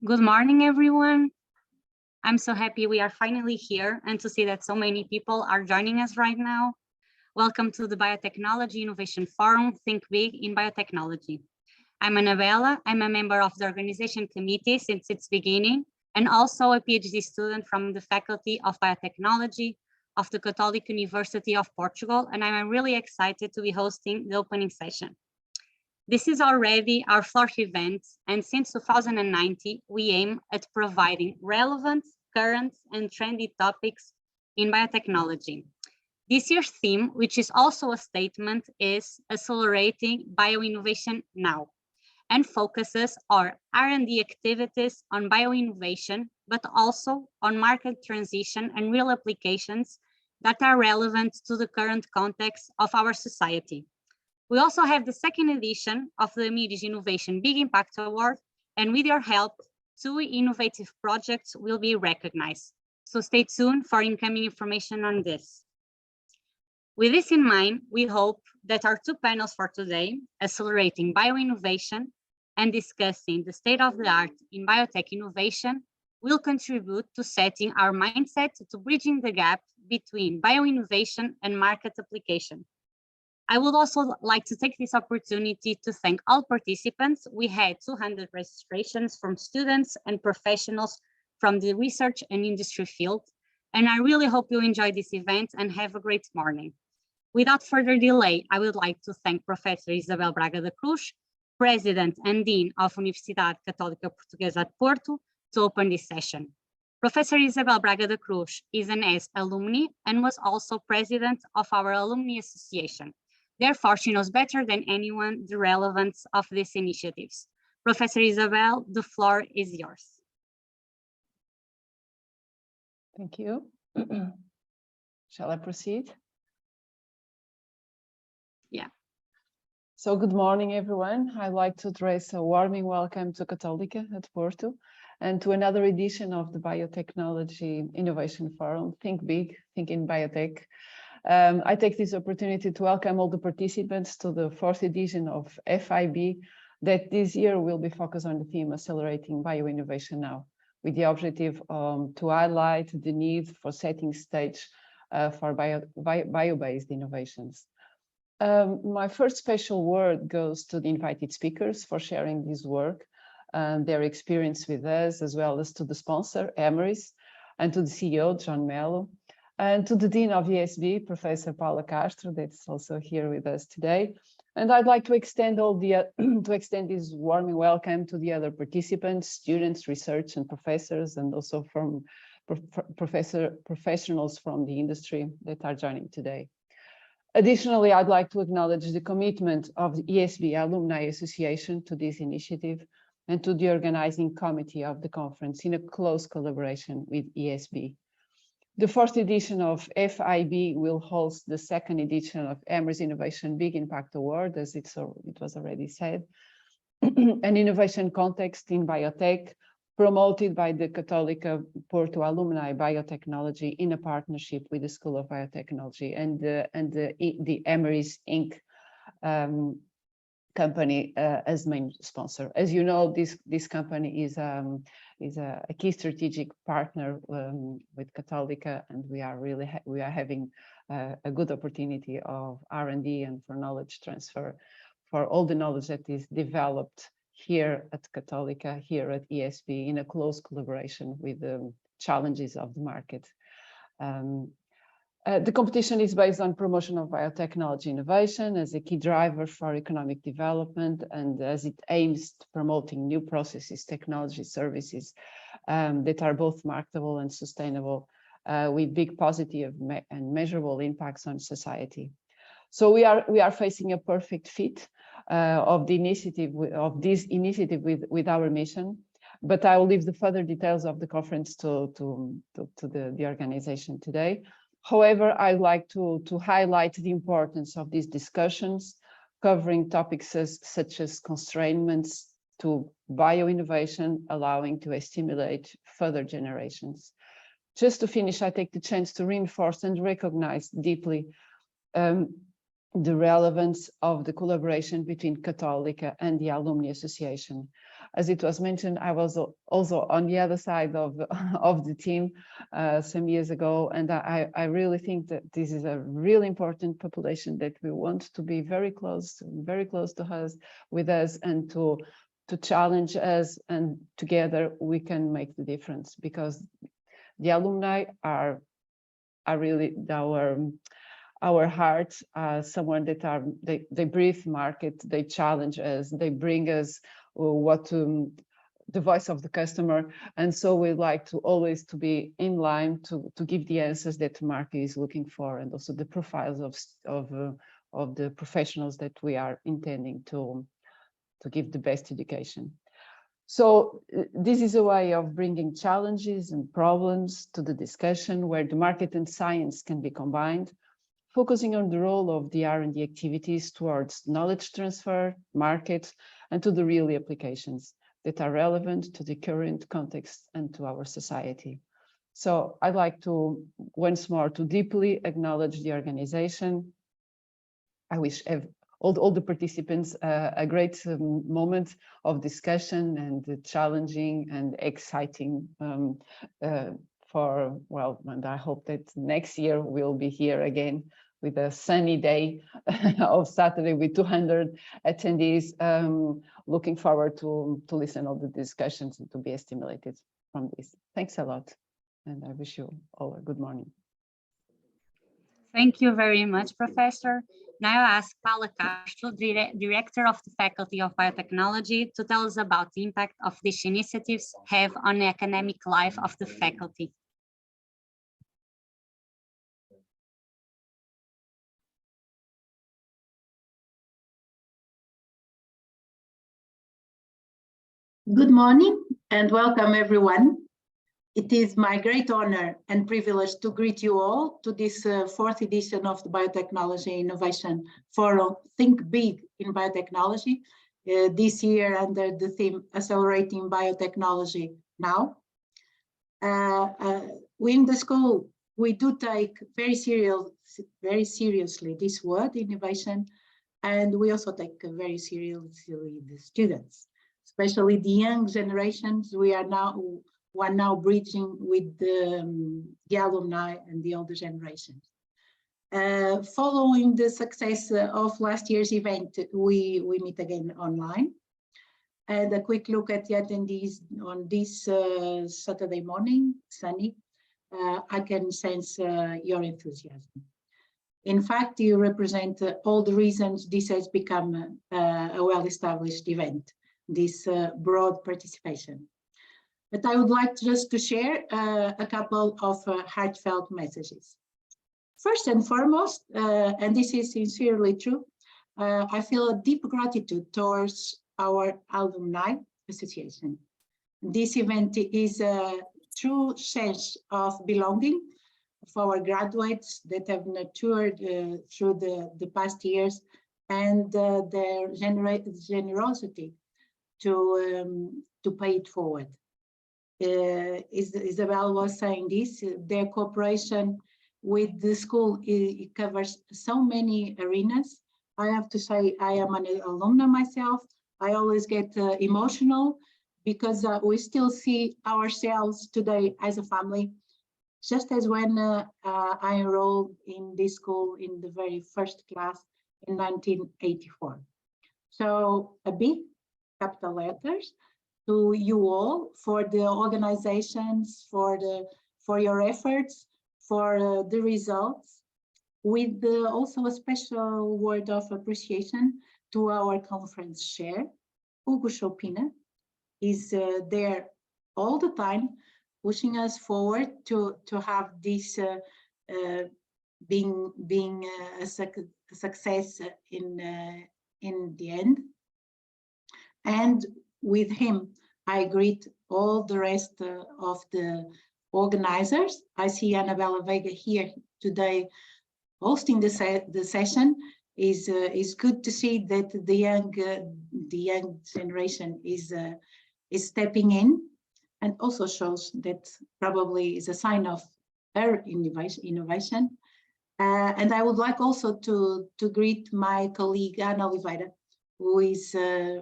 Good morning, everyone. I'm so happy we are finally here and to see that so many people are joining us right now. Welcome to the Biotechnology Innovation Forum, Think Big in Biotechnology. I'm Anabella. I'm a member of the organization committee since its beginning, and also a PhD student from the Faculty of Biotechnology of the Catholic University of Portugal, and I'm really excited to be hosting the opening session. This is already our fourth event, and since 2019, we aim at providing relevant, current, and trendy topics in biotechnology. This year's theme, which is also a statement, is Accelerating Bioinnovation Now, and focuses our R&D activities on bioinnovation, but also on market transition and real applications that are relevant to the current context of our society. We also have the second edition of the Midis Innovation Big Impact Award, and with your help, 2 innovative projects will be recognized. So stay tuned for incoming information on this. With this in mind, we hope that our 2 panels for today, Accelerating Bioinnovation and Discussing the State of the Art in Biotech Innovation, will contribute to setting our mindset to bridging the gap between bioinnovation and market application. I would also like to take this opportunity to thank all participants. We had 200 registrations from students and professionals from the research and industry field, and I really hope you enjoy this event and have a great morning. Without further delay, I would like to thank Professor Isabel Braga da Cruz, President and Dean of Universidade Católica Portuguesa de Porto, to open this session. Professor Isabel Braga da Cruz is an AES alumni and was also President of our Alumni Association. Therefore, she knows better than anyone the relevance of these initiatives. Professor Isabel, the floor is yours. Thank you. Shall I proceed? Yeah. So good morning, everyone. I'd like to address a warming welcome to Católica at Porto and to another edition of the Biotechnology Innovation Forum, Think Big, Think in Biotech. I take this opportunity to welcome all the participants to the 4th edition of FIB that this year will be focused on the theme Accelerating Bioinnovation Now, with the objective to highlight the need for setting stage for bio-based innovations. My first special word goes to the invited speakers for sharing this work and their experience with us, as well as to the sponsor, Emery's, and to the CEO, John Mello, and to the Dean of ESB, Professor Paula Castro, that's also here with us today. And I'd like to extend this warm welcome to the other participants, students, research and professors, and also from professionals from the industry that are joining today. Additionally, I'd like to acknowledge the commitment of the ESB Alumni Association to this initiative and to the organizing committee of the conference in a close collaboration with ESB. The 4th edition of FIB will host the 2nd edition of Emery's Innovation Big Impact Award, as it was already said, an innovation context in biotech promoted by the Católica Porto Alumni Biotechnology in a partnership with the School of Biotechnology and the Emery's Inc. Company as main sponsor. As you know, this company is a key strategic partner with Católica, and we are having a good opportunity of R&D and for knowledge transfer for all the knowledge that is developed here at Católica, here at ESB, in a close collaboration with the challenges of the market. The competition is based on promotion of biotechnology innovation as a key driver for economic development, and as it aims to promoting new processes, technology, services that are both marketable and sustainable, with big positive and measurable impacts on society. So we are facing a perfect fit of this initiative with our mission, but I will leave the further details of the conference to the organization today. However, I'd like to highlight the importance of these discussions, covering topics such as constraints to bioinnovation, allowing to stimulate further generations. Just to finish, I take the chance to reinforce and recognize deeply the relevance of the collaboration between Católica and the Alumni Association. As it was mentioned, I was also on the other side of the team some years ago, and I really think that this is a really important population that we want to be very close to us, with us, and to challenge us, and together we can make the difference, because the alumni are really our heart, someone that they breathe market, they challenge us, they bring us the voice of the customer, and so we like to always to be in line to give the answers that the market is looking for, and also the profiles of the professionals that we are intending to give the best education. So this is a way of bringing challenges and problems to the discussion, where the market and science can be combined, focusing on the role of the R&D activities towards knowledge transfer, markets, and to the real applications that are relevant to the current context and to our society. So I'd like to, once more, to deeply acknowledge the organization. I wish all the participants a great moment of discussion, and challenging and exciting and I hope that next year we'll be here again with a sunny day of Saturday with 200 attendees. Looking forward to listen all the discussions and to be stimulated from this. Thanks a lot, and I wish you all a good morning. Thank you very much, Professor. Now I ask Paula Castro, Director of the Faculty of Biotechnology, to tell us about the impact of these initiatives have on the academic life of the faculty. Good morning and welcome, everyone. It is my great honor and privilege to greet you all to this fourth edition of the Biotechnology Innovation Forum, Think Big in Biotechnology, this year under the theme Accelerating Biotechnology Now. We in the school, we do take very seriously this word, innovation, and we also take very seriously the students, especially the young generations. We are now bridging with the alumni and the older generations. Following the success of last year's event, we meet again online. And a quick look at the attendees on this Saturday morning, sunny. I can sense your enthusiasm. In fact, you represent all the reasons this has become a well-established event, this broad participation. But I would like just to share a couple of heartfelt messages. First and foremost, and this is sincerely true, I feel a deep gratitude towards our alumni association. This event is a true sense of belonging for our graduates that have matured through the past years, and their generosity to pay it forward. Isabel was saying this, their cooperation with the school, it covers so many arenas. I have to say, I am an alumna myself. I always get emotional because we still see ourselves today as a family, just as when I enrolled in this school in the very first class in 1984. So a big capital letters to you all for the organizations, for your efforts, for the results, with also a special word of appreciation to our conference chair, Hugo Chopina, is there all the time, pushing us forward to have this being a success in the end. And with him, I greet all the rest of the organizers. I see Annabella Vega here today hosting the session. Is good to see that the young generation is stepping in, and also shows that probably is a sign of her innovation. And I would like also to greet my colleague Ana Oliveira, who is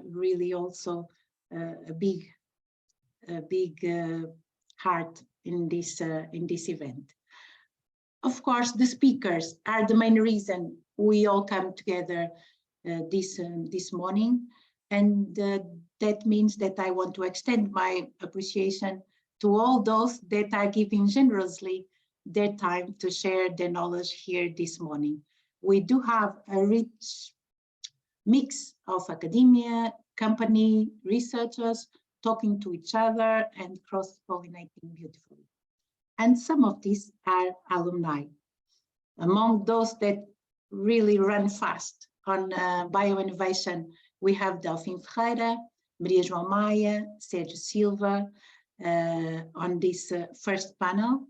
really also a big heart in this event. Of course, the speakers are the main reason we all come together this morning, and that means that I want to extend my appreciation to all those that are giving generously their time to share their knowledge here this morning. We do have a rich mix of academia, company, researchers talking to each other and cross-pollinating beautifully. And some of these are alumni. Among those that really run fast on bioinnovation, we have Delphine Ferreira, Maria João Maia, Sérgio Silva, on this first panel,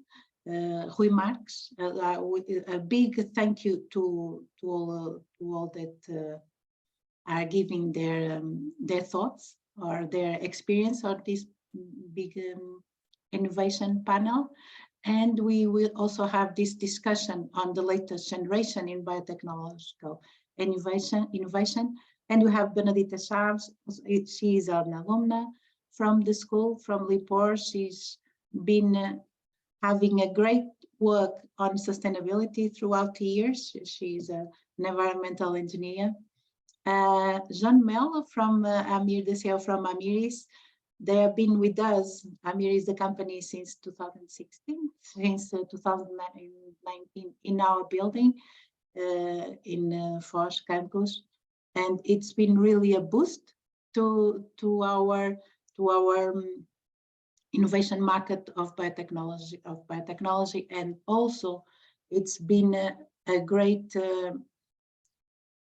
Rui Marques. A big thank you to all that are giving their thoughts or their experience on this big innovation panel. And we will also have this discussion on the latest generation in biotechnological innovation. And we have Benedita Chaves. She is an alumna from the school, from Lipor. She's been having a great work on sustainability throughout the years. She's an environmental engineer. Jean Mel from Amir Deseo from Amiris. They have been with us. Amir is the company since 2016, since 2019 in our building in Foz campus, and it's been really a boost to our innovation market of biotechnology, and also it's been a great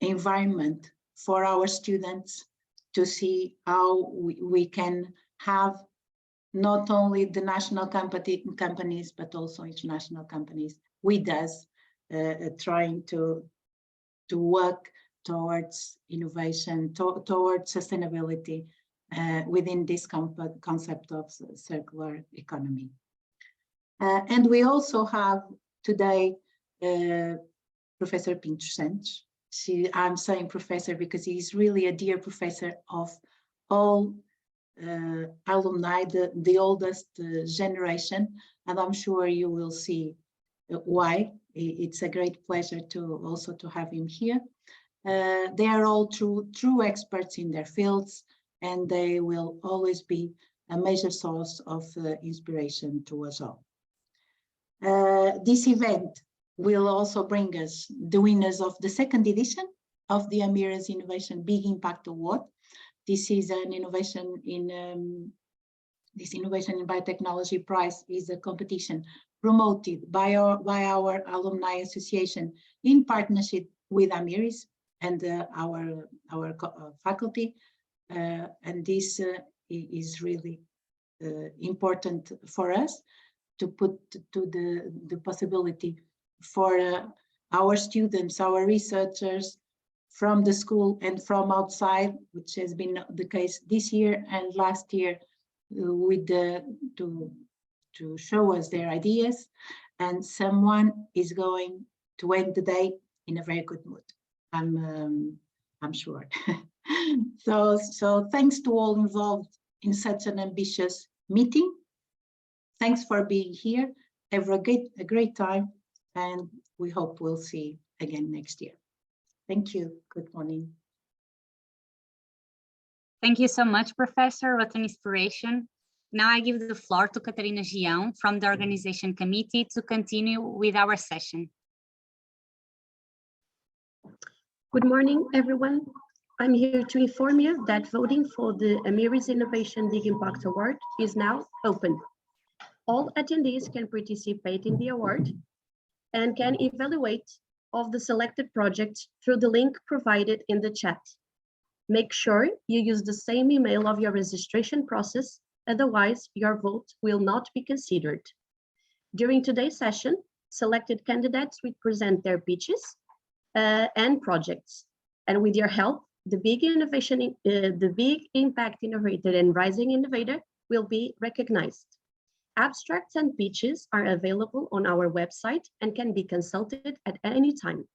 environment for our students to see how we can have not only the national companies, but also international companies with us, trying to work towards innovation, towards sustainability within this concept of circular economy. And we also have today Professor Pinto Santos. I'm saying professor because he's really a dear professor of all alumni, the oldest generation, and I'm sure you will see why. It's a great pleasure to also to have him here. They are all true experts in their fields, and they will always be a major source of inspiration to us all. This event will also bring us the winners of the second edition of the Amira's Innovation Big Impact Award. This is an innovation in this Innovation in Biotechnology Prize is a competition promoted by our alumni association in partnership with Amiris and our faculty, and this is really important for us to put to the possibility for our students, our researchers from the school and from outside, which has been the case this year and last year, with to show us their ideas, and someone is going to end the day in a very good mood. I'm sure. So thanks to all involved in such an ambitious meeting. Thanks for being here. Have a great time, and we hope we'll see again next year. Thank you. Good morning. Thank you so much, Professor. What an inspiration. Now I give the floor to Catarina Gião from the organization committee to continue with our session. Good morning, everyone. I'm here to inform you that voting for the Amiris Innovation Big Impact Award is now open. All attendees can participate in the award and can evaluate of the selected projects through the link provided in the chat. Make sure you use the same email of your registration process, otherwise your vote will not be considered. During today's session, selected candidates will present their pitches and projects. And with your help, the big impact innovator and rising innovator will be recognized. Abstracts and pitches are available on our website and can be consulted at any time.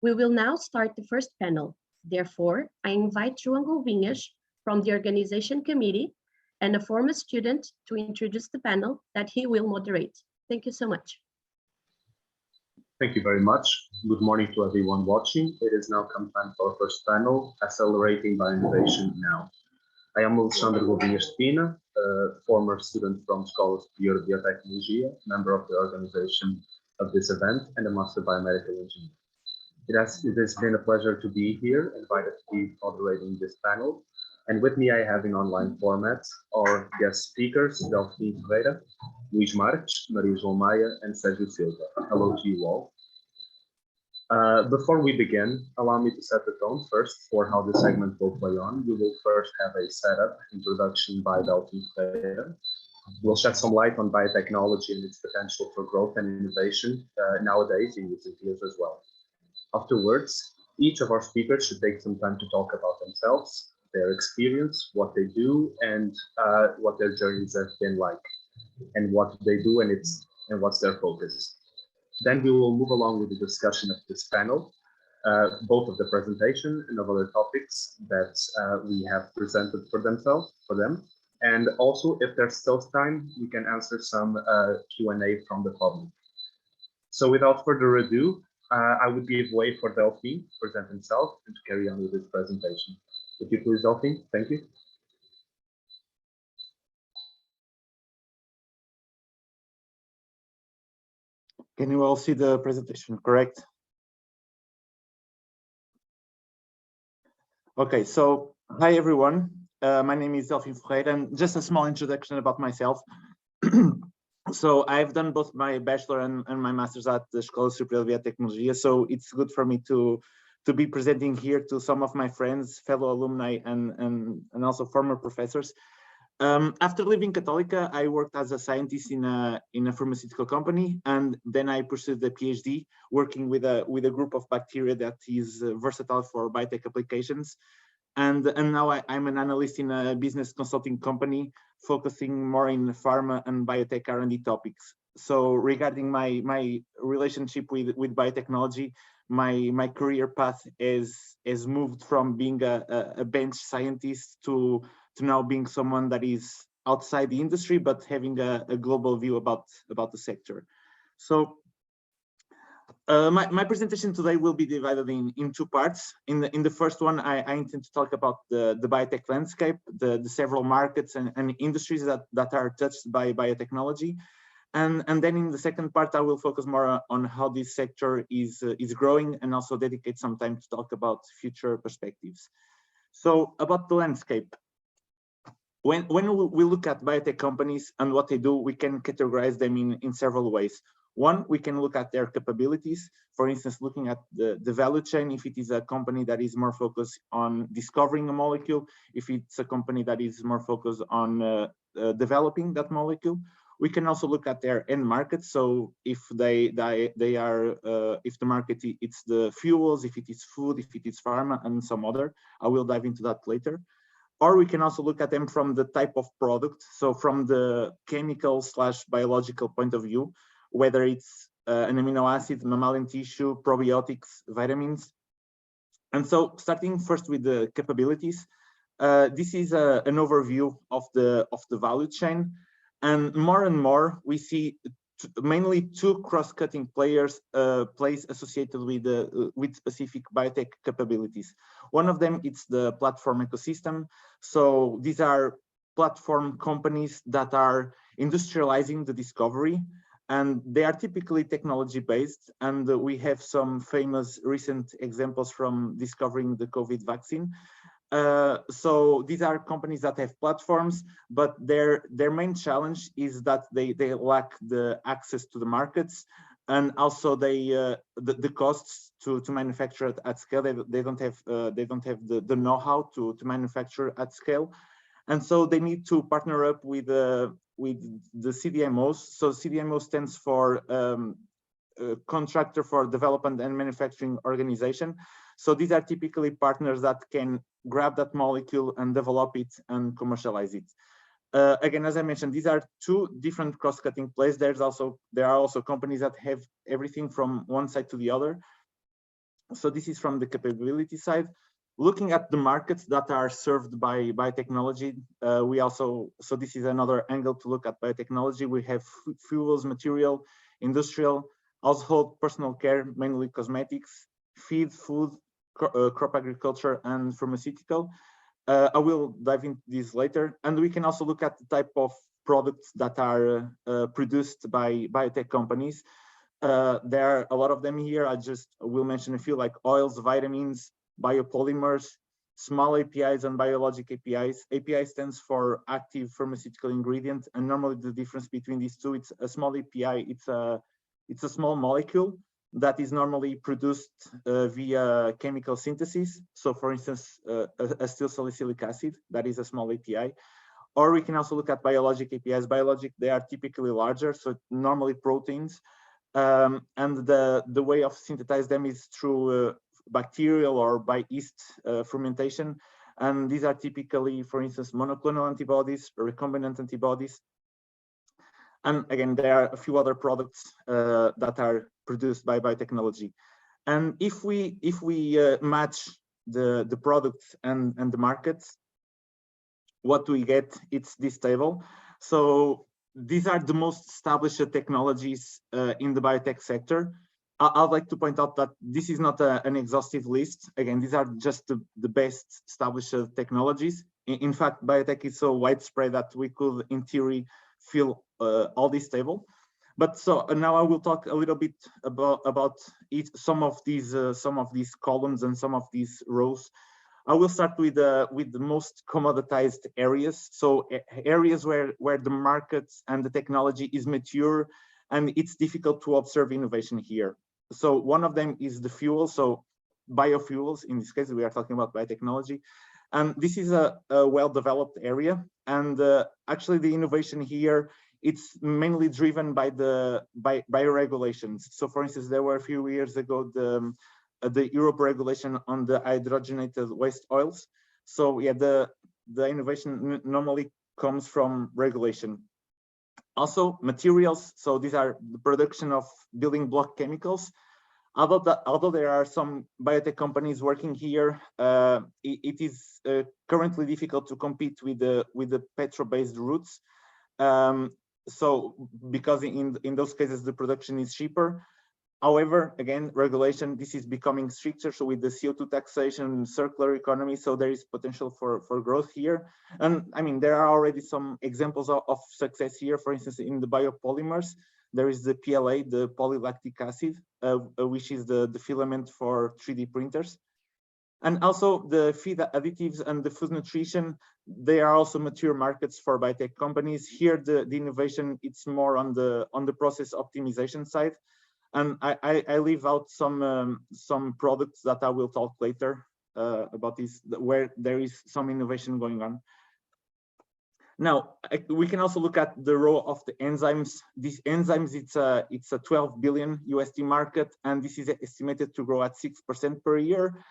We will now start the first panel. Therefore, I invite João Golvinhas from the organization committee and a former student to introduce the panel that he will moderate. Thank you so much. Thank you very much. Good morning to everyone watching. It is now come time for our first panel, Accelerating Bioinnovation Now. I am Alexandre Golvinhas Pina, a former student from Escola Superior de Biotechnology, member of the organization of this event, and a Master Biomedical Engineer. It has been a pleasure to be here, invited to be moderating this panel. And with me, I have in online format our guest speakers, Delphine Ferreira, Luís Marques, Maria João Maia, and Sérgio Silva. Hello to you all. Before we begin, allow me to set the tone first for how this segment will play on. We will first have a setup introduction by Delphine Ferreira. We'll shed some light on biotechnology and its potential for growth and innovation nowadays in recent years as well. Afterwards, each of our speakers should take some time to talk about themselves, their experience, what they do, and what their journeys have been like, and what they do and what's their focus. Then we will move along with the discussion of this panel, both of the presentation and of other topics that we have presented for them. And also, if there's still time, we can answer some Q&A from the public. So without further ado, I would give way for Delphine to present himself and to carry on with his presentation. If you please, Delphine, thank you. Can you all see the presentation, correct? Okay, so hi everyone. My name is Delphine Ferreira, and just a small introduction about myself. So I've done both my bachelor and my master's at the Escola Superior de Biotechnology, so it's good for me to be presenting here to some of my friends, fellow alumni, and also former professors. After leaving Católica, I worked as a scientist in a pharmaceutical company, and then I pursued the PhD, working with a group of bacteria that is versatile for biotech applications. And now I'm an analyst in a business consulting company, focusing more in pharma and biotech R&D topics. So regarding my relationship with biotechnology, my career path has moved from being a bench scientist to now being someone that is outside the industry, but having a global view about the sector. So my presentation today will be divided in two parts. In the first one, I intend to talk about the biotech landscape, the several markets and industries that are touched by biotechnology. And then in the second part, I will focus more on how this sector is growing and also dedicate some time to talk about future perspectives. So about the landscape. When we look at biotech companies and what they do, we can categorize them in several ways. One, we can look at their capabilities. For instance, looking at the value chain, if it is a company that is more focused on discovering a molecule, if it's a company that is more focused on developing that molecule. We can also look at their end markets. So if they are, if the market, it's the fuels, if it is food, if it is pharma and some other, I will dive into that later. Or we can also look at them from the type of product. So from the chemical/biological point of view, whether it's an amino acid, mammalian tissue, probiotics, vitamins. And so starting first with the capabilities, this is an overview of the value chain. And more we see mainly two cross-cutting plays associated with specific biotech capabilities. One of them, it's the platform ecosystem. So these are platform companies that are industrializing the discovery, and they are typically technology-based. And we have some famous recent examples from discovering the COVID vaccine. So these are companies that have platforms, but their main challenge is that they lack the access to the markets, and also the costs to manufacture at scale. They don't have the know-how to manufacture at scale, and so they need to partner up with the CDMOs. So CDMO stands for Contractor for Development and Manufacturing Organization. So these are typically partners that can grab that molecule and develop it and commercialize it. Again, as I mentioned, these are two different cross-cutting plays. There are also companies that have everything from one side to the other. So this is from the capability side. Looking at the markets that are served by biotechnology, so this is another angle to look at biotechnology. We have fuels, material, industrial, household, personal care, mainly cosmetics, feed, food, crop agriculture, and pharmaceutical. I will dive into this later. And we can also look at the type of products that are produced by biotech companies. There are a lot of them here. I just will mention a few, like oils, vitamins, biopolymers, small APIs, and biologic APIs. API stands for active pharmaceutical ingredient, and normally the difference between these two, it's a small API, it's a small molecule that is normally produced via chemical synthesis. So for instance, acetyl salicylic acid, that is a small API. Or we can also look at biologic APIs. Biologic, they are typically larger, so normally proteins. And the way of synthesize them is through bacterial or by yeast fermentation. And these are typically, for instance, monoclonal antibodies, recombinant antibodies. And again, there are a few other products that are produced by biotechnology. And if we match the products and the markets, what do we get? It's this table. So these are the most established technologies in the biotech sector. I'd like to point out that this is not an exhaustive list. Again, these are just the best established technologies. In fact, biotech is so widespread that we could, in theory, fill all this table. But so now I will talk a little bit about some of these columns and some of these rows. I will start with the most commoditized areas. So areas where the markets and the technology is mature and it's difficult to observe innovation here. So one of them is the fuel. So biofuels, in this case, we are talking about biotechnology. And this is a well-developed area. And actually the innovation here, it's mainly driven by regulations. So for instance, there were a few years ago, the Europe regulation on the hydrogenated waste oils. So yeah, the innovation normally comes from regulation. Also materials, so these are the production of building block chemicals. Although there are some biotech companies working here, it is currently difficult to compete with the petro-based routes. So because in those cases the production is cheaper. However, again, regulation, this is becoming stricter. So with the CO2 taxation, circular economy, so there is potential for growth here. And I mean, there are already some examples of success here. For instance, in the biopolymers, there is the PLA, the polylactic acid, which is the filament for 3D printers. And also the feed additives and the food nutrition, they are also mature markets for biotech companies. Here, the innovation, it's more on the process optimization side. And I leave out some products that I will talk later about this, where there is some innovation going on. Now, we can also look at the role of the enzymes. These enzymes, it's a 12 billion USD market, and this is estimated to grow at 6% per year.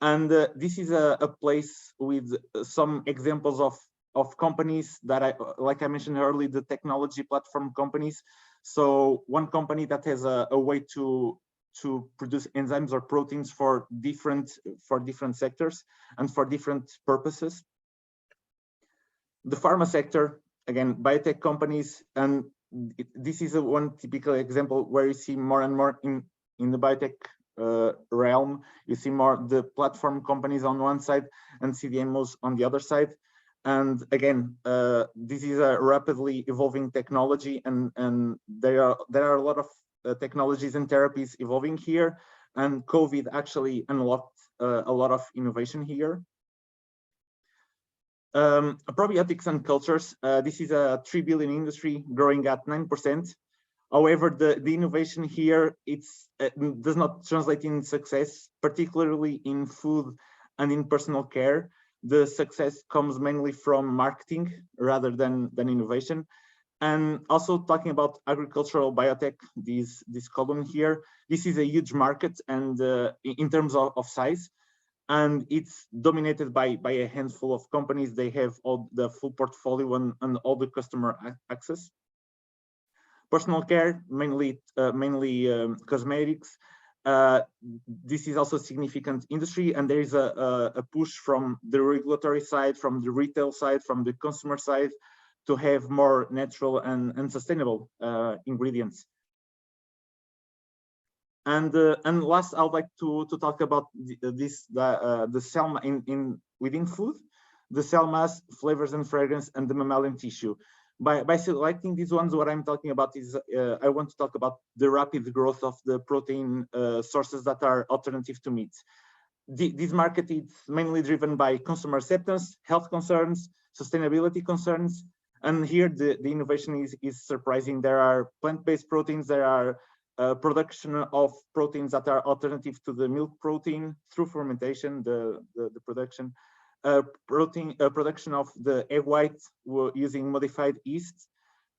And this is a place with some examples of companies that like I mentioned earlier, the technology platform companies. So one company that has a way to produce enzymes or proteins for different sectors and for different purposes. The pharma sector, again, biotech companies, and this is one typical example where you see more and more in the biotech realm. You see more the platform companies on one side and CDMOs on the other side. And again, this is a rapidly evolving technology, and there are a lot of technologies and therapies evolving here. And COVID actually unlocked a lot of innovation here. Probiotics and cultures. This is a 3 billion industry growing at 9%. However, the innovation here, it does not translate in success, particularly in food and in personal care. The success comes mainly from marketing rather than innovation. And also talking about agricultural biotech, this column here, this is a huge market, and in terms of size. and it's dominated by a handful of companies. They have all the full portfolio and all the customer access. Personal care, mainly cosmetics. This is also a significant industry, and there is a push from the regulatory side, from the retail side, from the consumer side, to have more natural and sustainable ingredients. And last, I would like to talk about the CELMA within food, the CELMAs, flavors and fragrance, and the mammalian tissue. By selecting these ones, what I'm talking about is I want to talk about the rapid growth of the protein sources that are alternative to meat. This market is mainly driven by consumer acceptance, health concerns, sustainability concerns, and here the innovation is surprising. There are plant-based proteins, there are production of proteins that are alternative to the milk protein through fermentation, the production. Production of the egg white using modified yeast.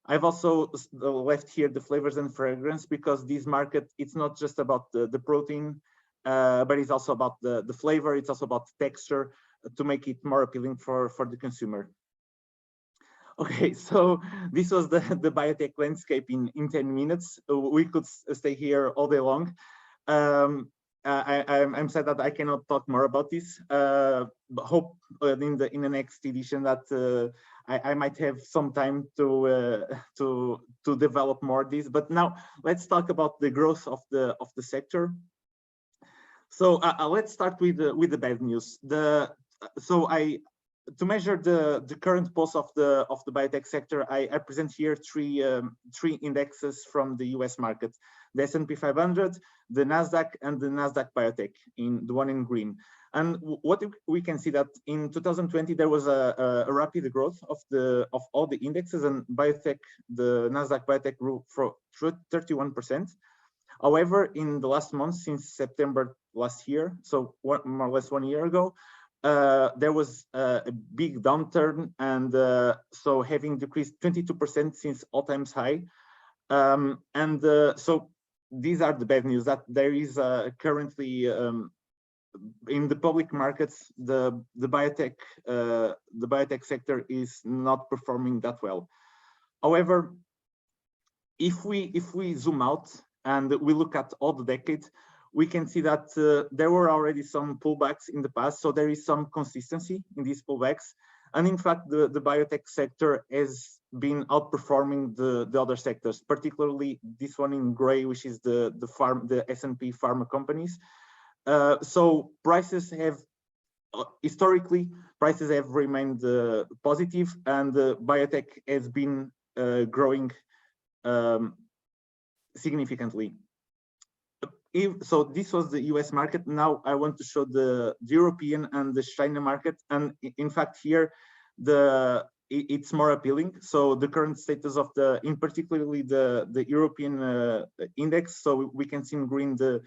I've also left here the flavors and fragrance because this market, it's not just about the protein, but it's also about the flavor, it's also about texture to make it more appealing for the consumer. Okay, so this was the biotech landscape in 10 minutes. We could stay here all day long. I'm sad that I cannot talk more about this. Hope in the next edition that I might have some time to develop more this. But now let's talk about the growth of the sector. So let's start with the bad news. To measure the current pulse of the biotech sector, I present here three indexes from the US market: the S&P 500, the Nasdaq, and the Nasdaq Biotech, in the one in green. And what we can see that in 2020 there was a rapid growth of all the indexes, and biotech, the Nasdaq Biotech grew for 31%. However, in the last month, since September last year, so more or less 1 year ago, there was a big downturn, and so having decreased 22% since all-time high. So these are the bad news, that there is currently in the public markets, the biotech sector is not performing that well. However, if we zoom out and we look at all the decades, we can see that there were already some pullbacks in the past, so there is some consistency in these pullbacks. And in fact, the biotech sector has been outperforming the other sectors, particularly this one in gray, which is the S&P pharma companies. So prices have, historically, prices have remained positive, and biotech has been growing significantly. So this was the US market. Now I want to show the European and the China market. And in fact, here, it's more appealing. So the current status of in particularly the European index. So we can see in green the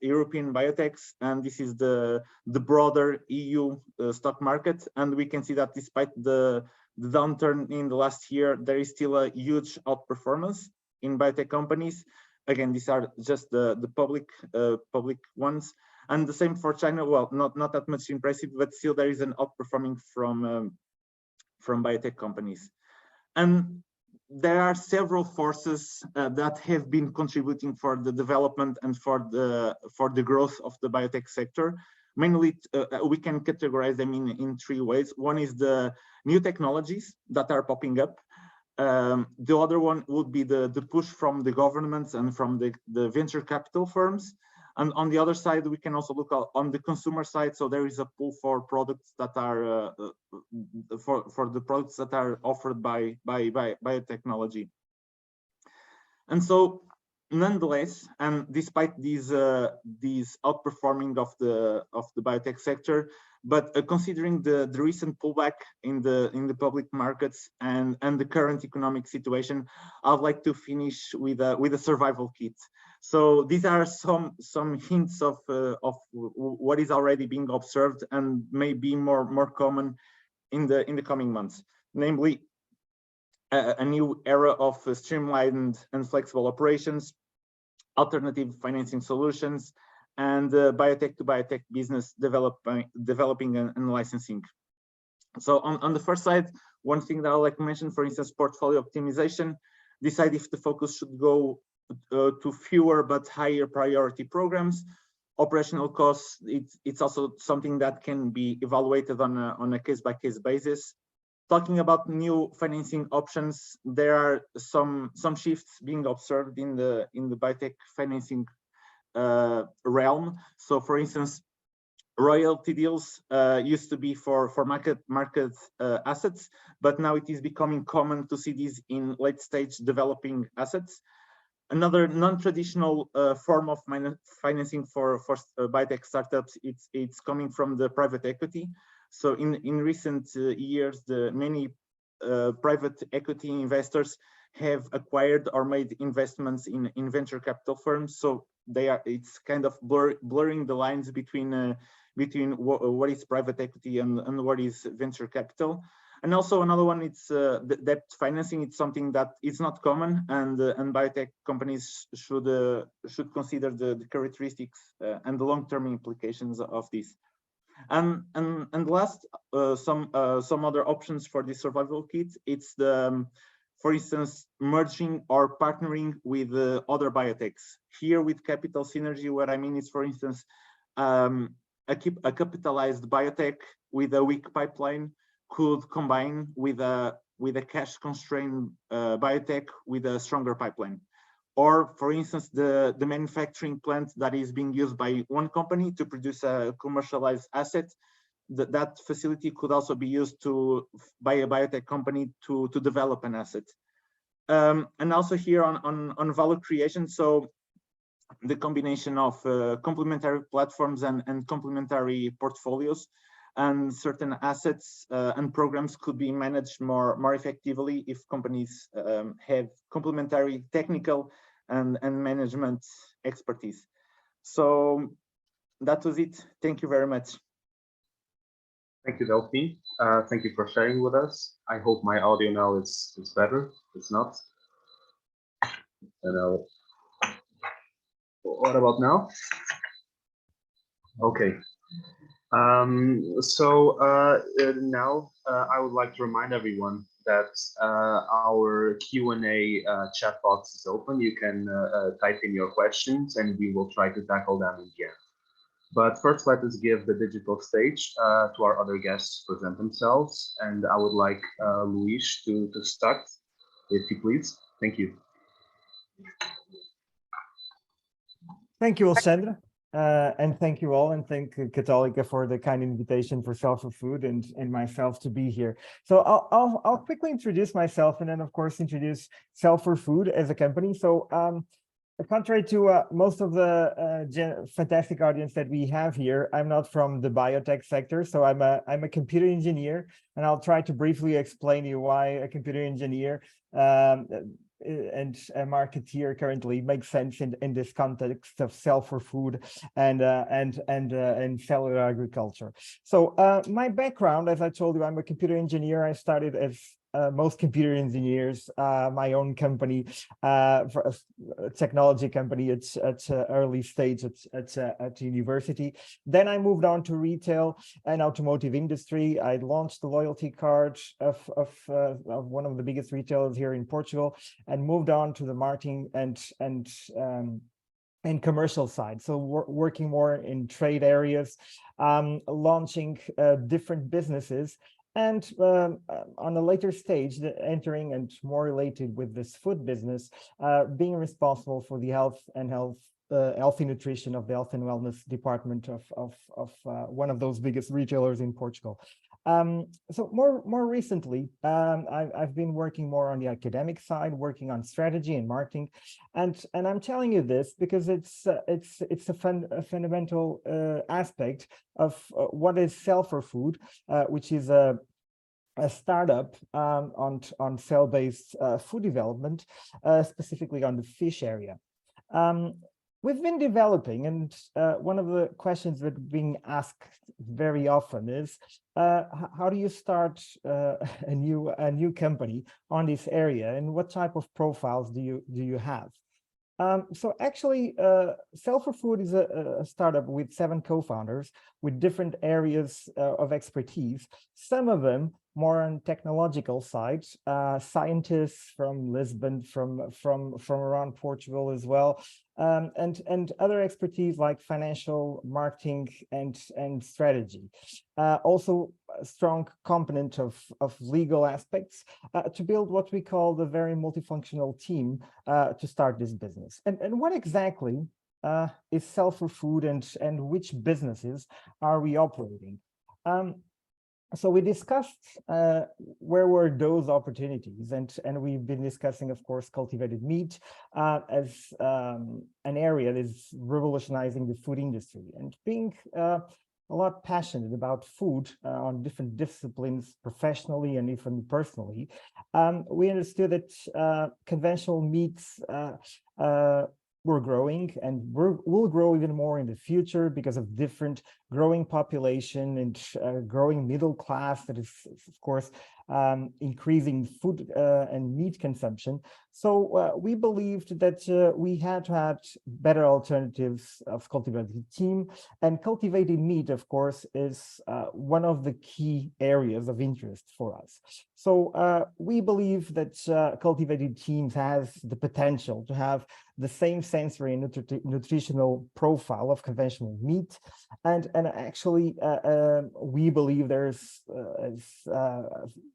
European biotechs, and this is the broader EU stock market. And we can see that despite the downturn in the last year, there is still a huge outperformance in biotech companies. Again, these are just the public ones, and the same for China. Well, not that much impressive, but still there is an outperforming from biotech companies. And there are several forces that have been contributing for the development and for the growth of the biotech sector. Mainly, we can categorize them in three ways. One is the new technologies that are popping up. The other one would be the push from the governments and from the venture capital firms. And on the other side, we can also look on the consumer side. So there is a pull for products that are for the products that are offered by biotechnology. And so, nonetheless, and despite these outperforming of the biotech sector, but considering the recent pullback in the public markets and the current economic situation, I'd like to finish with a survival kit. So these are some hints of what is already being observed and may be more common in the coming months, namely a new era of streamlined and flexible operations, alternative financing solutions, and biotech to biotech business developing and licensing. So on the first side, one thing that I would like to mention, for instance, portfolio optimization, decide if the focus should go to fewer but higher priority programs. Operational costs, it's also something that can be evaluated on a case-by-case basis. Talking about new financing options, there are some shifts being observed in the biotech financing realm. So, for instance, royalty deals used to be for market assets, but now it is becoming common to see these in late stage developing assets. Another non-traditional form of financing for biotech startups, it's coming from the private equity. So in recent years, many private equity investors have acquired or made investments in venture capital firms. So it's kind of blurring the lines between what is private equity and what is venture capital. And also another one, it's the debt financing. It's something that is not common, and biotech companies should consider the characteristics and the long-term implications of this. And last, some other options for the survival kit. It's for instance, merging or partnering with other biotechs. Here with capital synergy, what I mean is, for instance, a capitalized biotech with a weak pipeline could combine with a cash constrained biotech with a stronger pipeline. Or, for instance, the manufacturing plant that is being used by one company to produce a commercialized asset, that facility could also be used by a biotech company to develop an asset. And also here on value creation, so the combination of complementary platforms and complementary portfolios, and certain assets and programs could be managed more effectively if companies have complementary technical and management expertise. So that was it. Thank you very much. Thank you, Delphine. Thank you for sharing with us. I hope my audio now is better. It's not. And what about now? Okay. Now I would like to remind everyone that our Q&A chat box is open. You can type in your questions and we will try to tackle them in the end. But first, let us give the digital stage to our other guests to present themselves. And I would like Luis to start, if you please. Thank you. Thank you, Sandra. And thank you all, and thank Católica for the kind invitation for Self4Food and myself to be here. So I'll quickly introduce myself, and then of course introduce Self4Food as a company. So contrary to most of the fantastic audience that we have here, I'm not from the biotech sector, so I'm a computer engineer, and I'll try to briefly explain you why a computer engineer and a marketeer currently makes sense in this context of Self4Food and cellular agriculture. So my background, as I told you, I'm a computer engineer. I started as most computer engineers, my own company, for a technology company. It's at early stage at university. Then I moved on to retail and automotive industry. I launched the loyalty card of one of the biggest retailers here in Portugal, and moved on to the marketing and commercial side. So working more in trade areas, launching different businesses. And on a later stage, entering and more related with this food business, being responsible for the healthy nutrition of the health and wellness department of one of those biggest retailers in Portugal. So more recently, I've been working more on the academic side, working on strategy and marketing, and I'm telling you this because it's a fundamental aspect of what is Self4Food, which is a startup on cell-based food development, specifically on the fish area. We've been developing, and one of the questions that being asked very often is, how do you start a new company on this area, and what type of profiles do you have? So actually, Cell for Food is a startup with 7 co-founders with different areas of expertise. Some of them more on technological side, scientists from Lisbon, from around Portugal as well, and other expertise like financial, marketing, and strategy. Also, a strong component of legal aspects to build what we call the very multifunctional team to start this business. And what exactly is Cell for Food, and which businesses are we operating? So we discussed where were those opportunities, and we've been discussing, of course, cultivated meat as an area that is revolutionizing the food industry, and being a lot passionate about food on different disciplines, professionally and even personally. We understood that conventional meats were growing and will grow even more in the future because of different growing population and growing middle class that is, of course, increasing food and meat consumption. So we believed that we had to have better alternatives of cultivated team, and cultivated meat, of course, is one of the key areas of interest for us. So we believe that cultivated teams has the potential to have the same sensory and nutritional profile of conventional meat, and actually we believe there's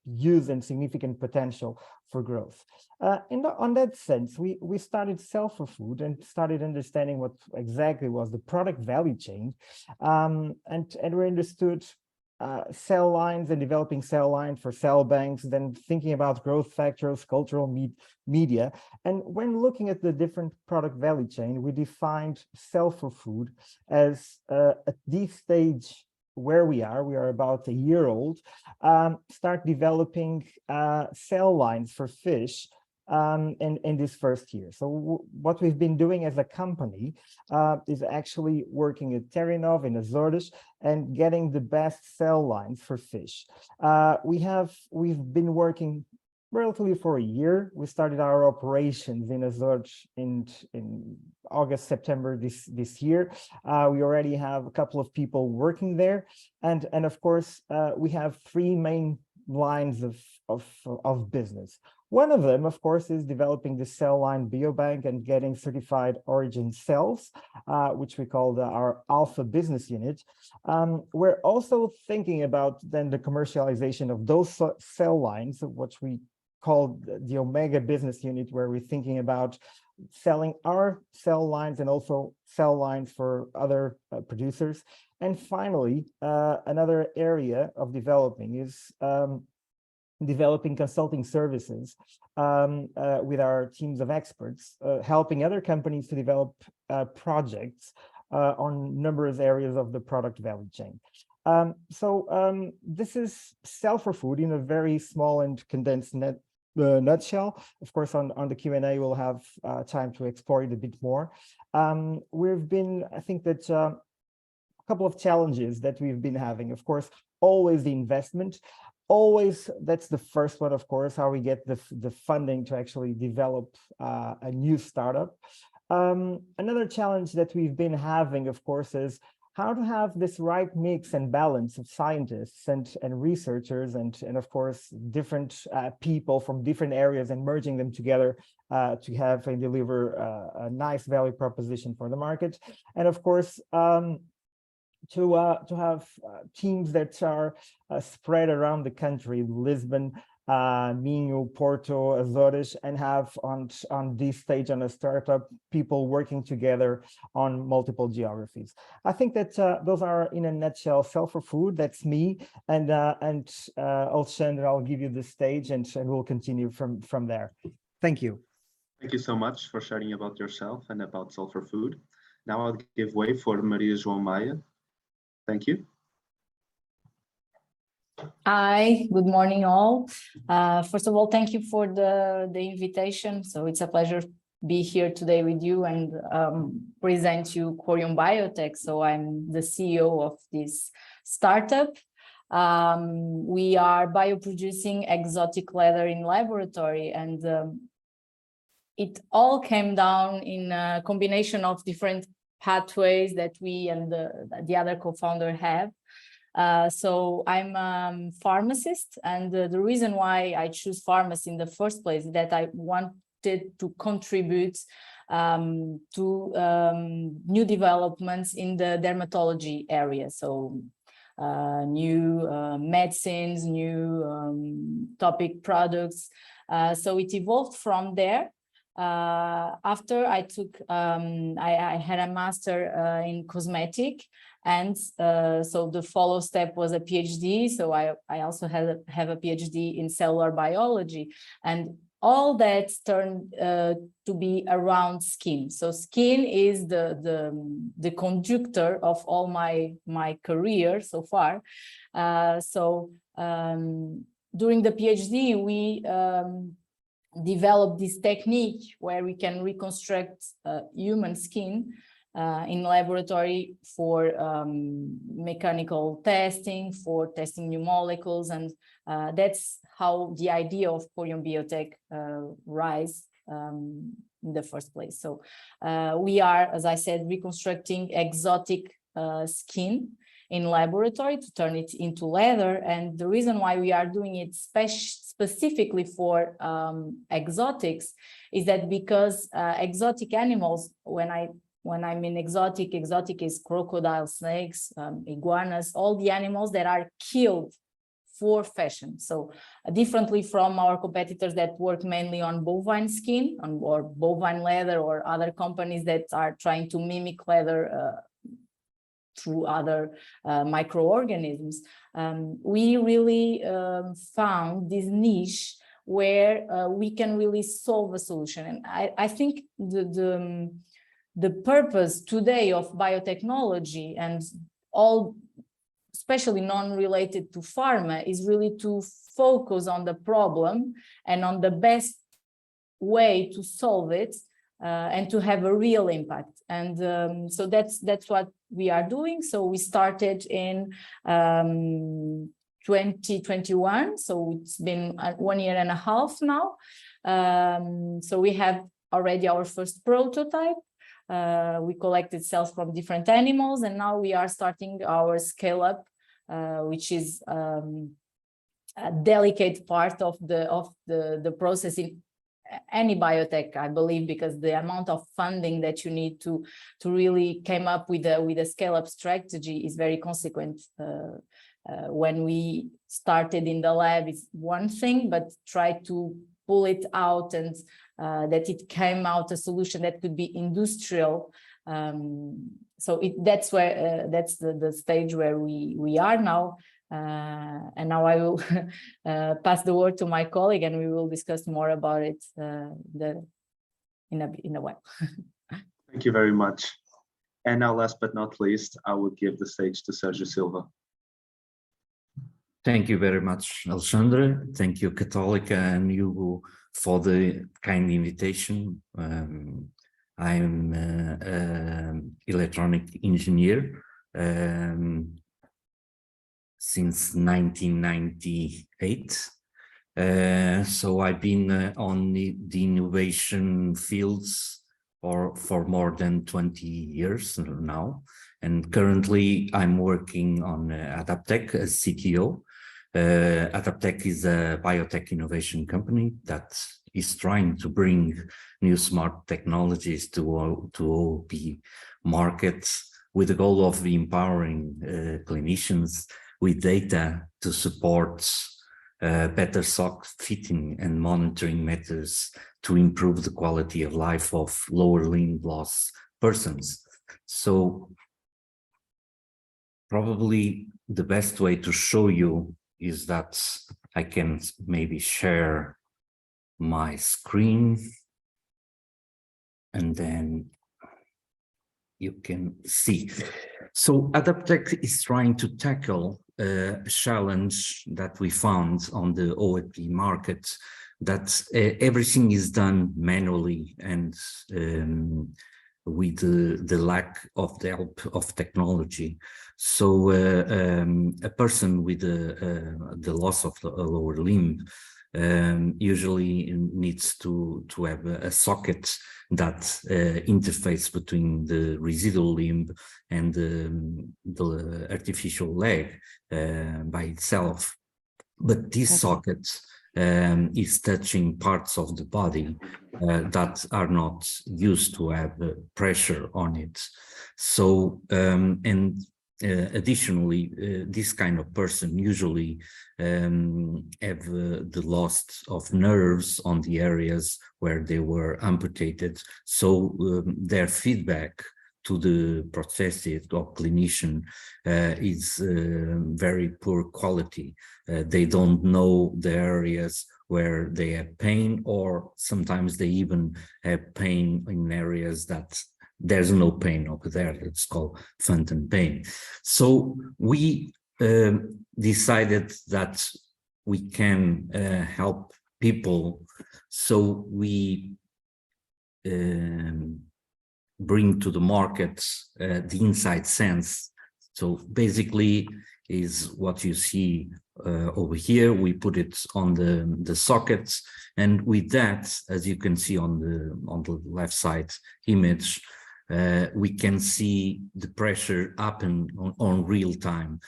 huge and significant potential for growth. On that sense, we started Cell for Food and started understanding what exactly was the product value chain, and we understood cell lines and developing cell lines for cell banks, then thinking about growth factors, cultural media. And when looking at the different product value chain, we defined Cell for Food as at this stage where we are about a year old, start developing cell lines for fish in this first year. So what we've been doing as a company is actually working at Terinov in Azores and getting the best cell lines for fish. We've been working relatively for a year. We started our operations in Azores in August, September this year. We already have a couple of people working there, and of course we have 3 main lines of business. One of them, of course, is developing the cell line biobank and getting certified origin cells, which we call our Alpha business unit. We're also thinking about then the commercialization of those cell lines, which we call the Omega business unit, where we're thinking about selling our cell lines and also cell lines for other producers. And finally, another area of developing is developing consulting services with our teams of experts, helping other companies to develop projects on numerous areas of the product value chain. This is Cell for Food in a very small and condensed nutshell. Of course, on the Q&A, we'll have time to explore it a bit more. We've been, I think that a couple of challenges that we've been having, of course, always the investment. Always, that's the first one, of course, how we get the funding to actually develop a new startup. Another challenge that we've been having, of course, is how to have this right mix and balance of scientists and researchers and of course, different people from different areas and merging them together to have and deliver a nice value proposition for the market. And of course, to have teams that are spread around the country, Lisbon, Minho, Porto, Azores, and have on this stage on a startup, people working together on multiple geographies. I think that those are, in a nutshell, Cell for Food. That's me, and Alexandre, I'll give you the stage, and we'll continue from there. Thank you. Thank you so much for sharing about yourself and about Cell for Food. Now I'll give way for Maria João Maia. Thank you. Hi, good morning all. First of all, thank you for the invitation. So it's a pleasure to be here today with you and present you Corium Biotech. So I'm the CEO of this startup. We are bioproducing exotic leather in laboratory, and it all came down in a combination of different pathways that we and the other co-founder have. So I'm a pharmacist, and the reason why I choose pharmacy in the first place is that I wanted to contribute to new developments in the dermatology area. So new medicines, new topic products. So it evolved from there. After I took, I had a master in cosmetic, and so the follow step was a PhD. So I also have a PhD in cellular biology, and all that turned to be around skin. So skin is the conductor of all my career so far. During the PhD, we developed this technique where we can reconstruct human skin in laboratory for mechanical testing, for testing new molecules, and that's how the idea of Corium Biotech rise in the first place. So we are, as I said, reconstructing exotic skin in laboratory to turn it into leather. And the reason why we are doing it specifically for exotics is that because exotic animals, when I mean exotic is crocodile, snakes, iguanas, all the animals that are killed for fashion. So differently from our competitors that work mainly on bovine skin or bovine leather, or other companies that are trying to mimic leather through other microorganisms, we really found this niche where we can really solve a solution. And I think the purpose today of biotechnology and all, especially non-related to pharma, is really to focus on the problem and on the best way to solve it and to have a real impact. And so that's what we are doing. So we started in 2021. So it's been 1.5 years now. So we have already our first prototype. We collected cells from different animals, and now we are starting our scale up, which is a delicate part of the process in any biotech, I believe, because the amount of funding that you need to really come up with a scale up strategy is very consequent. When we started in the lab, it's one thing, but try to pull it out and that it came out a solution that could be industrial. So that's the stage where we are now. And now I will pass the word to my colleague, and we will discuss more about it in a while. Thank you very much. And now, last but not least, I will give the stage to Sergio Silva. Thank you very much, Alexandre. Thank you, Católica, and you for the kind invitation. I'm an electronic engineer since 1998. So I've been on the innovation fields for more than 20 years now. And currently I'm working on Adaptech as CTO. Adaptech is a biotech innovation company that is trying to bring new smart technologies to OP markets with the goal of empowering clinicians with data to support better sock fitting and monitoring methods to improve the quality of life of lower limb loss persons. So probably the best way to show you is that I can maybe share my screen, and then you can see. So Adaptech is trying to tackle a challenge that we found on the OAP market, that everything is done manually and with the lack of the help of technology. So a person with the loss of a lower limb usually needs to have a socket that interface between the residual limb and the artificial leg by itself. But this socket is touching parts of the body that are not used to have pressure on it. So, additionally, this kind of person usually have the loss of nerves on the areas where they were amputated. So their feedback to the prosthetist or clinician is very poor quality. They don't know the areas where they have pain, or sometimes they even have pain in areas that there's no pain over there. It's called phantom pain. So we decided that we can help people. So we bring to the market the inside sense. So basically is what you see over here. We put it on the sockets, and with that, as you can see on the left side image, we can see the pressure happen on real time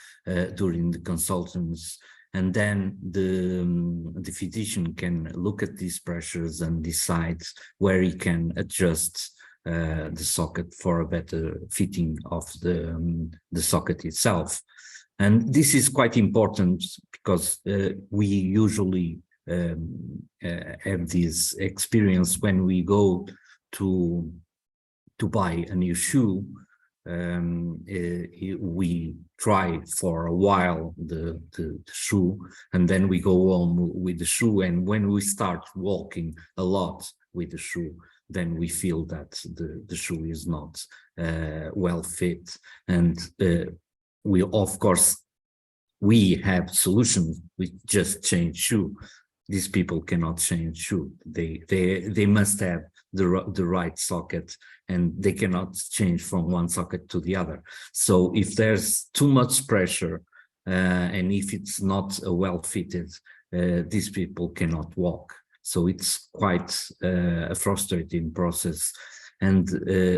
during the consultants, and then the physician can look at these pressures and decide where he can adjust the socket for a better fitting of the socket itself. And this is quite important because we usually have this experience when we go to buy a new shoe. We try for a while the shoe, and then we go on with the shoe, and when we start walking a lot with the shoe, then we feel that the shoe is not well fit. And we, of course, we have solutions. We just change shoe. These people cannot change shoe. They must have the right socket, and they cannot change from one socket to the other. So if there's too much pressure, and if it's not a well fitted, these people cannot walk. So it's quite a frustrating process, and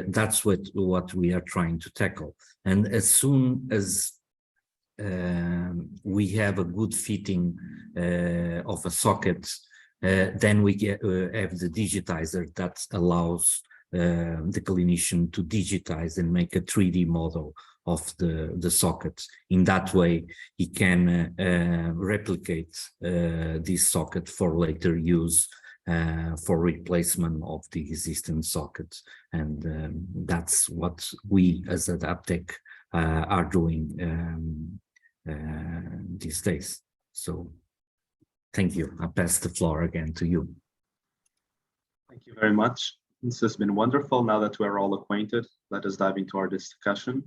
that's what we are trying to tackle. And as soon as we have a good fitting of a socket, then we have the digitizer that allows the clinician to digitize and make a 3D model of the socket. In that way, he can replicate this socket for later use for replacement of the existing socket. And that's what we as Adaptec are doing these days. So thank you. I pass the floor again to you. Thank you very much. This has been wonderful. Now that we're all acquainted, let us dive into our discussion.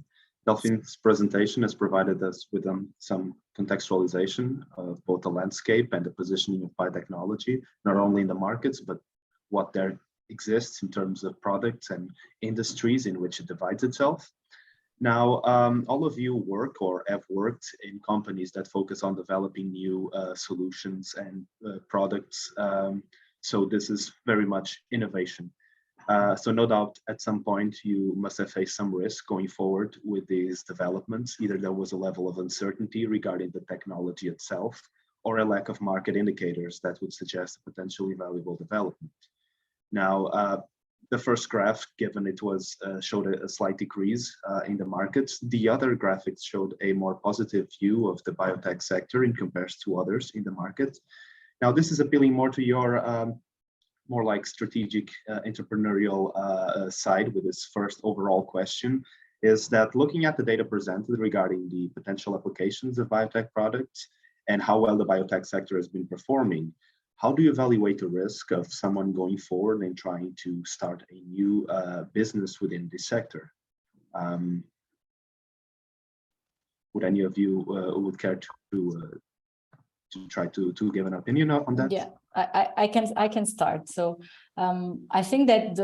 Delphine's presentation has provided us with some contextualization of both the landscape and the positioning of biotechnology, not only in the markets, but what there exists in terms of products and industries in which it divides itself. Now, all of you work or have worked in companies that focus on developing new solutions and products. So this is very much innovation. So no doubt at some point you must have faced some risk going forward with these developments. Either there was a level of uncertainty regarding the technology itself, or a lack of market indicators that would suggest a potentially valuable development. Now, the first graph given it was showed a slight decrease in the markets. The other graphics showed a more positive view of the biotech sector in comparison to others in the market. Now, this is appealing more to your more like strategic entrepreneurial side with this first overall question, is that looking at the data presented regarding the potential applications of biotech products and how well the biotech sector has been performing, how do you evaluate the risk of someone going forward and trying to start a new business within this sector? Would any of you would care to try to give an opinion on that? Yeah, I can start. So I think that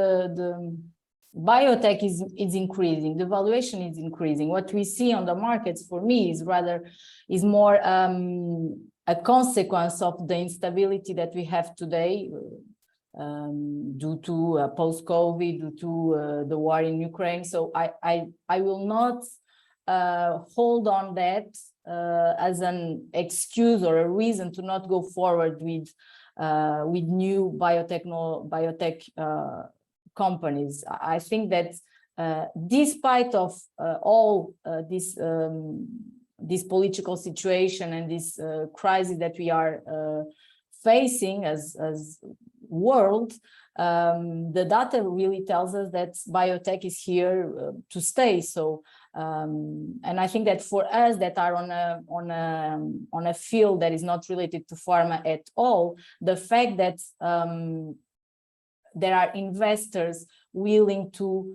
biotech is increasing, the valuation is increasing. What we see on the markets for me is more a consequence of the instability that we have today due to post-COVID, due to the war in Ukraine. So I will not hold on that as an excuse or a reason to not go forward with new biotech companies. I think that despite of all this political situation and this crisis that we are facing as world, the data really tells us that biotech is here to stay. So, and I think that for us that are on a field that is not related to pharma at all, the fact that there are investors willing to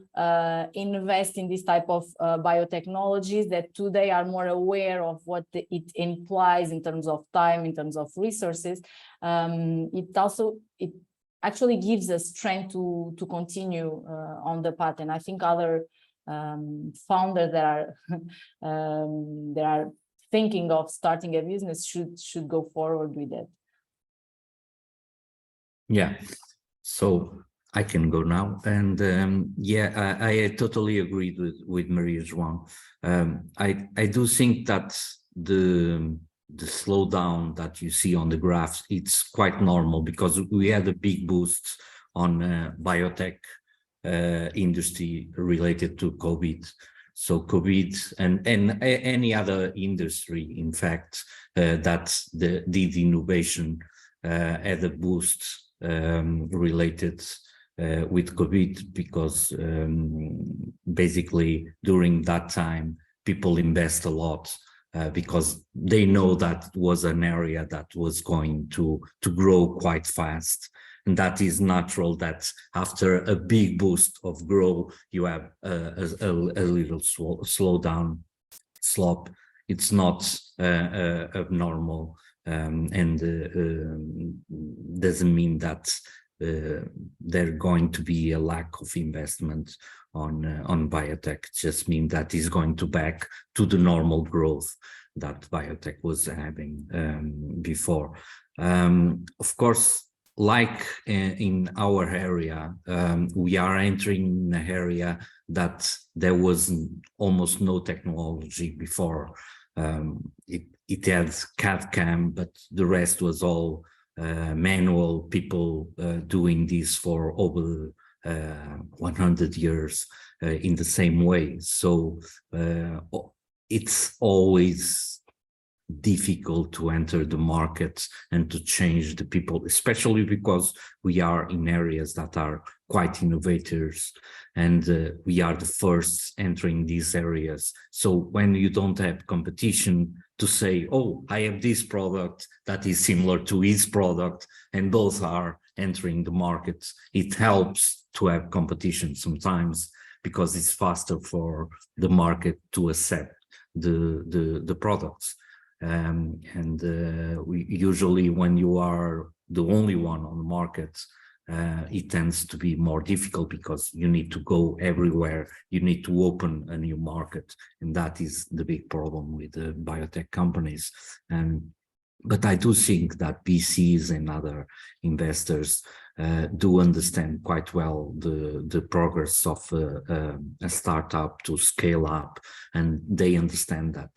invest in this type of biotechnologies that today are more aware of what it implies in terms of time, in terms of resources. It actually gives us strength to continue on the path. And I think other founders that are thinking of starting a business should go forward with it. Yeah. So I can go now, and yeah, I totally agree with Maria João. I do think that the slowdown that you see on the graphs, it's quite normal because we had a big boost on biotech industry related to COVID. So COVID and any other industry, in fact, that did innovation had a boost related with COVID, because basically during that time people invest a lot because they know that was an area that was going to grow quite fast, and that is natural that after a big boost of growth you have a little slowdown slope. It's not abnormal. And doesn't mean that there's going to be a lack of investment on biotech. Just mean that is going to back to the normal growth that biotech was having before. Of course, like in our area, we are entering an area that there was almost no technology before. It had CAD/CAM, but the rest was all manual, people doing this for over 100 years in the same way. So it's always difficult to enter the market and to change the people, especially because we are in areas that are quite innovators, and we are the first entering these areas. So when you don't have competition to say, oh, I have this product that is similar to his product, and both are entering the market, it helps to have competition sometimes, because it's faster for the market to accept the products. We usually, when you are the only one on the market, it tends to be more difficult because you need to go everywhere. You need to open a new market, and that is the big problem with the biotech companies. But I do think that VCs and other investors do understand quite well the progress of a startup to scale up, and they understand that.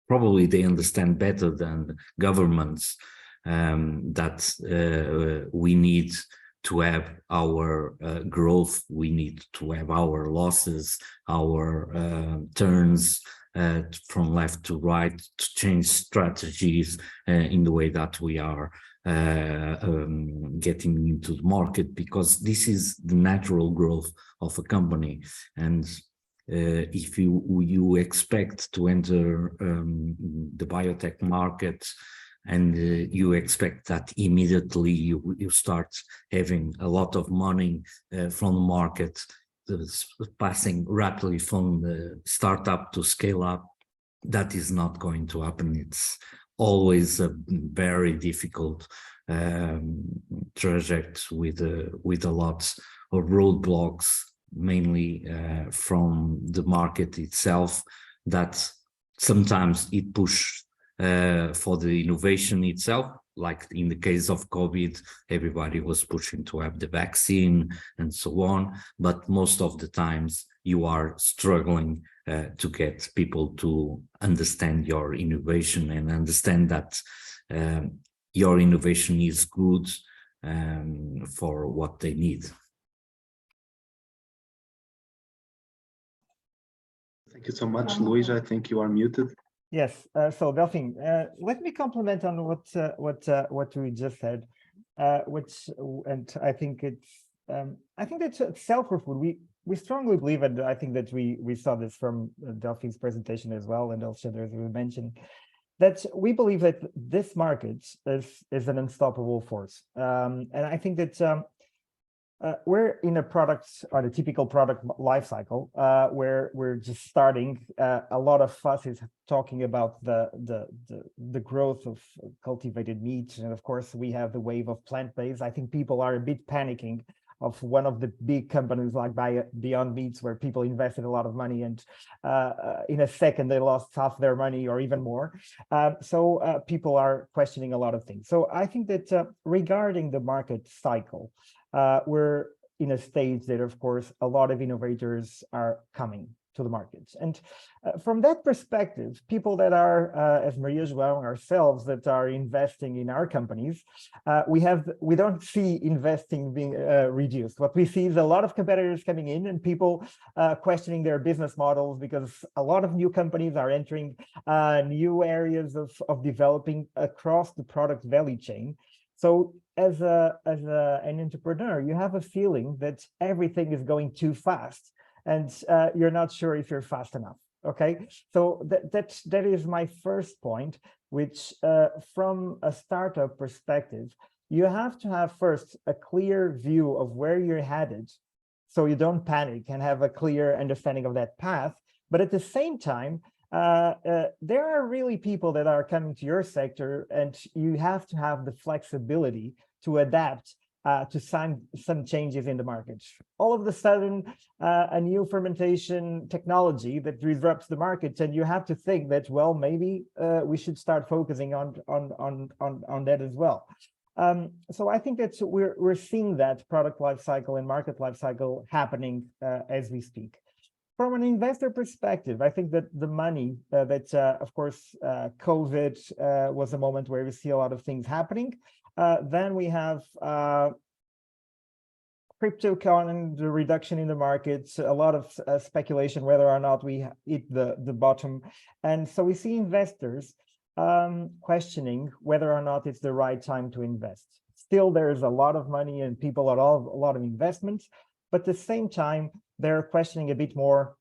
Probably they understand better than governments that we need to have our growth, we need to have our losses, our turns from left to right, to change strategies in the way that we are getting into the market, because this is the natural growth of a company. And if you expect to enter the biotech market and you expect that immediately you start having a lot of money from the market, passing rapidly from the startup to scale up, that is not going to happen. It's always a very difficult trajectory with a lot or roadblocks, mainly from the market itself, that sometimes it pushes for the innovation itself. Like in the case of COVID, everybody was pushing to have the vaccine and so on. But most of the times you are struggling to get people to understand your innovation and understand that your innovation is good for what they need. Thank you so much, Luis. I think you are muted. Yes, so Delphine, let me comment on what we just said, and I think it's self-food. We strongly believe, and I think that we saw this from Delphine's presentation as well, and also as we mentioned, that we believe that this market is an unstoppable force, and I think that we're in a product or a typical product life cycle where we're just starting. A lot of fuss is talking about the growth of cultivated meat, and of course we have the wave of plant-based. I think people are a bit panicking of one of the big companies like Beyond Meats, where people invested a lot of money and in a second they lost half their money or even more. So people are questioning a lot of things. So I think that regarding the market cycle, we're in a stage that, of course, a lot of innovators are coming to the markets. And from that perspective, people that are, as Maria João and ourselves, that are investing in our companies, we don't see investing being reduced. What we see is a lot of competitors coming in and people questioning their business models, because a lot of new companies are entering new areas of developing across the product value chain. So as an entrepreneur, you have a feeling that everything is going too fast, and you're not sure if you're fast enough. Okay, so that is my first point, which from a startup perspective, you have to have first a clear view of where you're headed, so you don't panic and have a clear understanding of that path. But at the same time, there are really people that are coming to your sector, and you have to have the flexibility to adapt to some changes in the market. All of a sudden, a new fermentation technology that disrupts the market, and you have to think that, well, maybe we should start focusing on that as well. So I think that we're seeing that product life cycle and market life cycle happening as we speak. From an investor perspective, I think that the money of course, COVID was a moment where we see a lot of things happening. Then we have cryptocurrency and the reduction in the markets, a lot of speculation whether or not we hit the bottom. And so we see investors questioning whether or not it's the right time to invest. Still, there's a lot of money and people a lot of investments, but at the same time, they're questioning a bit more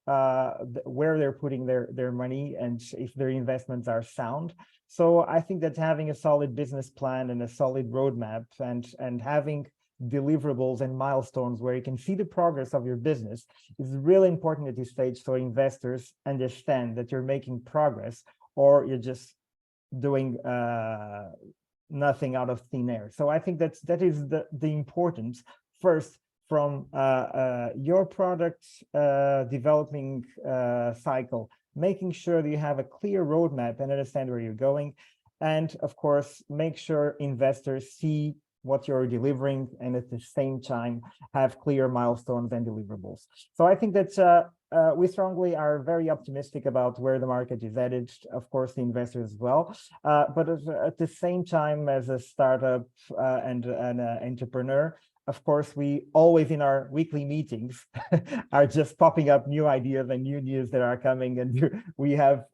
where they're putting their money and if their investments are sound. So I think that having a solid business plan and a solid roadmap and having deliverables and milestones where you can see the progress of your business is really important at this stage, so investors understand that you're making progress or you're just doing nothing out of thin air. So I think that is the importance first from your product developing cycle, making sure that you have a clear roadmap and understand where you're going. And of course, make sure investors see what you're delivering and at the same time have clear milestones and deliverables. So I think that we strongly are very optimistic about where the market is headed, of course, the investors as well. But at the same time, as a startup and an entrepreneur, of course, we always in our weekly meetings are just popping up new ideas and new news that are coming, and we have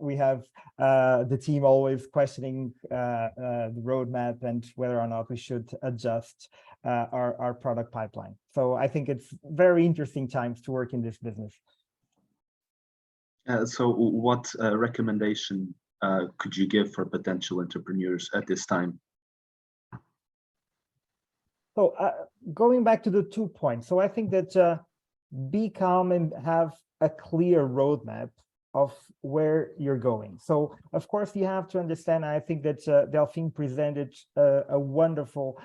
the team always questioning the roadmap and whether or not we should adjust our product pipeline. So I think it's very interesting times to work in this business. So what recommendation could you give for potential entrepreneurs at this time? So going back to the 2 points, so I think that be calm and have a clear roadmap of where you're going. So of course you have to understand, I think that Delphine presented a wonderful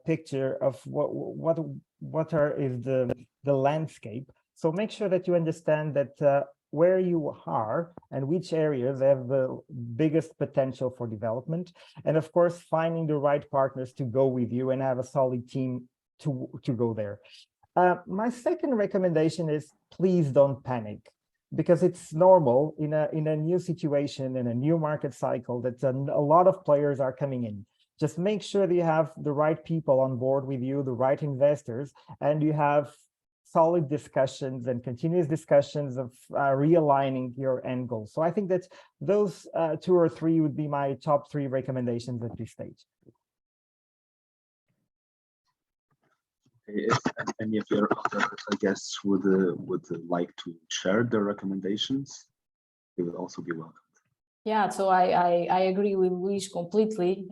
picture of is the landscape. So make sure that you understand that where you are and which areas have the biggest potential for development. And of course, finding the right partners to go with you and have a solid team to go there. My second recommendation is please don't panic, because it's normal in a new situation, in a new market cycle, that a lot of players are coming in. Just make sure that you have the right people on board with you, the right investors, and you have solid discussions and continuous discussions of realigning your end goals. So I think that those 2 or 3 would be my top 3 recommendations at this stage. If any of your other guests would like to share their recommendations, they would also be welcome. Yeah, so I agree with Luis completely.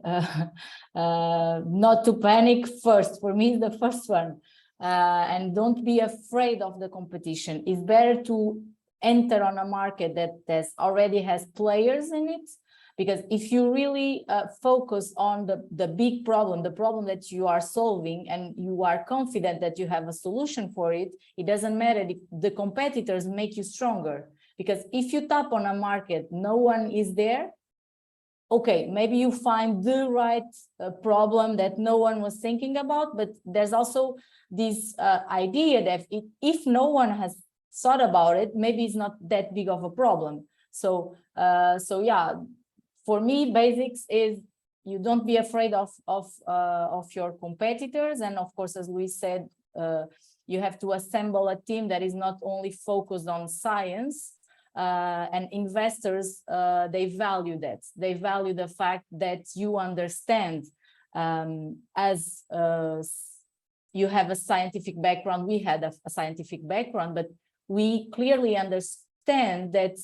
Not to panic first, for me, is the first one. And don't be afraid of the competition. It's better to enter on a market that already has players in it, because if you really focus on the big problem, the problem that you are solving, and you are confident that you have a solution for it, it doesn't matter if the competitors make you stronger. Because if you tap on a market, no one is there, okay, maybe you find the right problem that no one was thinking about, but there's also this idea that if no one has thought about it, maybe it's not that big of a problem. So yeah, for me, basics is you don't be afraid of your competitors, and of course, as Luis said, you have to assemble a team that is not only focused on science. And investors, they value that. They value the fact that you understand, as you have a scientific background. We had a scientific background, but we clearly understand that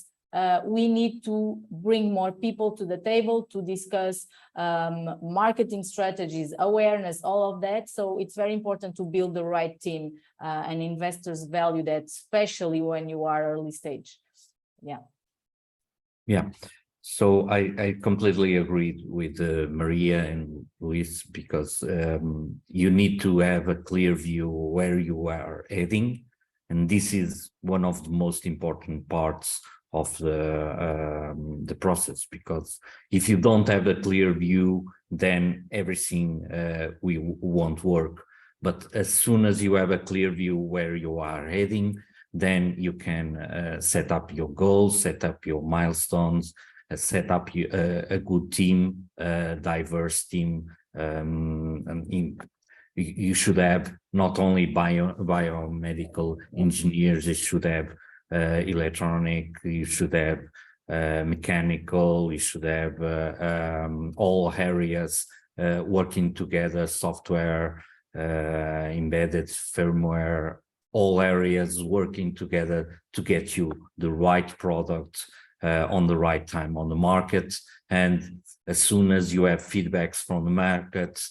we need to bring more people to the table to discuss marketing strategies, awareness, all of that. So it's very important to build the right team, and investors value that, especially when you are early stage. Yeah, so I completely agree with Maria and Luis, because you need to have a clear view where you are heading, and this is one of the most important parts of the process, because if you don't have a clear view, then everything won't work. But as soon as you have a clear view where you are heading, then you can set up your goals, set up your milestones, set up a good team, diverse team. You should have not only biomedical engineers, you should have electronic, you should have mechanical, you should have all areas working together, software, embedded firmware, all areas working together to get you the right product on the right time on the market. And as soon as you have feedbacks from the market,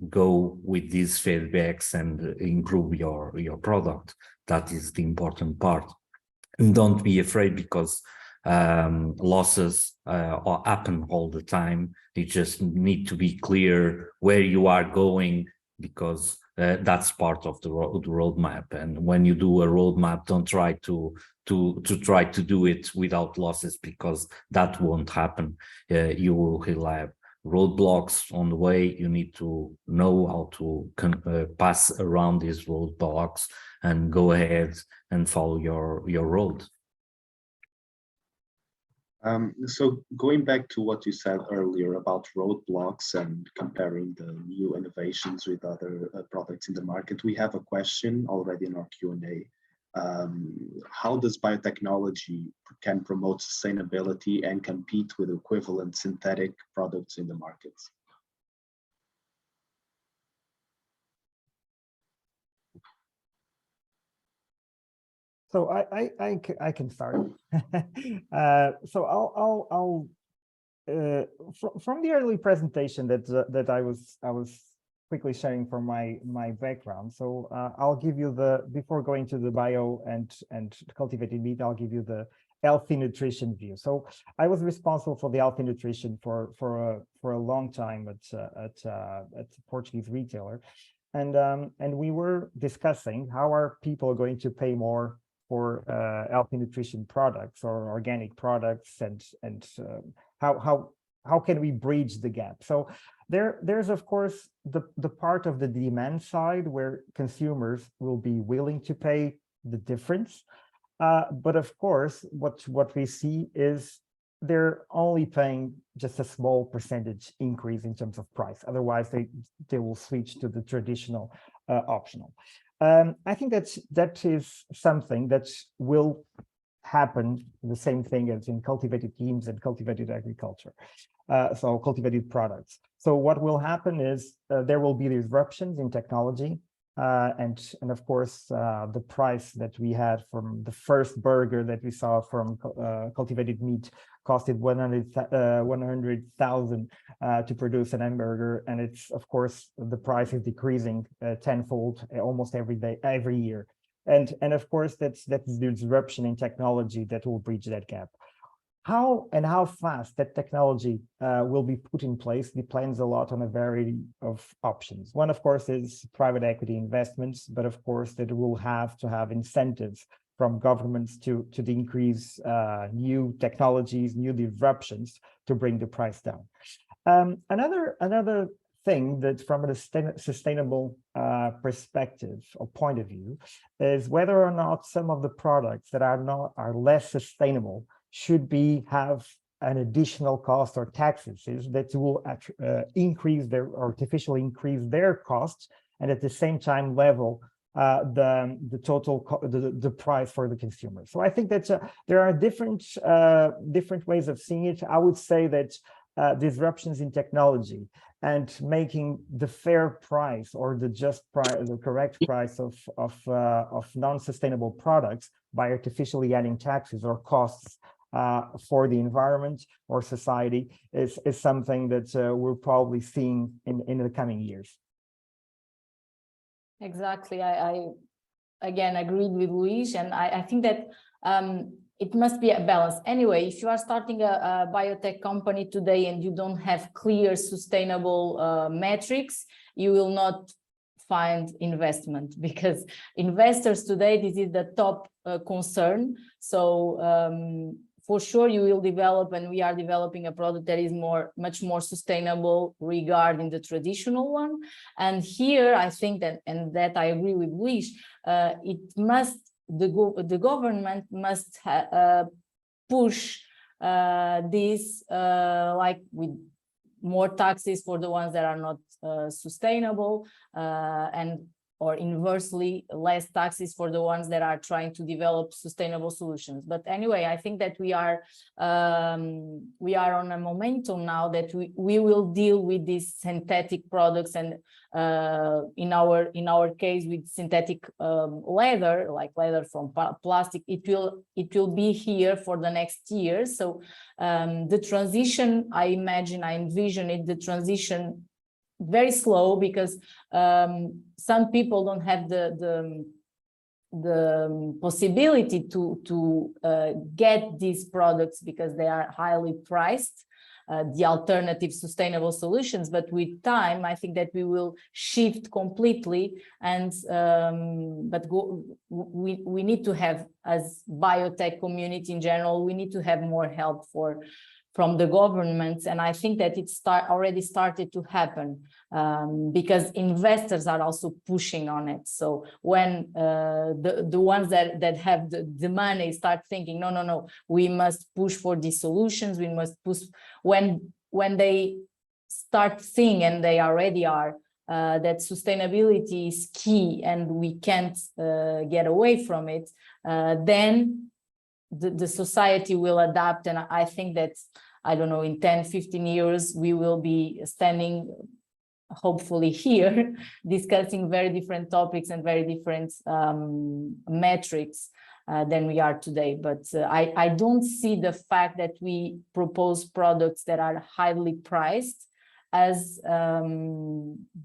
go with these feedbacks and improve your product. That is the important part. And don't be afraid, because losses happen all the time. You just need to be clear where you are going, because that's part of the roadmap. And when you do a roadmap, don't try to do it without losses, because that won't happen. You will have roadblocks on the way. You need to know how to pass around these roadblocks and go ahead and follow your road. So going back to what you said earlier about roadblocks and comparing the new innovations with other products in the market, we have a question already in our Q&A. How does biotechnology can promote sustainability and compete with equivalent synthetic products in the markets? So I can start. So I'll from the early presentation that I was quickly sharing from my background. So I'll give you before going to the bio and cultivated meat, I'll give you the healthy nutrition view. So I was responsible for the healthy nutrition for a long time at a Portuguese retailer, and we were discussing how are people going to pay more for healthy nutrition products or organic products, and how can we bridge the gap? So there's of course the part of the demand side where consumers will be willing to pay the difference, but of course what we see is they're only paying just a small percentage increase in terms of price. Otherwise they will switch to the traditional optional. I think that is something that will happen, the same thing as in cultivated teams and cultivated agriculture, so cultivated products. So what will happen is there will be disruptions in technology, and of course the price that we had from the first burger that we saw from cultivated meat costed 100,000 to produce an hamburger, and it's of course the price is decreasing tenfold almost every year. And of course, that's the disruption in technology that will bridge that gap. How fast that technology will be put in place depends a lot on a variety of options. One, of course, is private equity investments, but of course, that will have to have incentives from governments to increase new technologies, new disruptions to bring the price down. Another thing that from a sustainable perspective or point of view is whether or not some of the products that are less sustainable should have an additional cost or taxes that will artificially increase their costs, and at the same time level the total the price for the consumer. So I think that there are different ways of seeing it. I would say that disruptions in technology and making the fair price or the just price, the correct price of non-sustainable products by artificially adding taxes or costs for the environment or society is something that we're probably seeing in the coming years. Exactly. I again agreed with Luis, and I think that it must be a balance. Anyway, if you are starting a biotech company today and you don't have clear sustainable metrics, you will not find investment, because investors today, this is the top concern. So for sure you will develop, and we are developing a product that is much more sustainable regarding the traditional one. And here I think that, and that I agree with Luis, the government must push this like with more taxes for the ones that are not sustainable, or inversely less taxes for the ones that are trying to develop sustainable solutions. But anyway, I think that we are on a momentum now that we will deal with these synthetic products, and in our case with synthetic leather, like leather from plastic, it will be here for the next year. So the transition, I envision it, the transition very slow, because some people don't have the possibility to get these products because they are highly priced, the alternative sustainable solutions. But with time, I think that we will shift completely, and we need to have, as biotech community in general, we need to have more help from the governments, and I think that it already started to happen, because investors are also pushing on it. So when the ones that have the money start thinking, no, we must push for these solutions, we must push, when they start seeing, and they already are, that sustainability is key and we can't get away from it, then the society will adapt. And I think that, I don't know, in 10-15 years we will be standing hopefully here discussing very different topics and very different metrics than we are today. But I don't see the fact that we propose products that are highly priced as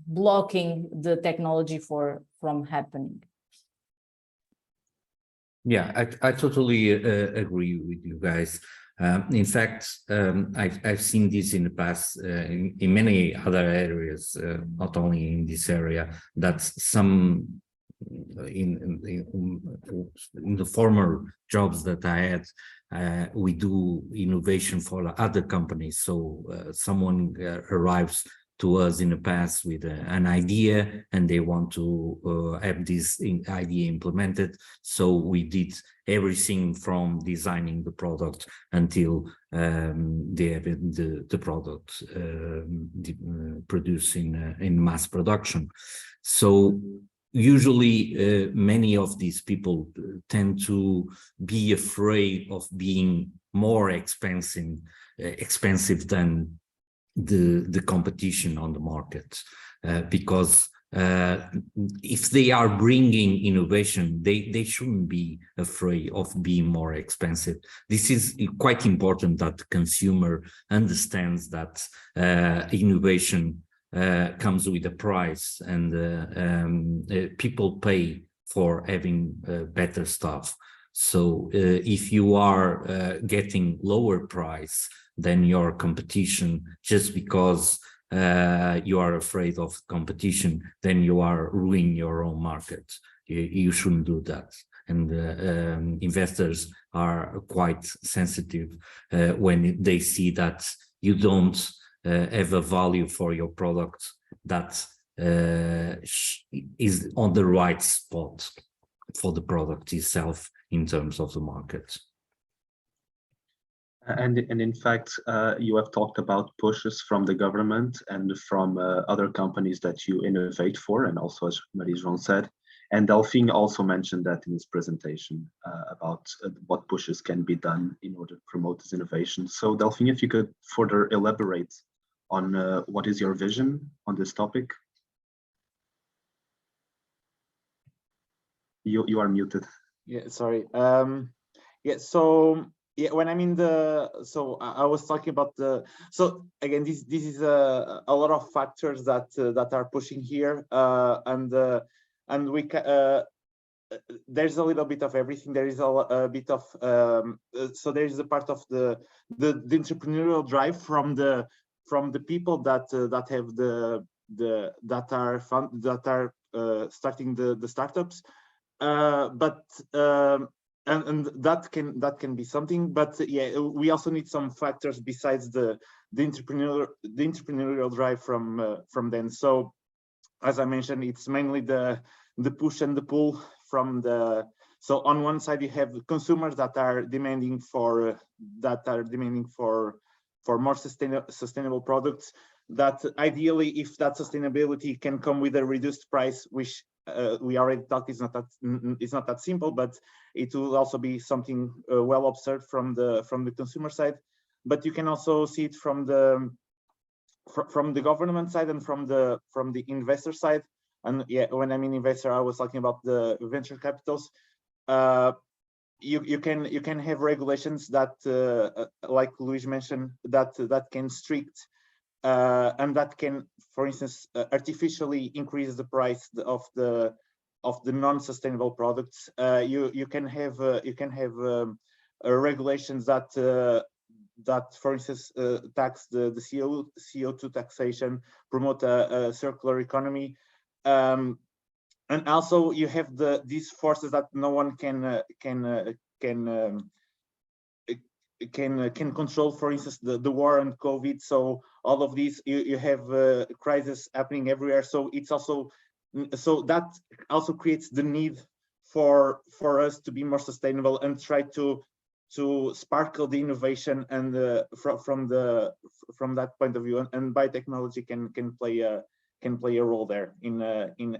blocking the technology from happening. Yeah, I totally agree with you guys. In fact, I've seen this in the past in many other areas, not only in this area, that some in the former jobs that I had, we do innovation for other companies. So someone arrives to us in the past with an idea and they want to have this idea implemented. So we did everything from designing the product until they have the product produced in mass production. So usually many of these people tend to be afraid of being more expensive than the competition on the market, because if they are bringing innovation, they shouldn't be afraid of being more expensive. This is quite important that the consumer understands that innovation comes with a price, and people pay for having better stuff. So if you are getting lower price than your competition just because you are afraid of competition, then you are ruining your own market. You shouldn't do that. And investors are quite sensitive when they see that you don't have a value for your product that is on the right spot for the product itself in terms of the market. And in fact, you have talked about pushes from the government and from other companies that you innovate for, and also, as Marie-João said, and Delphine also mentioned that in his presentation about what pushes can be done in order to promote this innovation. So Delphine, if you could further elaborate on what is your vision on this topic. You are muted. Yeah, sorry. Yeah, so yeah, when I mean I was talking about so again, this is a lot of factors that are pushing here, and we there's a little bit of everything. There is a bit of so there is a part of the entrepreneurial drive from the people that have that are starting the startups, but and that can be something, but yeah, we also need some factors besides the entrepreneurial drive from them. So as I mentioned, it's mainly the push and the pull from the. So on one side you have consumers that are demanding for more sustainable products, that ideally, if that sustainability can come with a reduced price, which we already talked, it's not that simple, but it will also be something well observed from the consumer side. But you can also see it from the government side and from the investor side. And yeah, when I mean investor, I was talking about the venture capitals. You can have regulations that, like Luis mentioned, that can strict and that can, for instance, artificially increase the price of the non-sustainable products. You can have regulations that for instance, tax the CO2 taxation, promote a circular economy, and also you have these forces that no one can control. For instance, the war and COVID. So all of these, you have crisis happening everywhere. So it's also that also creates the need for us to be more sustainable and try to sparkle the innovation, and from that point of view, and biotechnology can play a role there in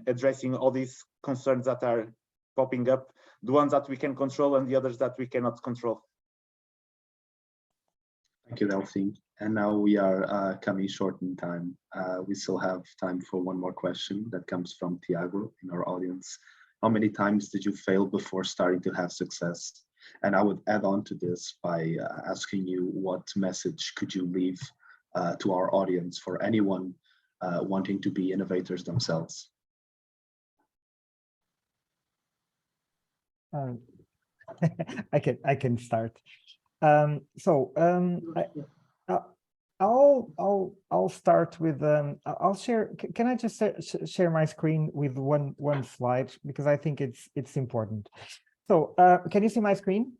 addressing all these concerns that are popping up, the ones that we can control and the others that we cannot control. Thank you, Delphine. And now we are coming short in time. We still have time for one more question that comes from Tiago in our audience. How many times did you fail before starting to have success? And I would add on to this by asking you, what message could you leave to our audience for anyone wanting to be innovators themselves? I can start. I'll start with I'll share. Can I just share my screen with one slide, because I think it's important. So can you see my screen?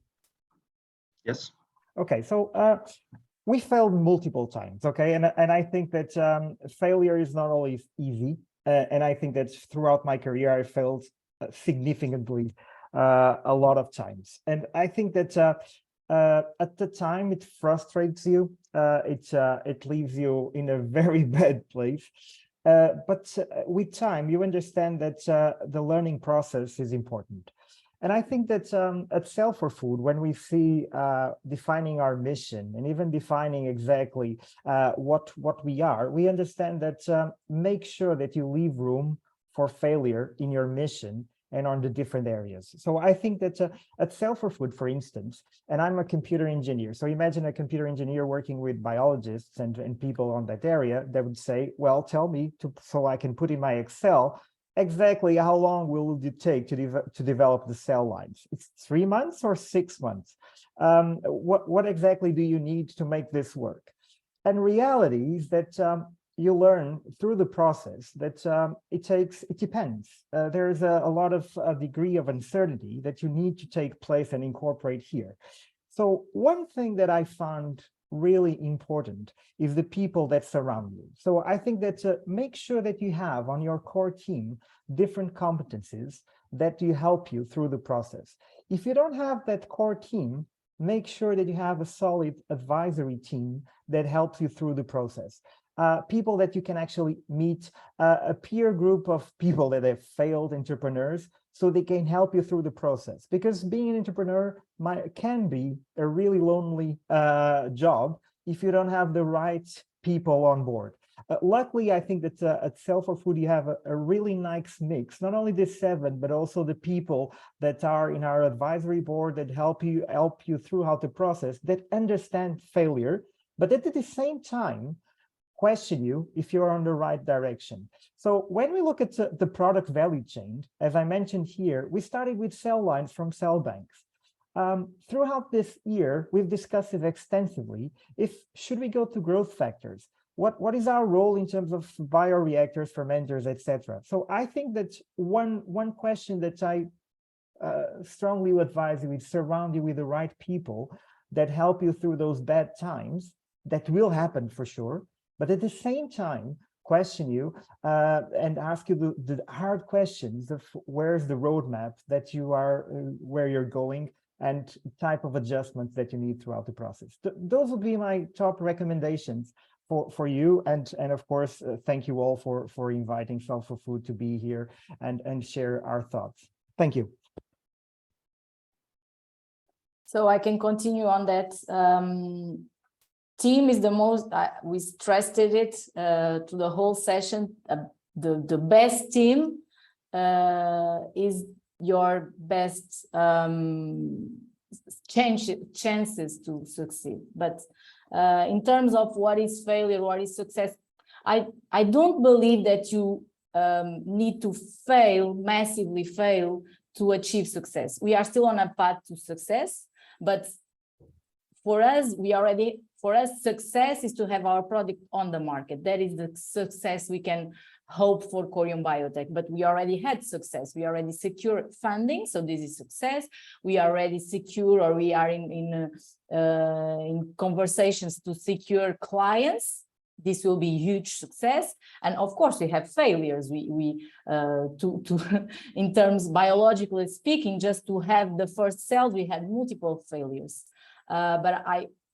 Yes. Okay, so we failed multiple times. Okay, and I think that failure is not always easy, and I think that throughout my career I failed significantly a lot of times, and I think that at the time it frustrates you, it leaves you in a very bad place, but with time you understand that the learning process is important. And I think that at Sell4Food, when we see defining our mission and even defining exactly what we are, we understand that make sure that you leave room for failure in your mission and on the different areas. So I think that at Sell4Food, for instance, and I'm a computer engineer. So imagine a computer engineer working with biologists and people on that area that would say, well, tell me so I can put in my Excel exactly how long will it take to develop the cell lines. It's 3 months or 6 months. What exactly do you need to make this work? And reality is that you learn through the process that it depends. There is a lot of degree of uncertainty that you need to take place and incorporate here. So one thing that I found really important is the people that surround you. So I think that make sure that you have on your core team different competencies that do help you through the process. If you don't have that core team, make sure that you have a solid advisory team that helps you through the process. People that you can actually meet, a peer group of people that have failed entrepreneurs, so they can help you through the process. Because being an entrepreneur can be a really lonely job if you don't have the right people on board. Luckily, I think that at Sell4Food, you have a really nice mix, not only the 7, but also the people that are in our advisory board that help you throughout the process, that understand failure, but at the same time, question you if you're on the right direction. So when we look at the product value chain, as I mentioned here, we started with cell lines from cell banks. Throughout this year, we've discussed it extensively. Should we go to growth factors? What is our role in terms of bioreactors, fermenters, etc.? So I think that one question that I strongly would advise you is surround you with the right people that help you through those bad times that will happen for sure. But at the same time, question you and ask you the hard questions of where's the roadmap that you are, where you're going, and type of adjustments that you need throughout the process. Those would be my top recommendations for you. And of course, thank you all for inviting Sell4Food to be here and share our thoughts. Thank you. So I can continue on that. Team is the most, we stressed it to the whole session. The best team is your best chances to succeed. But in terms of what is failure, what is success, I don't believe that you need to massively fail to achieve success. We are still on a path to success, but for us, success is to have our product on the market. That is the success we can hope for Corium Biotech, but we already had success. We already secured funding, so this is success. We already secure, or we are in conversations to secure clients. This will be huge success. And of course, we have failures. In terms biologically speaking, just to have the first cells, we had multiple failures. But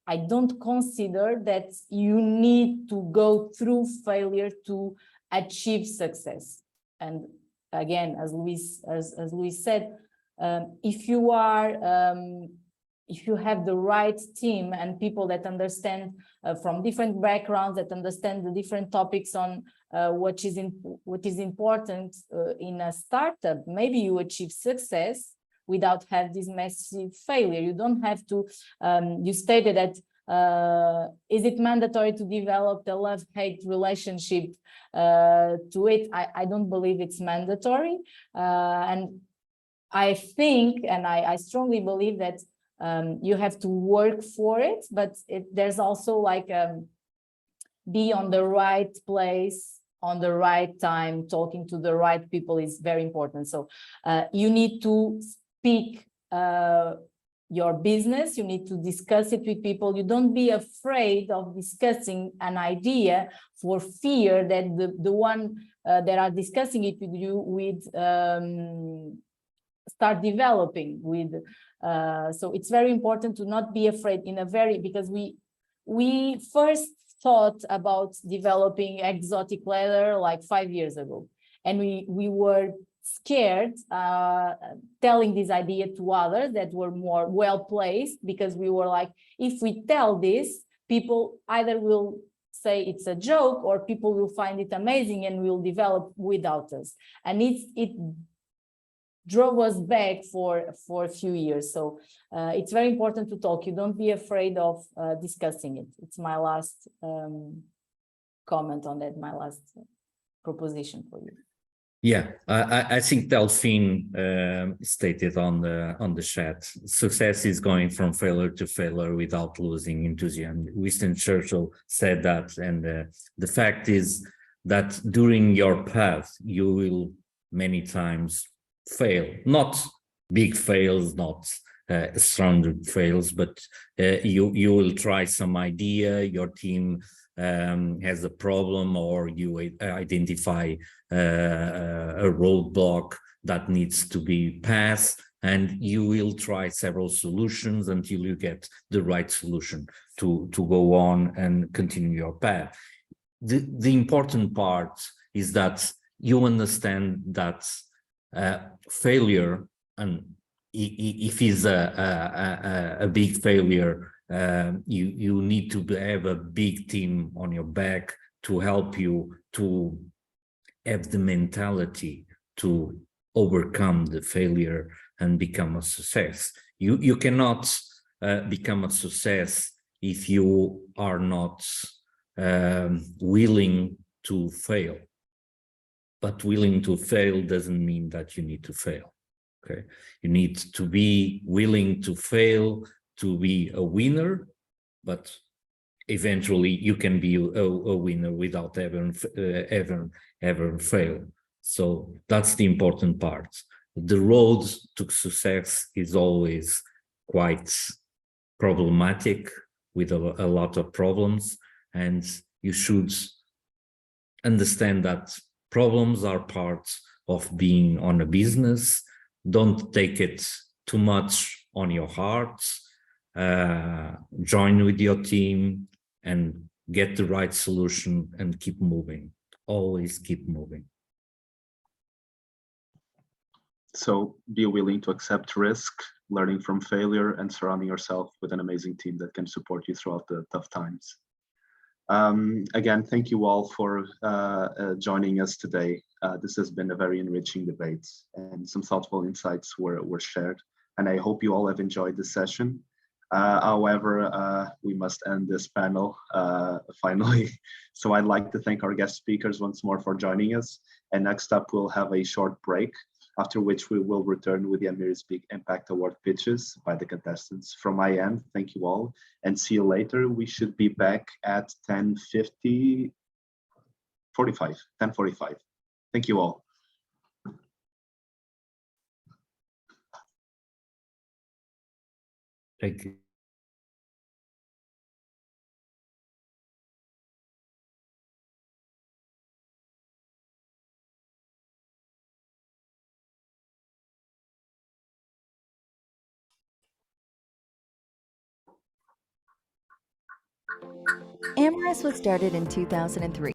I don't consider that you need to go through failure to achieve success. And again, as Luis said, if you have the right team and people that understand from different backgrounds, that understand the different topics on what is important in a startup, maybe you achieve success without having this massive failure. You don't have to, you stated that is it mandatory to develop the love-hate relationship to it? I don't believe it's mandatory. And I think, and I strongly believe that you have to work for it, but there's also like be on the right place, on the right time, talking to the right people is very important. So you need to speak your business, you need to discuss it with people. You don't be afraid of discussing an idea for fear that the one that are discussing it with you with start developing with. So it's very important to not be afraid because we first thought about developing exotic leather like 5 years ago, and we were scared telling this idea to others that were more well placed, because we were like, if we tell this, people either will say it's a joke or people will find it amazing and will develop without us, and it drove us back for a few years. So it's very important to talk. You don't be afraid of discussing it. It's my last comment on that, my last proposition for you. Yeah, I think Delphine stated on the chat, success is going from failure to failure without losing enthusiasm. Winston Churchill said that, and the fact is that during your path, you will many times fail, not big fails, not stranded fails, but you will try some idea, your team has a problem, or you identify a roadblock that needs to be passed, and you will try several solutions until you get the right solution to go on and continue your path. The important part is that you understand that failure, and if it's a big failure, you need to have a big team on your back to help you to have the mentality to overcome the failure and become a success. You cannot become a success if you are not willing to fail. But willing to fail doesn't mean that you need to fail. Okay, you need to be willing to fail to be a winner, but eventually you can be a winner without ever fail. So that's the important part. The road to success is always quite problematic, with a lot of problems, and you should understand that problems are part of being on a business. Don't take it too much on your heart. Join with your team and get the right solution and keep moving. Always keep moving. So be willing to accept risk, learning from failure, and surrounding yourself with an amazing team that can support you throughout the tough times. Again, thank you all for joining us today. This has been a very enriching debate, and some thoughtful insights were shared, and I hope you all have enjoyed this session. However, we must end this panel finally. So I'd like to thank our guest speakers once more for joining us. And next up, we'll have a short break, after which we will return with the Amiris Big Impact Award pitches by the contestants. From my end, thank you all, and see you later. We should be back at 10:45. Thank you all. Thank you. Amiris was started in 2003.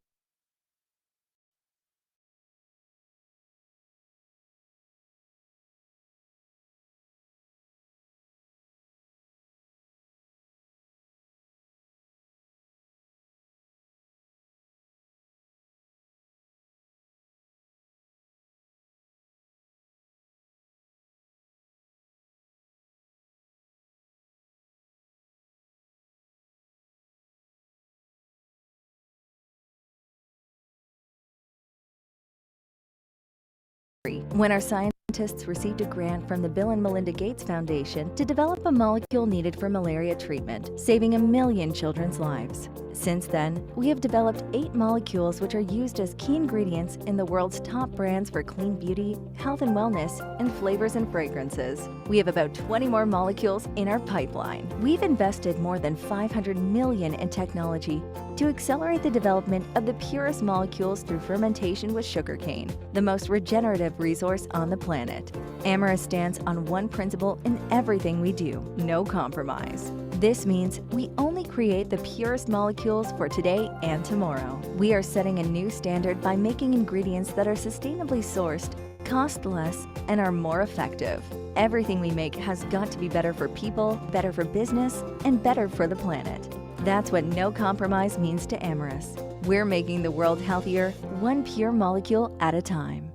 when our scientists received a grant from the Bill and Melinda Gates Foundation to develop a molecule needed for malaria treatment, saving 1 million children's lives. Since then, we have developed 8 molecules which are used as key ingredients in the world's top brands for clean beauty, health and wellness, and flavors and fragrances. We have about 20 more molecules in our pipeline. We've invested more than 500 million in technology to accelerate the development of the purest molecules through fermentation with sugarcane, the most regenerative resource on the planet. Amyris stands on one principle in everything we do: no compromise. This means we only create the purest molecules for today and tomorrow. We are setting a new standard by making ingredients that are sustainably sourced, cost less, and are more effective. Everything we make has got to be better for people, better for business, and better for the planet. That's what no compromise means to Amyris. We're making the world healthier, one pure molecule at a time.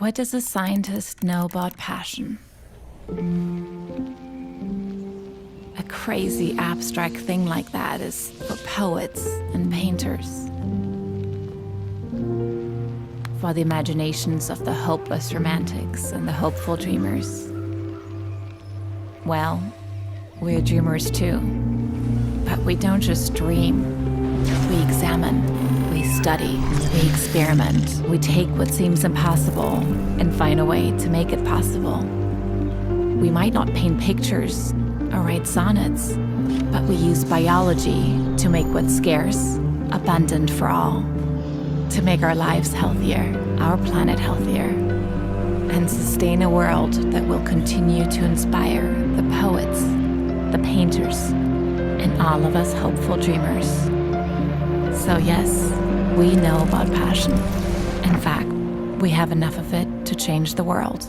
What does a scientist know about passion? A crazy abstract thing like that is for poets and painters, for the imaginations of the hopeless romantics and the hopeful dreamers. Well, we're dreamers too, but we don't just dream. We examine, we study, we experiment, we take what seems impossible and find a way to make it possible. We might not paint pictures or write sonnets, but we use biology to make what's scarce abundant for all, to make our lives healthier, our planet healthier, and sustain a world that will continue to inspire the poets, the painters, and all of us hopeful dreamers. So yes, we know about passion. In fact, we have enough of it to change the world.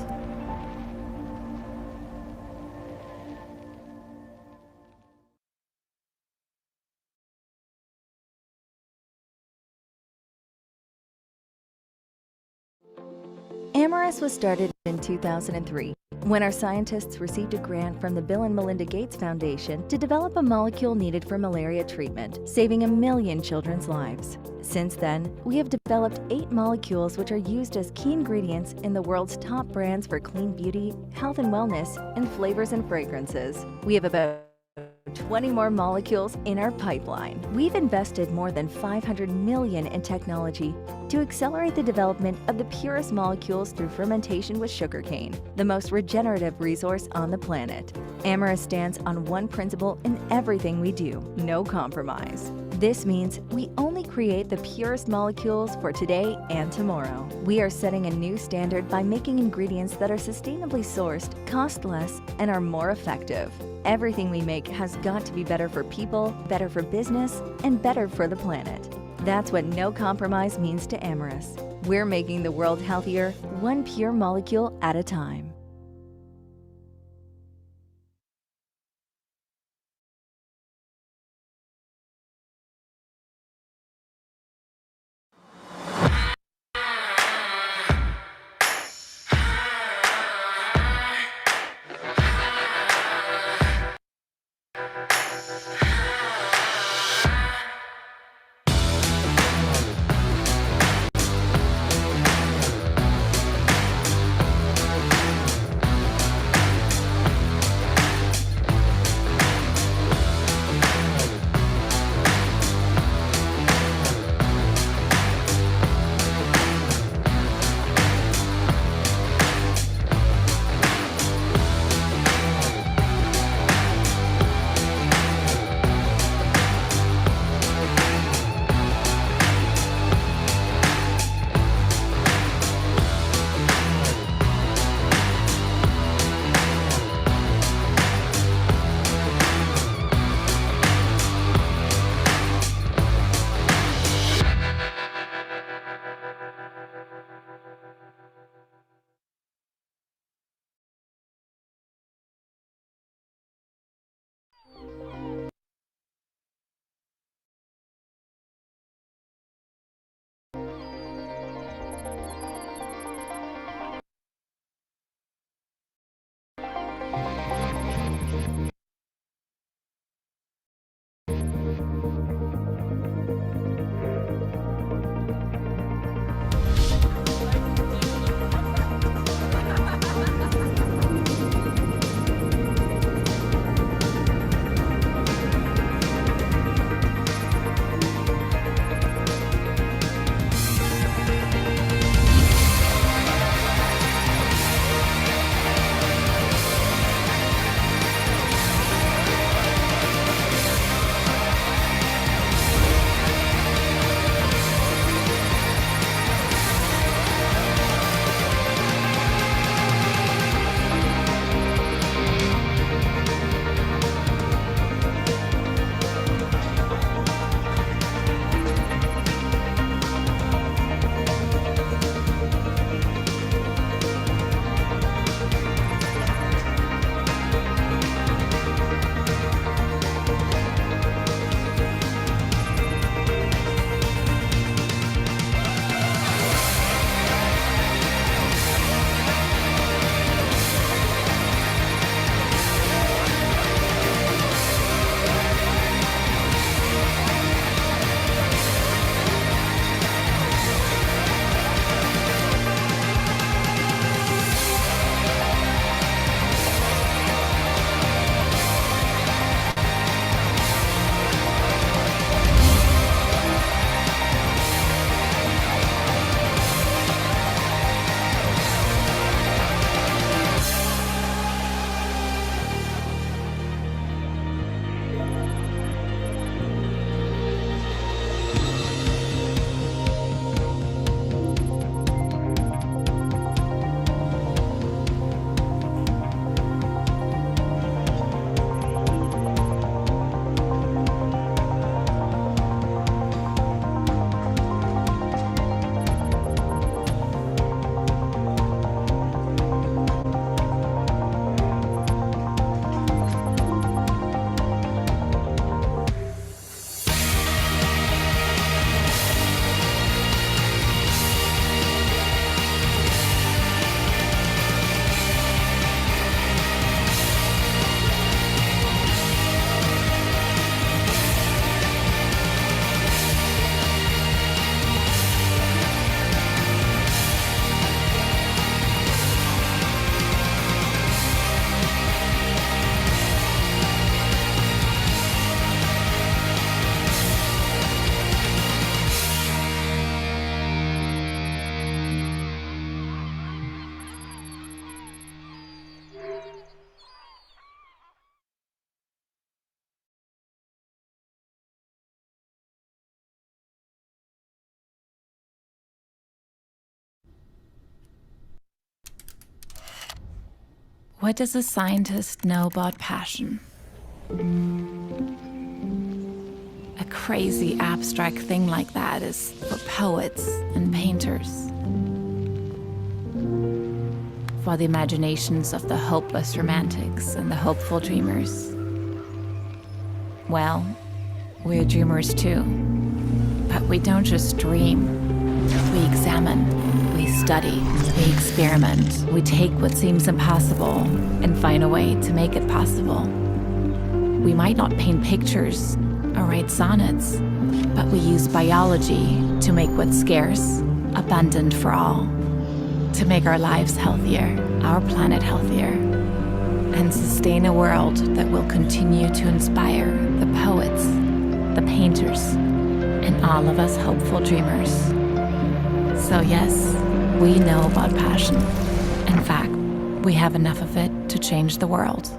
Amyris was started in 2003 when our scientists received a grant from the Bill and Melinda Gates Foundation to develop a molecule needed for malaria treatment, saving 1 million children's lives. Since then, we have developed 8 molecules which are used as key ingredients in the world's top brands for clean beauty, health and wellness, and flavors and fragrances. We have about 20 more molecules in our pipeline. We've invested more than $500 million in technology to accelerate the development of the purest molecules through fermentation with sugarcane, the most regenerative resource on the planet. Amyris stands on one principle in everything we do: no compromise. This means we only create the purest molecules for today and tomorrow. We are setting a new standard by making ingredients that are sustainably sourced, cost less, and are more effective. Everything we make has got to be better for people, better for business, and better for the planet. That's what no compromise means to Amyris. We're making the world healthier, one pure molecule at a time. What does a scientist know about passion? A crazy abstract thing like that is for poets and painters, for the imaginations of the hopeless romantics and the hopeful dreamers. Well, we're dreamers too, but we don't just dream. We examine, we study, we experiment. We take what seems impossible and find a way to make it possible. We might not paint pictures or write sonnets, but we use biology to make what's scarce abundant for all, to make our lives healthier, our planet healthier, and sustain a world that will continue to inspire the poets, the painters, and all of us hopeful dreamers. So yes, we know about passion. In fact, we have enough of it to change the world.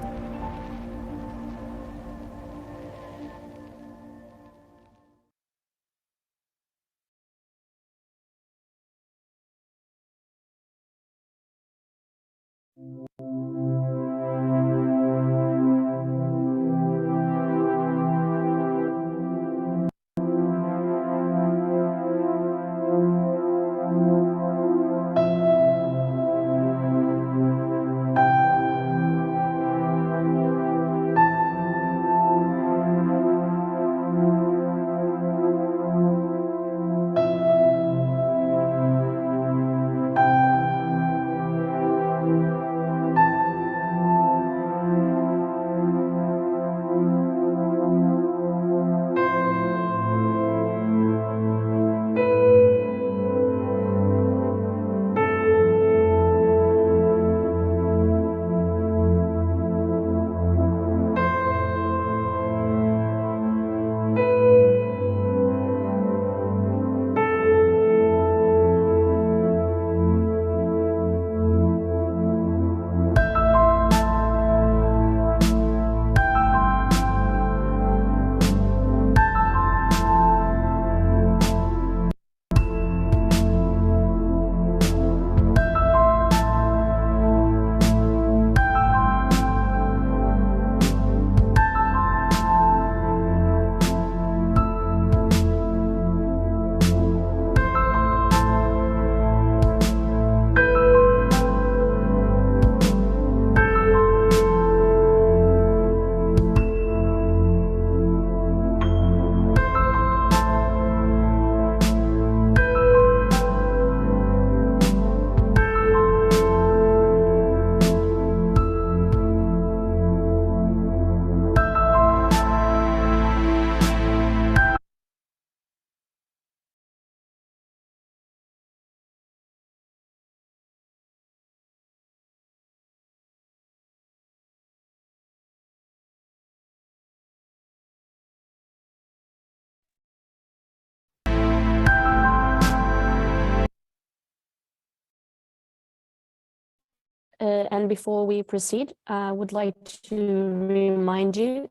And before we proceed, I would like to remind you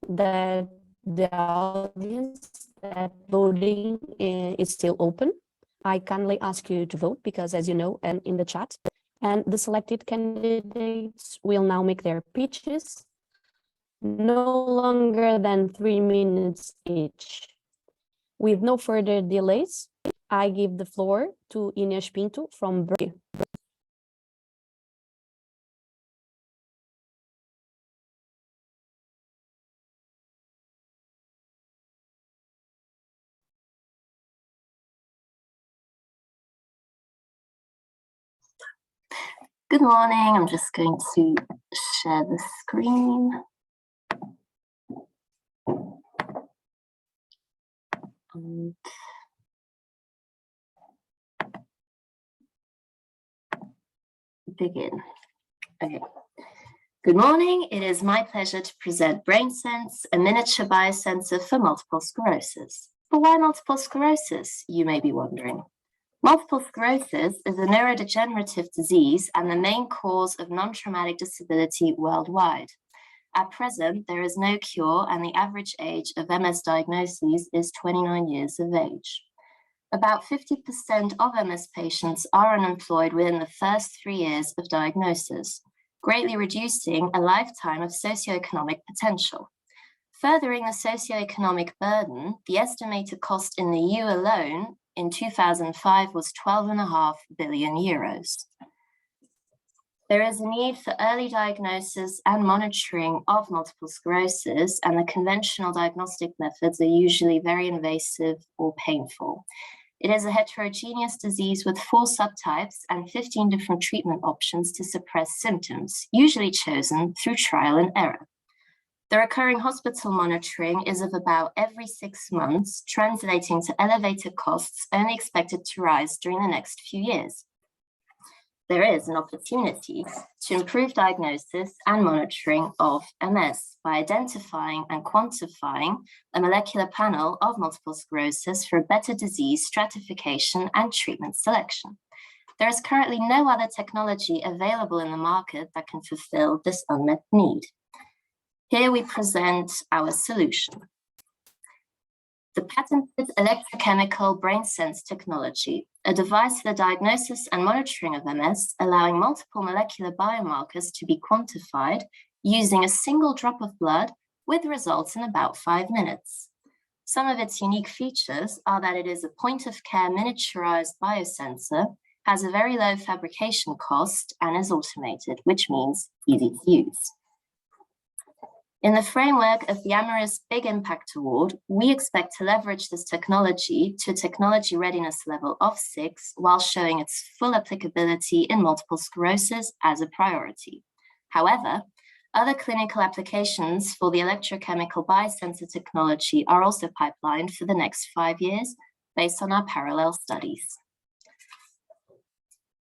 that the audience, that voting is still open. I kindly ask you to vote because, as you know, and in the chat, and the selected candidates will now make their pitches no longer than 3 minutes each. With no further delays, I give the floor to Inês Pinto from Brazil. Good morning, I'm just going to share the screen. And begin. Okay. Good morning, it is my pleasure to present BrainSense, a miniature biosensor for multiple sclerosis. But why multiple sclerosis, you may be wondering. Multiple sclerosis is a neurodegenerative disease and the main cause of non-traumatic disability worldwide. At present, there is no cure and the average age of MS diagnoses is 29 years of age. About 50% of MS patients are unemployed within the first 3 years of diagnosis. greatly reducing a lifetime of socioeconomic potential. Furthering the socioeconomic burden, the estimated cost in the EU alone in 2005 was 12.5 billion euros. There is a need for early diagnosis and monitoring of multiple sclerosis, and the conventional diagnostic methods are usually very invasive or painful. It is a heterogeneous disease with 4 subtypes and 15 different treatment options to suppress symptoms, usually chosen through trial and error. The recurring hospital monitoring is of about every 6 months, translating to elevated costs only expected to rise during the next few years. There is an opportunity to improve diagnosis and monitoring of MS by identifying and quantifying a molecular panel of multiple sclerosis for better disease stratification and treatment selection. There is currently no other technology available in the market that can fulfill this unmet need. Here we present our solution. The patented electrochemical brain sense technology, a device for the diagnosis and monitoring of MS, allowing multiple molecular biomarkers to be quantified using a single drop of blood with results in about 5 minutes. Some of its unique features are that it is a point-of-care miniaturized biosensor, has a very low fabrication cost, and is automated, which means easy to use. In the framework of the Amaris Big Impact Award, we expect to leverage this technology to a technology readiness level of 6 while showing its full applicability in multiple sclerosis as a priority. However, other clinical applications for the electrochemical biosensor technology are also pipelined for the next 5 years based on our parallel studies.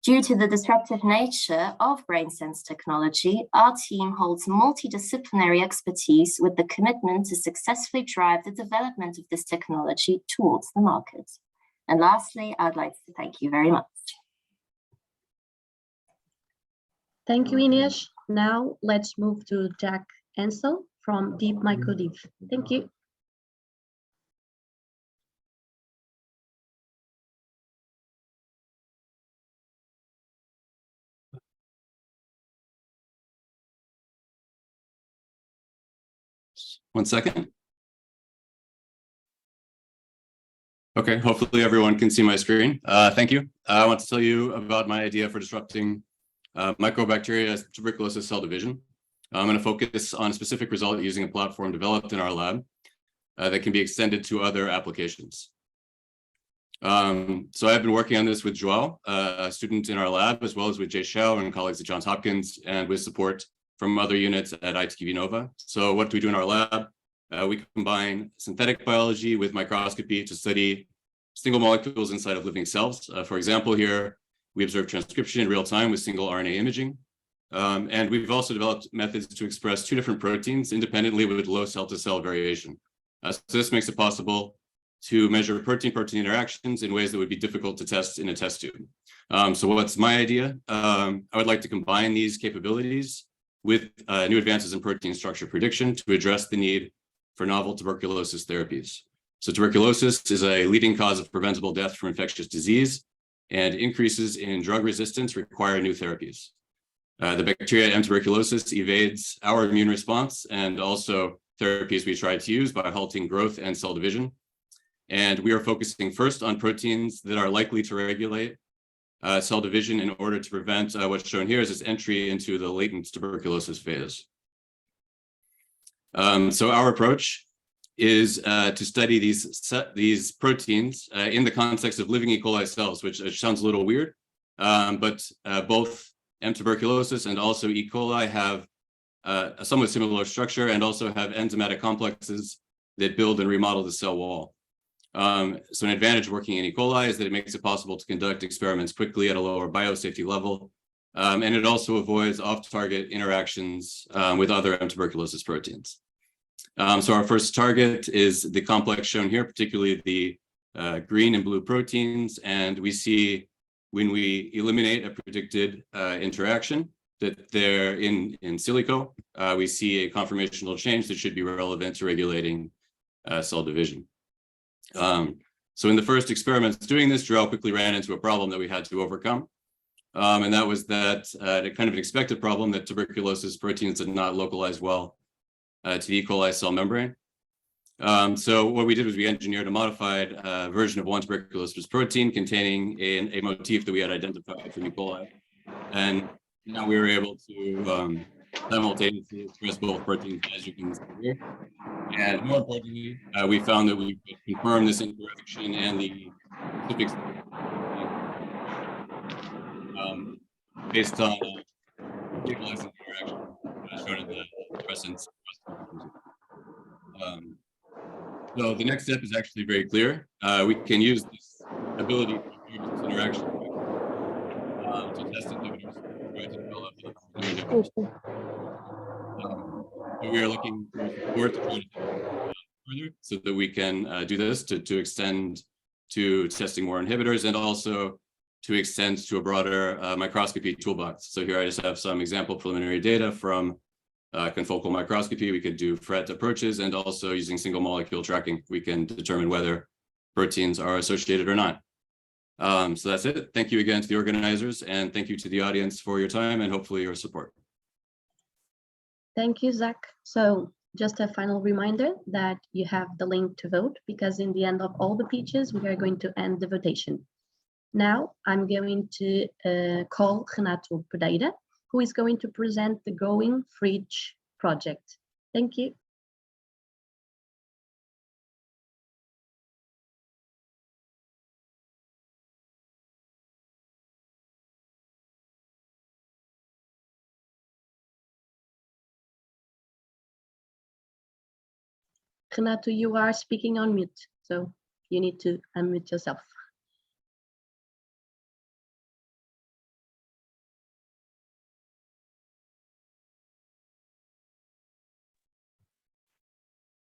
Due to the disruptive nature of BrainSense technology, our team holds multidisciplinary expertise with the commitment to successfully drive the development of this technology towards the market. And lastly, I'd like to thank you very much. Thank you, Ines. Now let's move to Jack Ansel from Deep MicroDiv. Thank you. One second. Okay, hopefully everyone can see my screen. Thank you. I want to tell you about my idea for disrupting mycobacteria tuberculosis cell division. I'm going to focus on a specific result using a platform developed in our lab that can be extended to other applications. So I've been working on this with Joao, a student in our lab, as well as with Jay Xiao and colleagues at Johns Hopkins, and with support from other units at ITV Nova. So what do we do in our lab? We combine synthetic biology with microscopy to study single molecules inside of living cells. For example, here we observe transcription in real time with single RNA imaging. And we've also developed methods to express 2 different proteins independently with low cell-to-cell variation. So this makes it possible to measure protein-protein interactions in ways that would be difficult to test in a test tube. So what's my idea? I would like to combine these capabilities with new advances in protein structure prediction to address the need for novel tuberculosis therapies. So tuberculosis is a leading cause of preventable death from infectious disease, and increases in drug resistance require new therapies. The bacteria M. tuberculosis evades our immune response and also therapies we try to use by halting growth and cell division. And we are focusing first on proteins that are likely to regulate cell division in order to prevent what's shown here as its entry into the latent tuberculosis phase. So our approach is to study these proteins in the context of living E. coli cells, which sounds a little weird, but both M. tuberculosis and also E. coli have a somewhat similar structure and also have enzymatic complexes that build and remodel the cell wall. So an advantage of working in E. coli is that it makes it possible to conduct experiments quickly at a lower biosafety level, and it also avoids off-target interactions with other M. tuberculosis proteins. So our first target is the complex shown here, particularly the green and blue proteins, and we see when we eliminate a predicted interaction that they're in silico, we see a conformational change that should be relevant to regulating cell division. So in the first experiments doing this, Joao quickly ran into a problem that we had to overcome. And that was that a kind of an expected problem that tuberculosis proteins did not localize well to the E. coli cell membrane. So what we did was we engineered a modified version of one tuberculosis protein containing a motif that we had identified from E. coli. And now we were able to simultaneously express both proteins, as you can see here. And more importantly, we found that we could confirm this interaction and the specific based on localizing interaction shown in the fluorescence. So the next step is actually very clear. We can use this ability to observe this interaction to test inhibitors, try to develop inhibitors. So we are looking for support to try to further so that we can do this to extend to testing more inhibitors and also to extend to a broader microscopy toolbox. So here I just have some example preliminary data from confocal microscopy. We could do FRET approaches, and also using single molecule tracking, we can determine whether proteins are associated or not. So that's it. Thank you again to the organizers, and thank you to the audience for your time and hopefully your support. Thank you, Zach. So just a final reminder that you have the link to vote, because in the end of all the pitches, we are going to end the votation. Now I'm going to call Renato Pereira, who is going to present the Growing Fridge project. Thank you. Renato, you are speaking on mute, so you need to unmute yourself.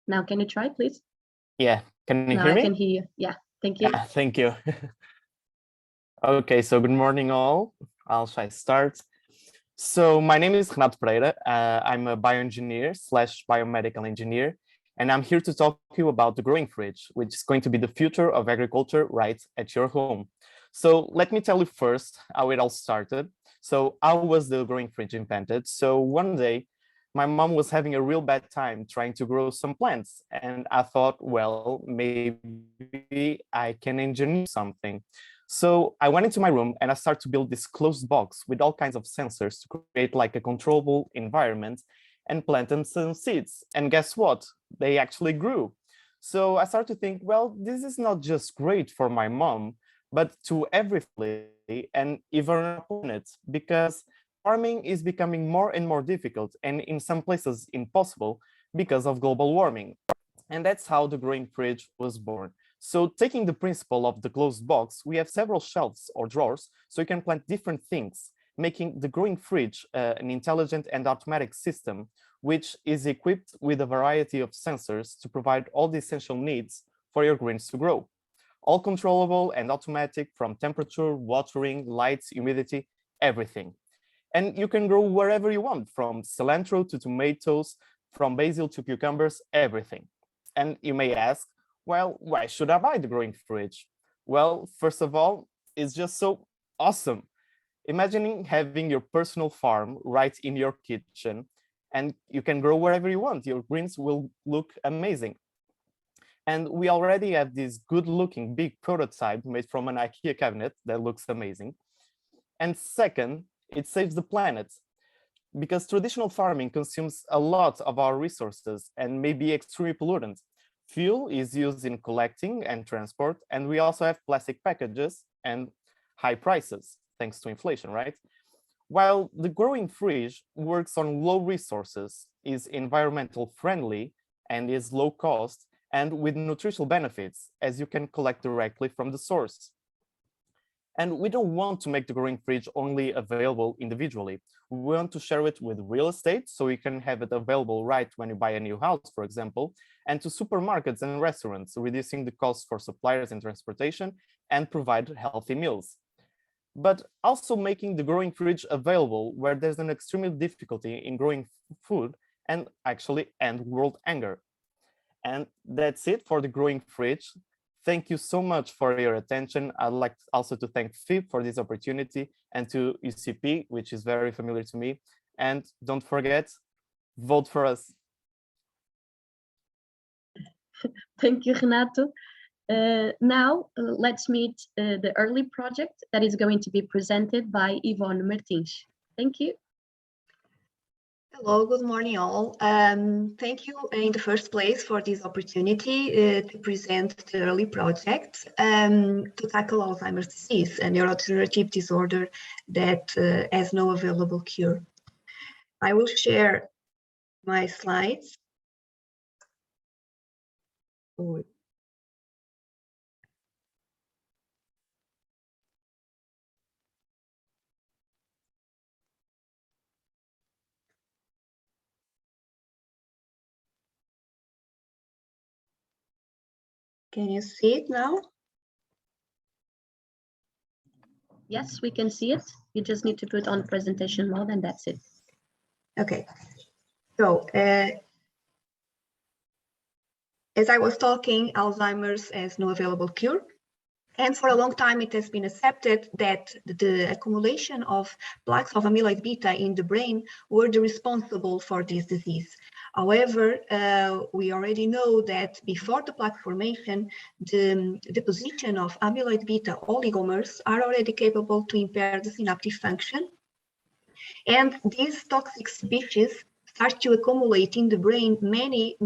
Now, can you try, please? Yeah, can you now hear me? I can hear you. Yeah, thank you. Yeah, thank you. Okay, so good morning all. I'll try to start. So my name is Renato Pereira. I'm a bioengineer / biomedical engineer, and I'm here to talk to you about the growing fridge, which is going to be the future of agriculture right at your home. So let me tell you first how it all started. So how was the growing fridge invented? So one day, my mom was having a real bad time trying to grow some plants. And I thought, well, maybe I can engineer something. So I went into my room and I started to build this closed box with all kinds of sensors to create like a controllable environment and planted some seeds. And guess what? They actually grew. So I started to think, well, this is not just great for my mom, but to everybody and even our planet, because farming is becoming more and more difficult and in some places impossible because of global warming. And that's how the growing fridge was born. So taking the principle of the closed box, we have several shelves or drawers so you can plant different things, making the growing fridge an intelligent and automatic system, which is equipped with a variety of sensors to provide all the essential needs for your greens to grow. All controllable and automatic, from temperature, watering, lights, humidity, everything. And you can grow wherever you want, from cilantro to tomatoes, from basil to cucumbers, everything. And you may ask, well, why should I buy the growing fridge? Well, first of all, it's just so awesome. Imagining having your personal farm right in your kitchen, and you can grow wherever you want. Your greens will look amazing. And we already have this good looking big prototype made from an IKEA cabinet that looks amazing. And second, it saves the planet, because traditional farming consumes a lot of our resources and may be extremely pollutant. Fuel is used in collecting and transport, and we also have plastic packages and high prices, thanks to inflation, right? While the growing fridge works on low resources, is environmental friendly, and is low cost, and with nutritional benefits, as you can collect directly from the source. And we don't want to make the growing fridge only available individually. We want to share it with real estate, so you can have it available right when you buy a new house, for example, and to supermarkets and restaurants, reducing the costs for suppliers and transportation, and provide healthy meals. But also making the growing fridge available where there's an extreme difficulty in growing food and actually end world hunger. And that's it for the growing fridge. Thank you so much for your attention. I'd like also to thank FIB for this opportunity and to UCP, which is very familiar to me. And don't forget, vote for us. Thank you, Renato. Now, let's meet the early project that is going to be presented by Yvonne Martins. Thank you. Hello, good morning all. Thank you in the first place for this opportunity to present the early project to tackle Alzheimer's disease, a neurodegenerative disorder that has no available cure. I will share my slides. Can you see it now? Yes, we can see it. You just need to put on presentation mode and that's it. Okay. So, as I was talking, Alzheimer's has no available cure. And for a long time, it has been accepted that the accumulation of plaques of amyloid beta in the brain were the responsible for this disease. However, we already know that before the plaque formation, the deposition of amyloid beta oligomers are already capable to impair the synaptic function. And these toxic species start to accumulate in the brain many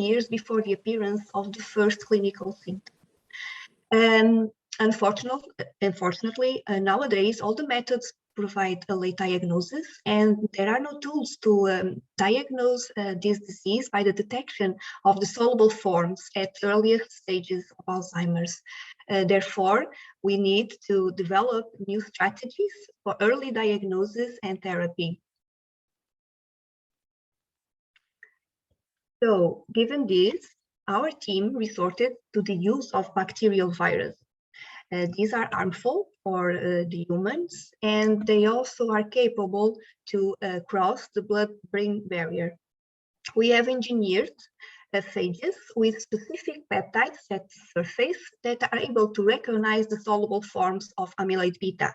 years before the appearance of the first clinical symptoms. Unfortunately, nowadays, all the methods provide a late diagnosis, and there are no tools to diagnose this disease by the detection of the soluble forms at earliest stages of Alzheimer's. Therefore, we need to develop new strategies for early diagnosis and therapy. So, given this, our team resorted to the use of bacterial viruses. These are harmful for the humans, and they also are capable to cross the blood-brain barrier. We have engineered phages with specific peptides at the surface that are able to recognize the soluble forms of amyloid beta.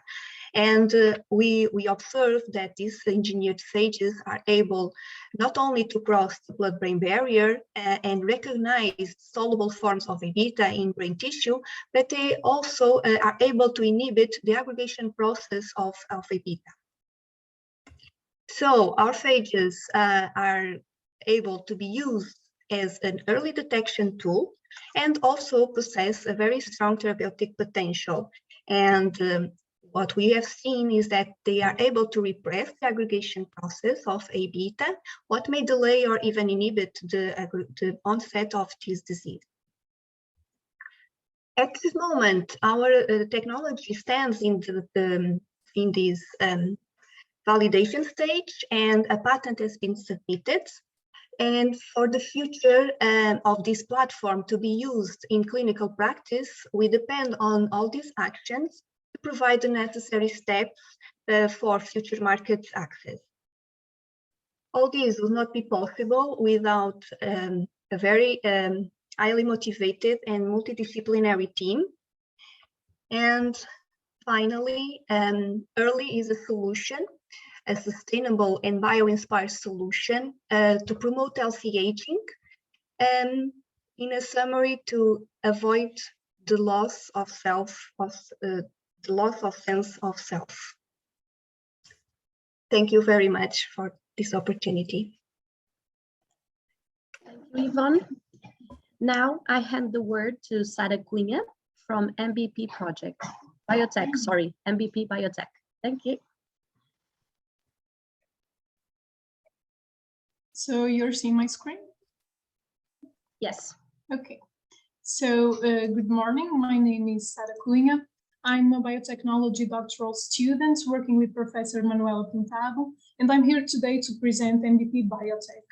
And we observe that these engineered phages are able not only to cross the blood-brain barrier and recognize soluble forms of A-beta in brain tissue, but they also are able to inhibit the aggregation process of A-beta. So our phages are able to be used as an early detection tool and also possess a very strong therapeutic potential. And what we have seen is that they are able to repress the aggregation process of A-beta, what may delay or even inhibit the onset of this disease. At this moment, our technology stands in this validation stage, and a patent has been submitted. And for the future of this platform to be used in clinical practice, we depend on all these actions to provide the necessary steps for future market access. All this would not be possible without a very highly motivated and multidisciplinary team. And finally, early is a solution, a sustainable and bio-inspired solution to promote healthy aging, and in a summary, to avoid the loss of sense of self. Thank you very much for this opportunity. Thank you, Yvonne. Now I hand the word to Sara Cunha from MVP Project. MVP Biotech. Thank you. So you're seeing my screen? Yes. Okay. So good morning. My name is Sara Cunha. I'm a biotechnology doctoral student working with Professor Manuela Pintado, and I'm here today to present MVP Biotech,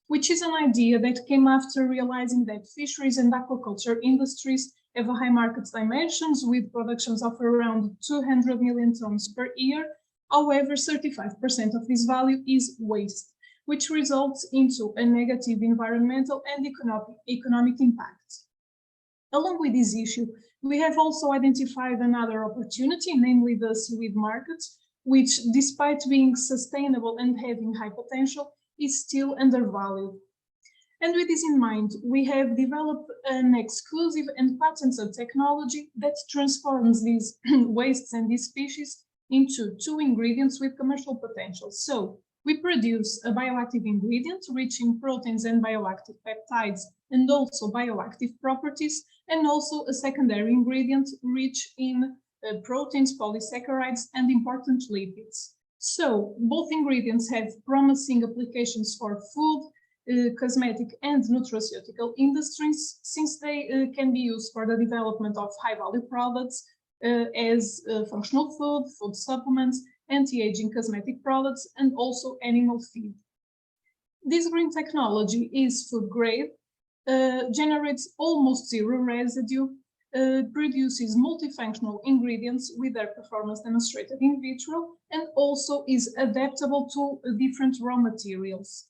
which is an idea that came after realizing that fisheries and aquaculture industries have high market dimensions with productions of around 200 million tons per year. However, 35% of this value is waste, which results into a negative environmental and economic impact. Along with this issue, we have also identified another opportunity, namely the seaweed market, which, despite being sustainable and having high potential, is still undervalued. And with this in mind, we have developed an exclusive and patented technology that transforms these wastes and these species into two ingredients with commercial potential. So we produce a bioactive ingredient rich in proteins and bioactive peptides and also bioactive properties, and also a secondary ingredient rich in proteins, polysaccharides, and important lipids. So both ingredients have promising applications for food, cosmetic and nutraceutical industries, since they can be used for the development of high-value products as functional food, food supplements, anti-aging cosmetic products, and also animal feed. This green technology is food grade, generates almost zero residue, produces multifunctional ingredients with their performance demonstrated in vitro, and also is adaptable to different raw materials.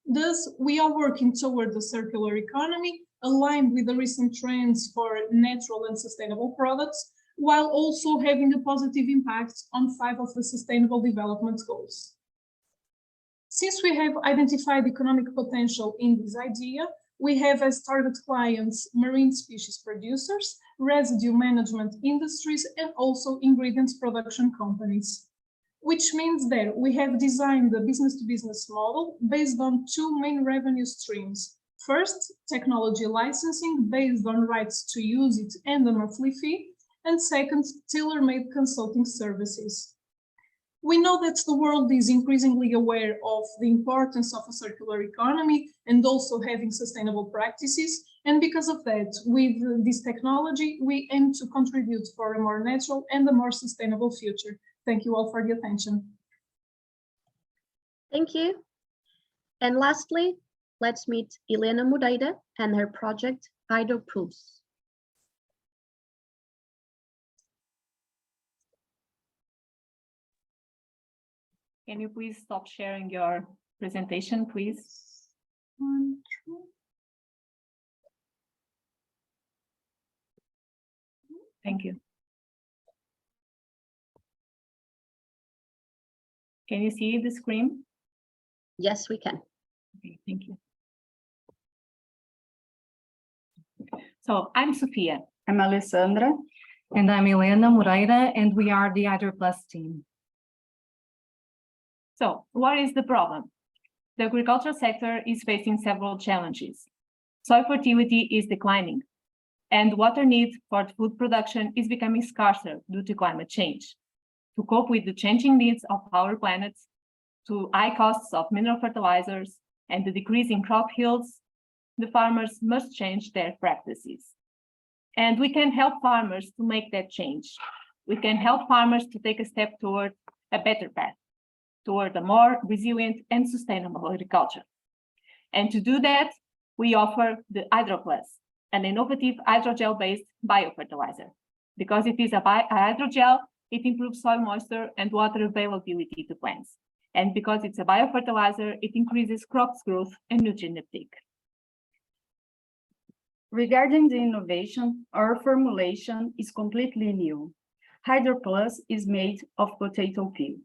Thus, we are working toward the circular economy, aligned with the recent trends for natural and sustainable products, while also having a positive impact on 5 of the Sustainable Development Goals. Since we have identified economic potential in this idea, we have as target clients marine species producers, residue management industries, and also ingredients production companies. Which means that we have designed the business-to-business model based on 2 main revenue streams. First, technology licensing based on rights to use it and a monthly fee, and second, tailor-made consulting services. We know that the world is increasingly aware of the importance of a circular economy and also having sustainable practices, and because of that, with this technology, we aim to contribute for a more natural and a more sustainable future. Thank you all for the attention. Thank you. And lastly, let's meet Helena Moreira and her project, HydroPulse. Can you please stop sharing your presentation, please? Thank you. Can you see the screen? Yes, we can. Okay, thank you. So I'm Sofia. I'm Alessandra. And I'm Helena Moreira, and we are the HydroPlus team. So what is the problem? The agricultural sector is facing several challenges. Soil fertility is declining, and water need for food production is becoming scarcer due to climate change. To cope with the changing needs of our planet, to high costs of mineral fertilizers and the decrease in crop yields, the farmers must change their practices. And we can help farmers to make that change. We can help farmers to take a step toward a better path, toward a more resilient and sustainable agriculture. And to do that, we offer the HydroPlus, an innovative hydrogel-based biofertilizer. Because it is a hydrogel, it improves soil moisture and water availability to plants. And because it's a biofertilizer, it increases crops growth and nutrient uptake. Regarding the innovation, our formulation is completely new. HydroPlus is made of potato peel.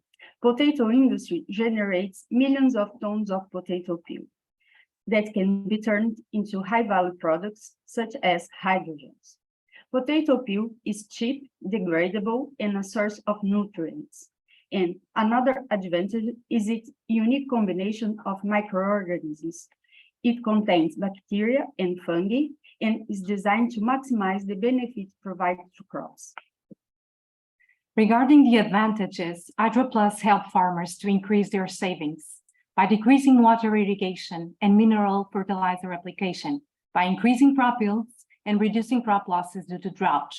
Potato industry generates millions of tons of potato peel that can be turned into high-value products such as hydrogens. Potato peel is cheap, degradable, and a source of nutrients. And another advantage is its unique combination of microorganisms. It contains bacteria and fungi and is designed to maximize the benefits provided to crops. Regarding the advantages, HydroPlus help farmers to increase their savings by decreasing water irrigation and mineral fertilizer application, by increasing crop yields and reducing crop losses due to drought.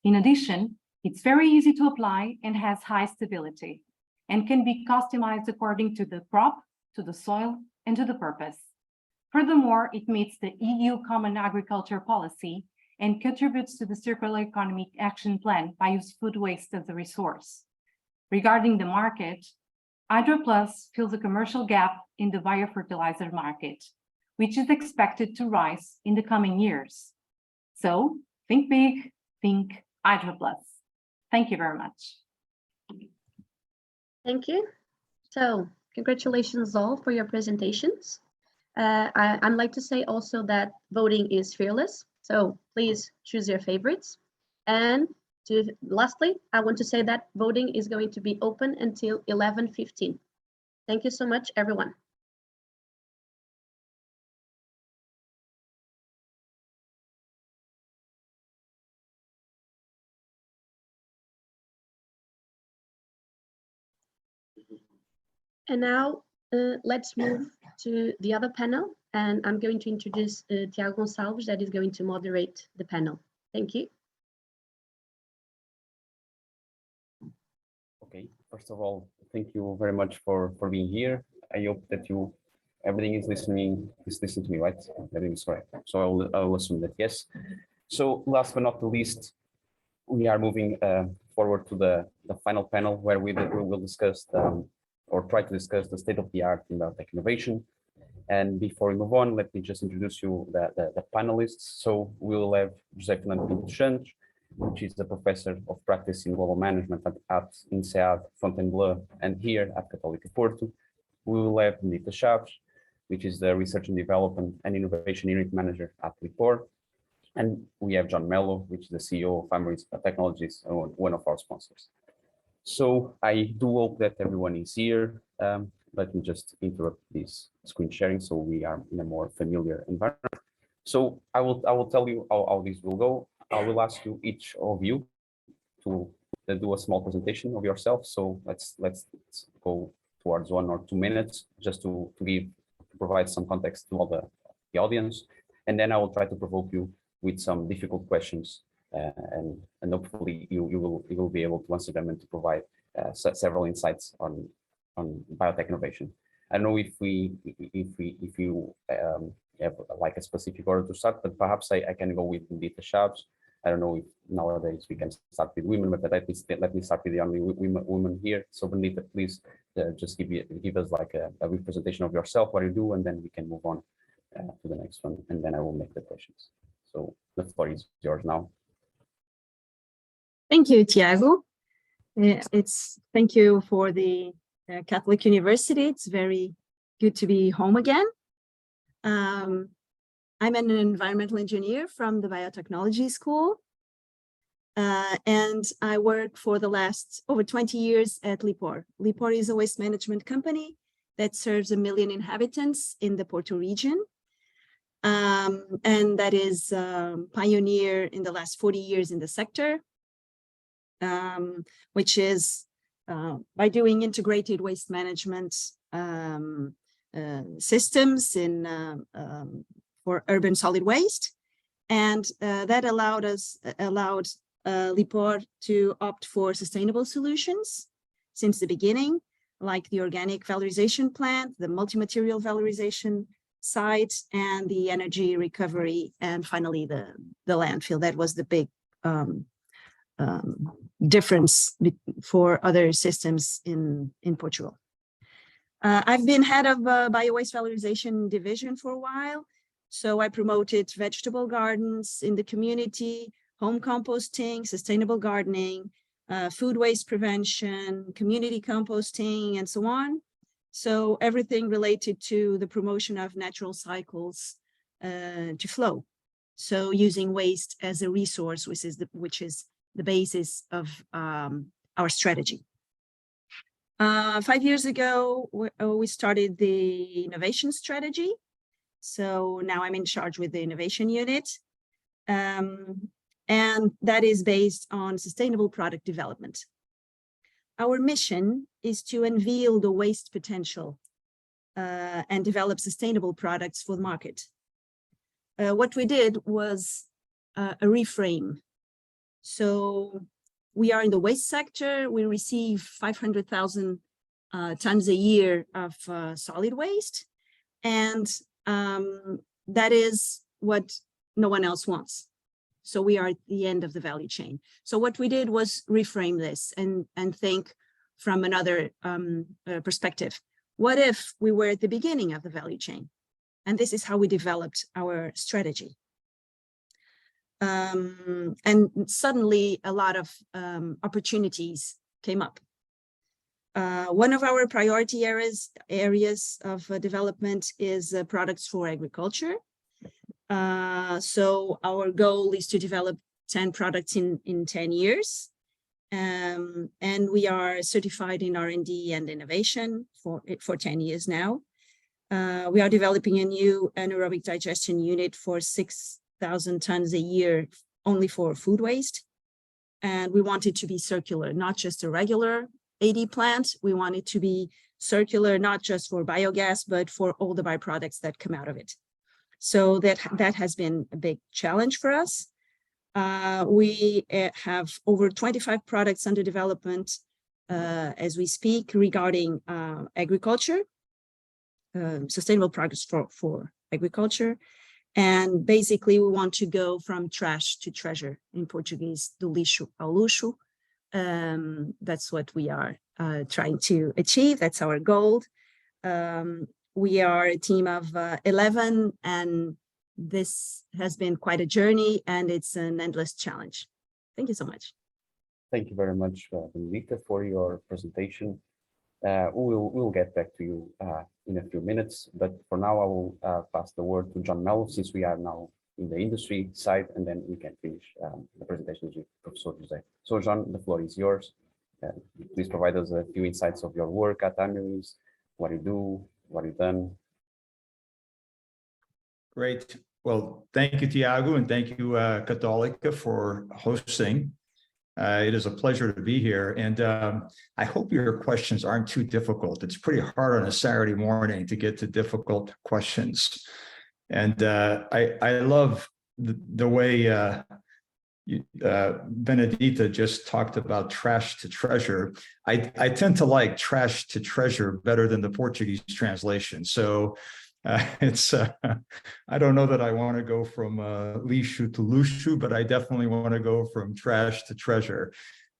In addition, it's very easy to apply and has high stability and can be customized according to the crop, to the soil, and to the purpose. Furthermore, it meets the EU Common Agriculture Policy and contributes to the Circular Economy Action Plan by using food waste as a resource. Regarding the market, HydroPlus fills a commercial gap in the biofertilizer market, which is expected to rise in the coming years. So think big, think Hydro Plus. Thank you very much. Thank you. So congratulations all for your presentations. I'd like to say also that voting is fearless. So please choose your favorites. And lastly, I want to say that voting is going to be open until 11:15. Thank you so much, everyone. And now let's move to the other panel. And I'm going to introduce Tiago Gonçalves, that is going to moderate the panel. Thank you. Okay, first of all, thank you very much for being here. I hope that everything is listening to me, right? Everything is correct. So I'll assume that yes. So last but not the least, we are moving forward to the final panel where we will discuss or try to discuss the state of the art in biotech innovation. And before we move on, let me just introduce you the panelists. So we will have José Fernando Pinto Santos, which is the professor of practice in global management at INSEAD Fontainebleau and here at Católica Porto. We will have Benedita Chaves, which is the research and development and innovation unit manager at Lipor. And we have John Mello, which is the CEO of Biotechnology, one of our sponsors. So I do hope that everyone is here. Let me just interrupt this screen sharing so we are in a more familiar environment. So I will tell you how this will go. I will ask you, each of you, to do a small presentation of yourself. So let's go towards 1 or 2 minutes just to provide some context to all the audience, and then I will try to provoke you with some difficult questions, and hopefully you will be able to answer them and to provide several insights on biotech innovation. I don't know if you have like a specific order to start, but perhaps I can go with Benedita Chaves. I don't know if nowadays we can start with women, but let me start with the only woman here. So Benedita, please just give us like a representation of yourself, what you do, and then we can move on to the next one, and then I will make the questions. So the floor is yours now. Thank you, Tiago. Thank you for the Catholic University. It's very good to be home again. I'm an environmental engineer from the Biotechnology School, and I work for the last over 20 years at Lipor. Lipor is a waste management company that serves 1 million inhabitants in the Porto region, and that is pioneer in the last 40 years in the sector, which is by doing integrated waste management systems for urban solid waste, and that allowed Lipor to opt for sustainable solutions since the beginning, like the organic valorization plant, the multi-material valorization site, and the energy recovery, and finally the landfill. That was the big difference for other systems in Portugal. I've been head of bio-waste valorization division for a while. So I promoted vegetable gardens in the community, home composting, sustainable gardening, food waste prevention, community composting, and so on. So everything related to the promotion of natural cycles to flow. So using waste as a resource, which is the basis of our strategy. 5 years ago, we started the innovation strategy. So now I'm in charge with the innovation unit. And that is based on sustainable product development. Our mission is to unveil the waste potential and develop sustainable products for the market. What we did was a reframe. So we are in the waste sector. We receive 500,000 tons a year of solid waste. And that is what no one else wants. So we are at the end of the value chain. So what we did was reframe this and think from another perspective. What if we were at the beginning of the value chain? And this is how we developed our strategy. And suddenly a lot of opportunities came up. One of our priority areas of development is products for agriculture. So our goal is to develop 10 products in 10 years. And we are certified in R&D and innovation for 10 years now. We are developing a new anaerobic digestion unit for 6,000 tons a year only for food waste. And we want it to be circular, not just a regular AD plant. We want it to be circular, not just for biogas, but for all the byproducts that come out of it. So that has been a big challenge for us. We have over 25 products under development as we speak regarding agriculture, sustainable products for agriculture. And basically we want to go from trash to treasure, in Portuguese, do lixo ao luxo. That's what we are trying to achieve. That's our goal. We are a team of 11, and this has been quite a journey, and it's an endless challenge. Thank you so much. Thank you very much, Benedita, for your presentation. We'll get back to you in a few minutes, but for now I will pass the word to John Mello, since we are now in the industry side, and then we can finish the presentation with Professor Jose. So John, the floor is yours. Please provide us a few insights of your work at Amyris, what you do, what you've done. Great. Well, thank you, Tiago, and thank you, Católica, for hosting. It is a pleasure to be here, and I hope your questions aren't too difficult. It's pretty hard on a Saturday morning to get to difficult questions. And I love the way Benedita just talked about trash to treasure. I tend to like trash to treasure better than the Portuguese translation. So it's I don't know that I want to go from lixo to luxo, but I definitely want to go from trash to treasure.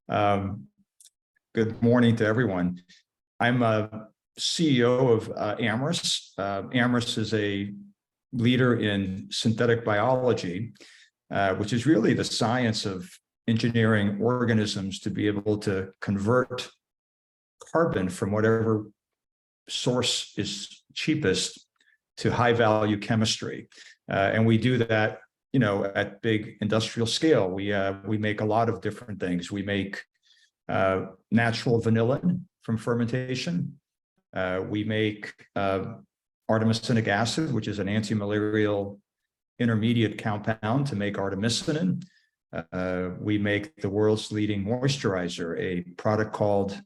Good morning to everyone. I'm a CEO of Amyris. Amyris is a leader in synthetic biology, which is really the science of engineering organisms to be able to convert carbon from whatever source is cheapest to high value chemistry. And we do that, you know, at big industrial scale. We make a lot of different things. We make natural vanillin from fermentation. We make artemisinic acid, which is an anti-malarial intermediate compound to make artemisinin. We make the world's leading moisturizer, a product called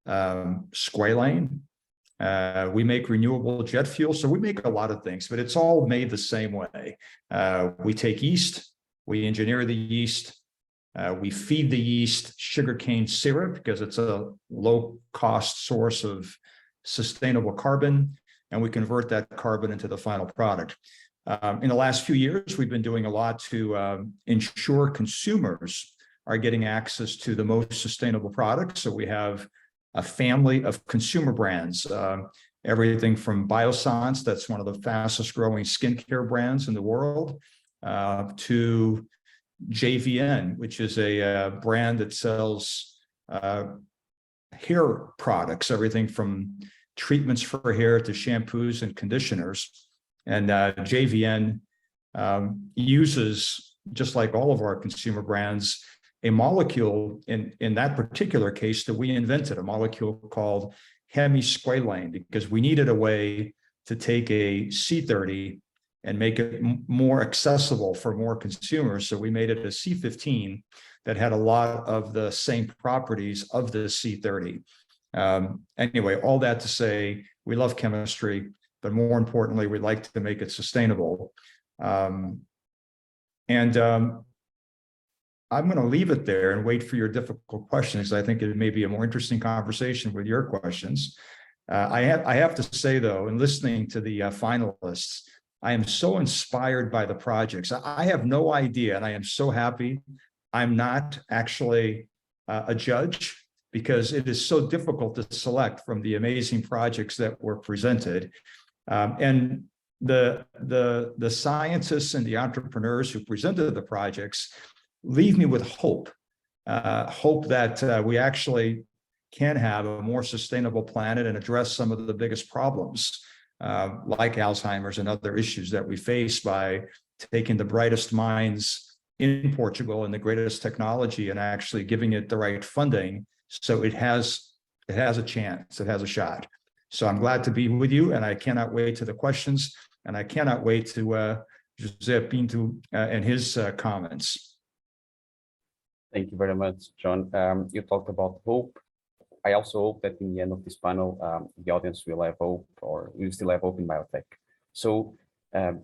squalane. We make renewable jet fuel. So we make a lot of things, but it's all made the same way. We take yeast, we engineer the yeast, we feed the yeast sugarcane syrup because it's a low-cost source of sustainable carbon, and we convert that carbon into the final product. In the last few years, we've been doing a lot to ensure consumers are getting access to the most sustainable products. So we have a family of consumer brands, everything from Biossance, that's one of the fastest growing skincare brands in the world, to JVN, which is a brand that sells hair products, everything from treatments for hair to shampoos and conditioners. And JVN uses, just like all of our consumer brands, a molecule in that particular case that we invented, a molecule called hemisqualane, because we needed a way to take a C30 and make it more accessible for more consumers. So we made it a C15 that had a lot of the same properties of the C30. Anyway, all that to say, we love chemistry, but more importantly, we like to make it sustainable. I'm going to leave it there and wait for your difficult questions. I think it may be a more interesting conversation with your questions. I have to say, though, in listening to the finalists, I am so inspired by the projects. I have no idea, and I am so happy I'm not actually a judge, because it is so difficult to select from the amazing projects that were presented. And the scientists and the entrepreneurs who presented the projects leave me with hope. Hope that we actually can have a more sustainable planet and address some of the biggest problems like Alzheimer's and other issues that we face by taking the brightest minds in Portugal and the greatest technology and actually giving it the right funding so it has a chance, it has a shot. So I'm glad to be with you, and I cannot wait to the questions, and I cannot wait to José Pinto and his comments. Thank you very much, John. You talked about hope. I also hope that in the end of this panel, the audience will have hope, or will still have hope in biotech. So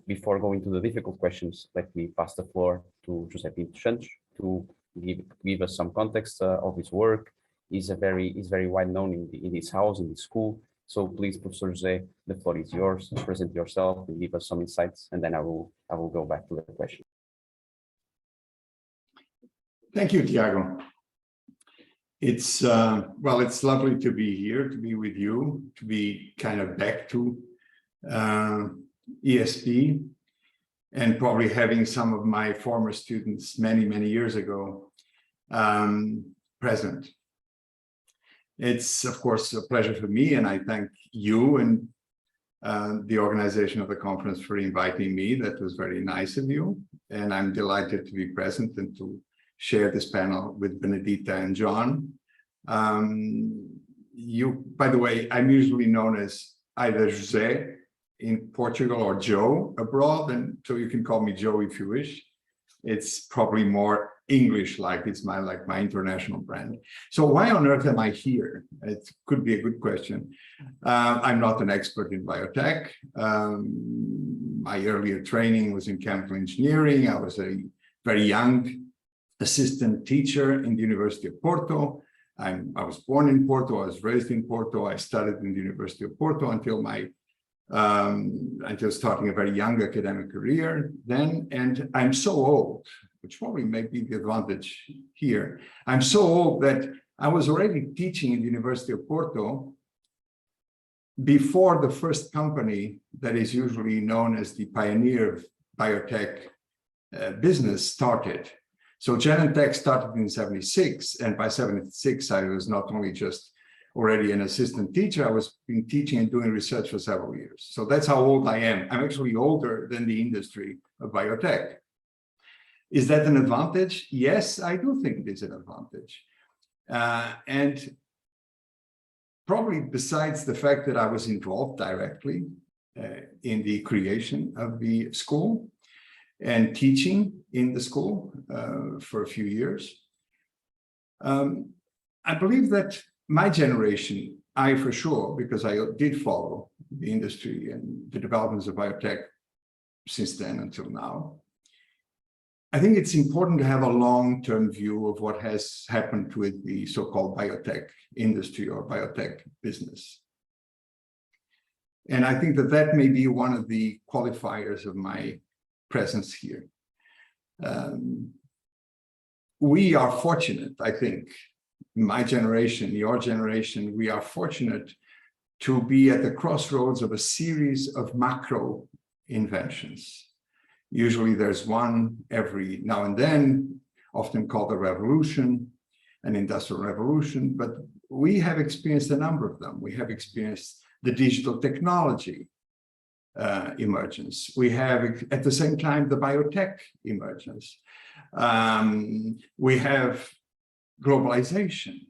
before going to the difficult questions, let me pass the floor to José Pinto Santos to give us some context of his work. He's very well known in this house, in this school. So please, Professor José, the floor is yours. Present yourself and give us some insights, and then I will go back to the question. Thank you, Tiago. It's well, it's lovely to be here, to be with you, to be kind of back to ESP, and probably having some of my former students many years ago present. It's, of course, a pleasure for me, and I thank you and the organization of the conference for inviting me. That was very nice of you, and I'm delighted to be present and to share this panel with Benedita and John. By the way, I'm usually known as either José in Portugal or Joe abroad, and so you can call me Joe if you wish. It's probably more English-like. It's my international brand. So why on earth am I here? It could be a good question. I'm not an expert in biotech. My earlier training was in chemical engineering. I was a very young assistant teacher in the University of Porto. I was born in Porto. I was raised in Porto. I studied in the University of Porto until starting a very young academic career then. And I'm so old, which probably may be the advantage here. I'm so old that I was already teaching in the University of Porto before the first company that is usually known as the pioneer of biotech business started. So Genentech started in '76, and by '76, I was not only just already an assistant teacher, I was been teaching and doing research for several years. So that's how old I am. I'm actually older than the industry of biotech. Is that an advantage? Yes, I do think it is an advantage. And probably besides the fact that I was involved directly in the creation of the school and teaching in the school for a few years, I believe that my generation, I for sure, because I did follow the industry and the developments of biotech since then until now, I think it's important to have a long-term view of what has happened with the so-called biotech industry or biotech business. And I think that that may be one of the qualifiers of my presence here. We are fortunate, I think, my generation, your generation, we are fortunate to be at the crossroads of a series of macro inventions. Usually there's one every now and then, often called a revolution, an industrial revolution, but we have experienced a number of them. We have experienced the digital technology emergence. We have, at the same time, the biotech emergence. We have globalization.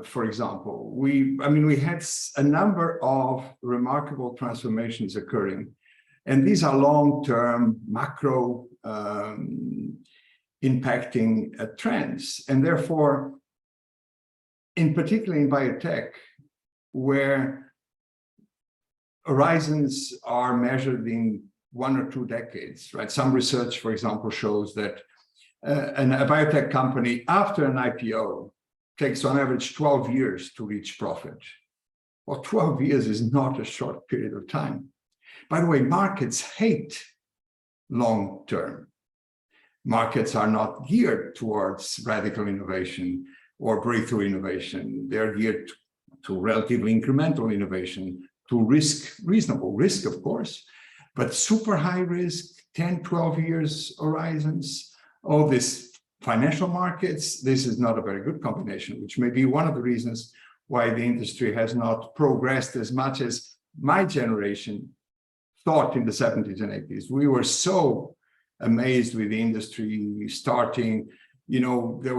For example, we had a number of remarkable transformations occurring, and these are long-term macro impacting trends. And therefore, in particular in biotech, where horizons are measured in 1 or 2 decades, right? Some research, for example, shows that a biotech company after an IPO takes on average 12 years to reach profit. Well, 12 years is not a short period of time. By the way, markets hate long-term. Markets are not geared towards radical innovation or breakthrough innovation. They're geared to relatively incremental innovation, to reasonable risk, of course, But super high risk, 10, 12 years horizons, all this financial markets, this is not a very good combination, which may be one of the reasons why the industry has not progressed as much as my generation thought in the 70s and 80s. We were so amazed with the industry starting, there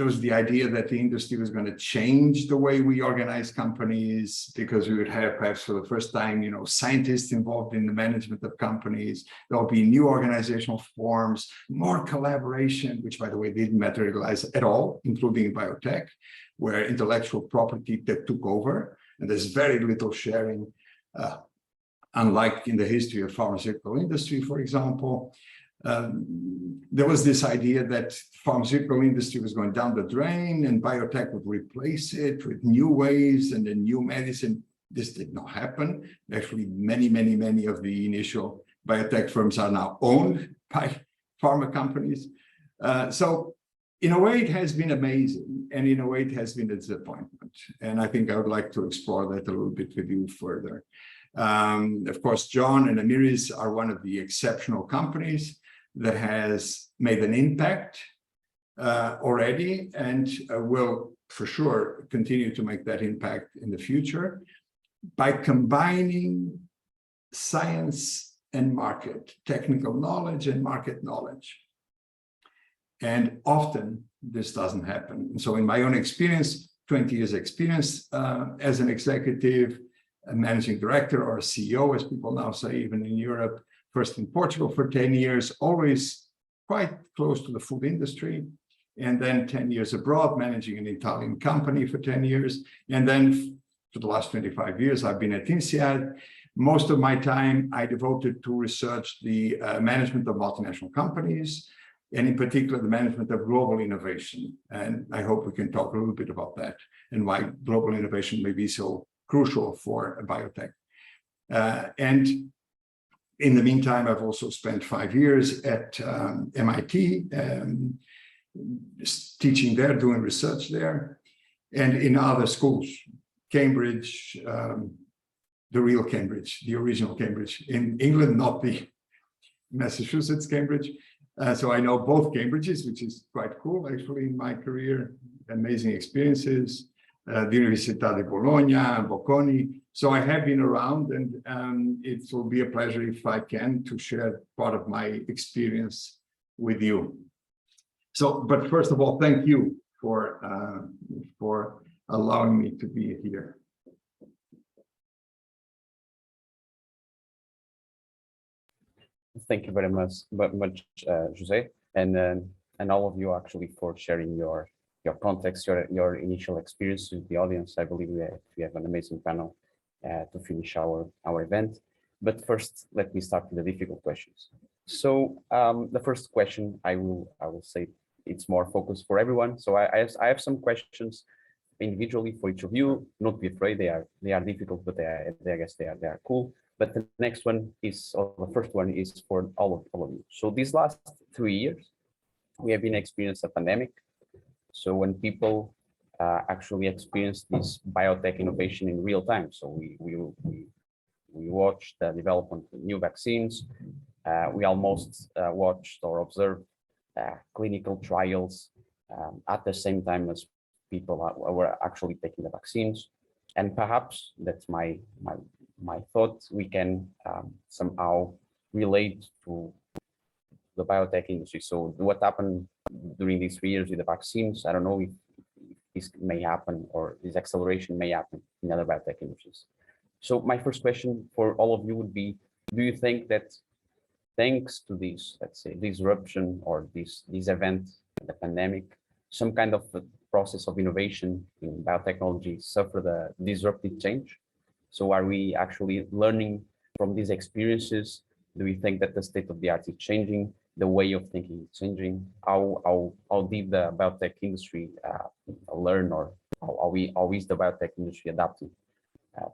was the idea that the industry was going to change the way we organize companies, because we would have perhaps for the first time, scientists involved in the management of companies. There'll be new organizational forms, more collaboration, which by the way, didn't materialize at all, including in biotech, where intellectual property that took over, and there's very little sharing, unlike in the history of pharmaceutical industry, for example. There was this idea that pharmaceutical industry was going down the drain and biotech would replace it with new ways and a new medicine. This did not happen. Actually, many of the initial biotech firms are now owned by pharma companies. So in a way, it has been amazing, and in a way, it has been a disappointment. And I think I would like to explore that a little bit with you further. Of course, John and Amiris are one of the exceptional companies that has made an impact already and will for sure continue to make that impact in the future by combining science and market, technical knowledge and market knowledge. And often this doesn't happen. And so in my own experience, 20 years experience as an executive, a managing director or a CEO, as people now say, even in Europe, first in Portugal for 10 years, always quite close to the food industry. And then 10 years abroad, managing an Italian company for 10 years. And then for the last 25 years, I've been at INSEAD. Most of my time I devoted to research the management of multinational companies, and in particular, the management of global innovation. And I hope we can talk a little bit about that and why global innovation may be so crucial for a biotech. And in the meantime, I've also spent 5 years at MIT, teaching there, doing research there, and in other schools, Cambridge, the real Cambridge, the original Cambridge, in England, not the Massachusetts Cambridge. So I know both Cambridges, which is quite cool, actually, in my career, amazing experiences, the Università di Bologna, Bocconi. So I have been around, and it will be a pleasure if I can to share part of my experience with you. So, but first of all, thank you for allowing me to be here. Thank you very much, Jose, and all of you actually for sharing your context, your initial experience with the audience. I believe we have an amazing panel to finish our event. But first, let me start with the difficult questions. So the first question, I will say it's more focused for everyone. So I have some questions individually for each of you. Not be afraid; they are difficult, but I guess they are cool. But the next one is, or the first one is for all of you. So these last 3 years, we have been experiencing a pandemic. So when people actually experience this biotech innovation in real time, so we watched the development of new vaccines. We almost watched or observed clinical trials at the same time as people were actually taking the vaccines. And perhaps that's my thought, we can somehow relate to the biotech industry. So what happened during these 3 years with the vaccines, I don't know if this may happen or this acceleration may happen in other biotech industries. So my first question for all of you would be, do you think that thanks to this, let's say, disruption or this event, the pandemic, some kind of process of innovation in biotechnology suffer the disruptive change? So are we actually learning from these experiences? Do we think that the state of the art is changing? The way of thinking is changing? How did the biotech industry learn, or how is the biotech industry adapting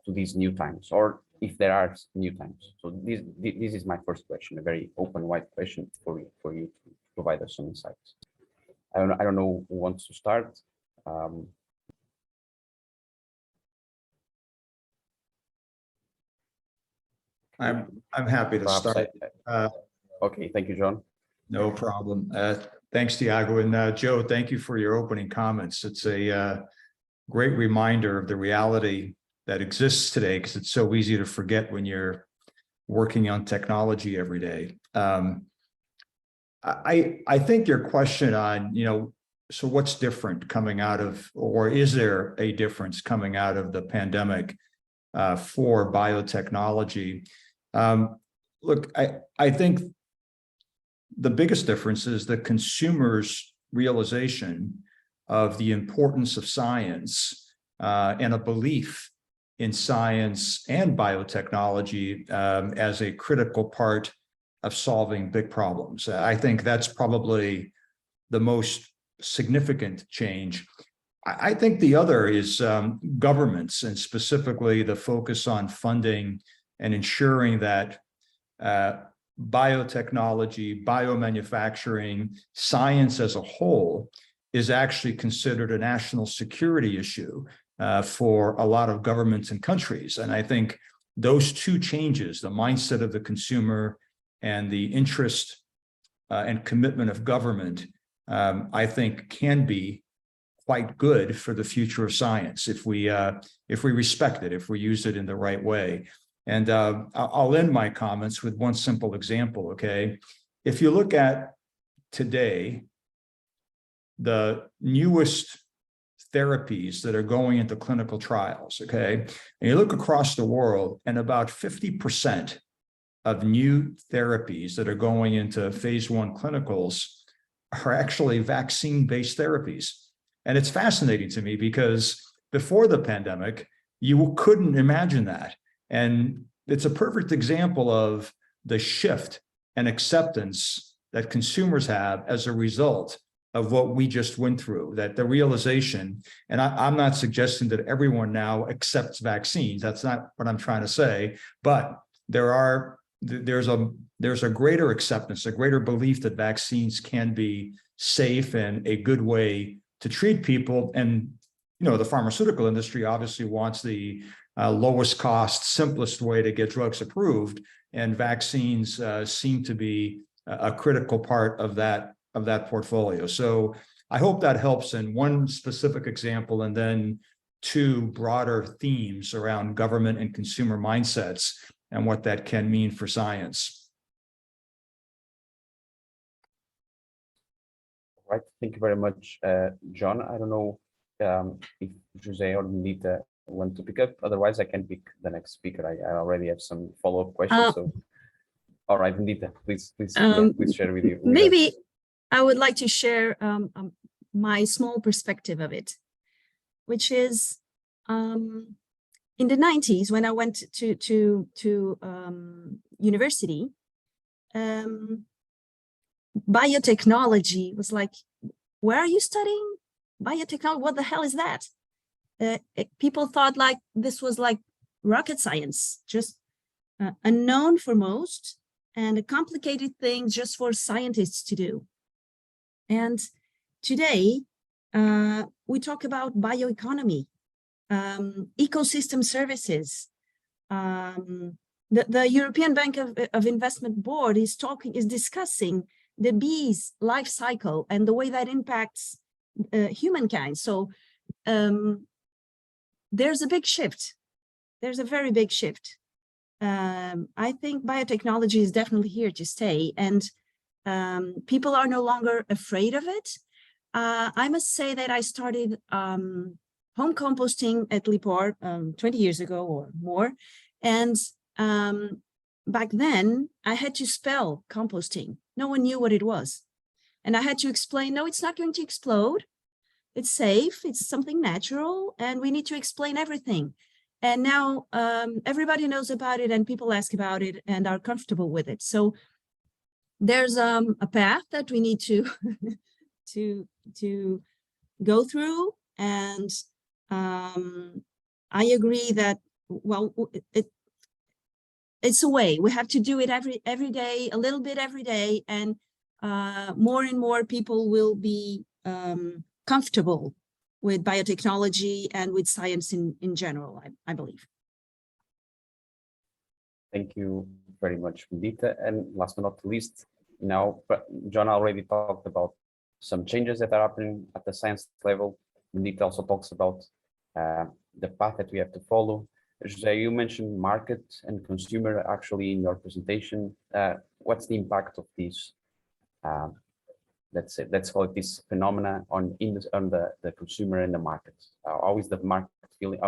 to these new times, or if there are new times? So this is my first question, a very open, wide question for you to provide us some insights. I don't know who wants to start. I'm happy to Perhaps start. Okay, thank you, John. No problem. Thanks, Tiago. And Joe, thank you for your opening comments. It's a great reminder of the reality that exists today, because it's so easy to forget when you're working on technology every day. I think your question on, so what's different coming out of, or is there a difference coming out of the pandemic for biotechnology? Look, I think the biggest difference is the consumer's realization of the importance of science and a belief in science and biotechnology as a critical part of solving big problems. I think that's probably the most significant change. I think the other is governments, and specifically the focus on funding and ensuring that biotechnology, biomanufacturing, science as a whole is actually considered a national security issue for a lot of governments and countries. And I think those two changes, the mindset of the consumer and the interest and commitment of government, I think can be quite good for the future of science if we respect it, if we use it in the right way. And I'll end my comments with one simple example, okay? If you look at today, the newest therapies that are going into clinical trials, okay? And you look across the world, and about 50% of new therapies that are going into phase 1 clinicals are actually vaccine-based therapies. And it's fascinating to me because before the pandemic, you couldn't imagine that. And it's a perfect example of the shift and acceptance that consumers have as a result of what we just went through, that the realization, and I'm not suggesting that everyone now accepts vaccines. That's not what I'm trying to say, but there's a greater acceptance, a greater belief that vaccines can be safe and a good way to treat people. And, the pharmaceutical industry obviously wants the lowest cost, simplest way to get drugs approved. And vaccines seem to be a critical part of that portfolio. So I hope that helps in one specific example, and then two broader themes around government and consumer mindsets and what that can mean for science. All right, thank you very much, John. I don't know if Jose or Nita want to pick up. Otherwise, I can pick the next speaker. I already have some follow-up questions. So, all right, Nita, please share with you. Maybe I would like to share my small perspective of it, which is in the 90s when I went to university, biotechnology was like, where are you studying biotechnology? What the hell is that? People thought like this was like rocket science, just unknown for most, and a complicated thing just for scientists to do. And today, we talk about bioeconomy, ecosystem services. The European Bank of Investment Board is discussing the bees' life cycle and the way that impacts humankind. So there's a big shift. There's a very big shift. I think biotechnology is definitely here to stay, and people are no longer afraid of it. I must say that I started home composting at Lipor 20 years ago or more. And back then I had to spell composting. No one knew what it was. And I had to explain, no, it's not going to explode. It's safe, it's something natural, and we need to explain everything. And now everybody knows about it, and people ask about it and are comfortable with it. So there's a path that we need to to go through, and I agree that, well, it's a way. We have to do it every day, a little bit every day, and more and more people will be comfortable with biotechnology and with science in general, I believe. Thank you very much, Mudita. And last but not least, now, John already talked about some changes that are happening at the science level. Mudita also talks about the path that we have to follow. Jose, you mentioned market and consumer actually in your presentation. What's the impact of these, let's call it this phenomena on the consumer and the market? How is the market feeling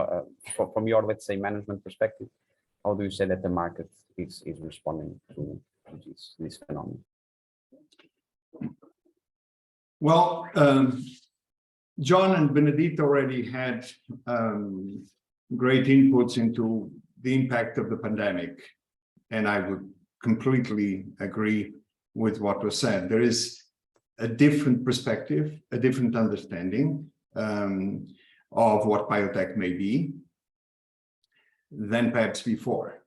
from your, let's say, management perspective? How do you say that the market is responding to this phenomenon? Well, John and Benedito already had great inputs into the impact of the pandemic, and I would completely agree with what was said. There is a different perspective, a different understanding of what biotech may be than perhaps before.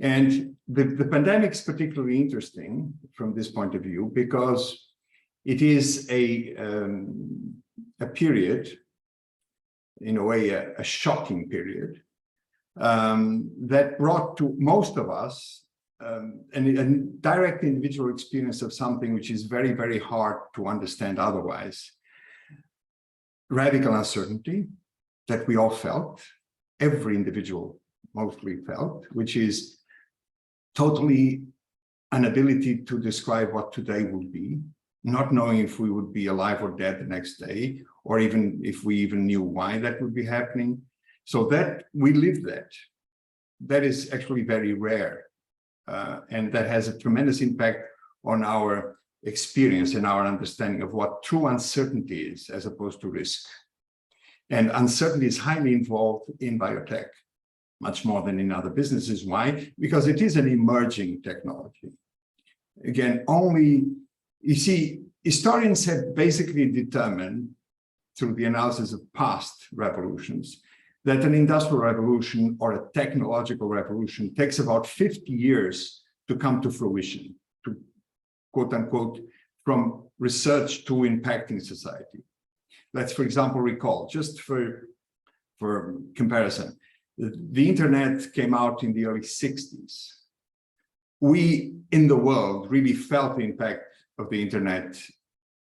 And the pandemic is particularly interesting from this point of view because it is a period, in a way, a shocking period that brought to most of us a direct individual experience of something which is very, very hard to understand otherwise. Radical uncertainty that we all felt, every individual mostly felt, which is totally an ability to describe what today would be, not knowing if we would be alive or dead the next day, or even if we even knew why that would be happening. So that we lived that. That is actually very rare. And that has a tremendous impact on our experience and our understanding of what true uncertainty is as opposed to risk. And uncertainty is highly involved in biotech, much more than in other businesses. Why? Because it is an emerging technology. Again, you see, historians have basically determined through the analysis of past revolutions that an industrial revolution or a technological revolution takes about 50 years to come to fruition, to quote unquote, from research to impacting society. Let's, for example, recall, just for comparison, the internet came out in the early 60s. We in the world really felt the impact of the internet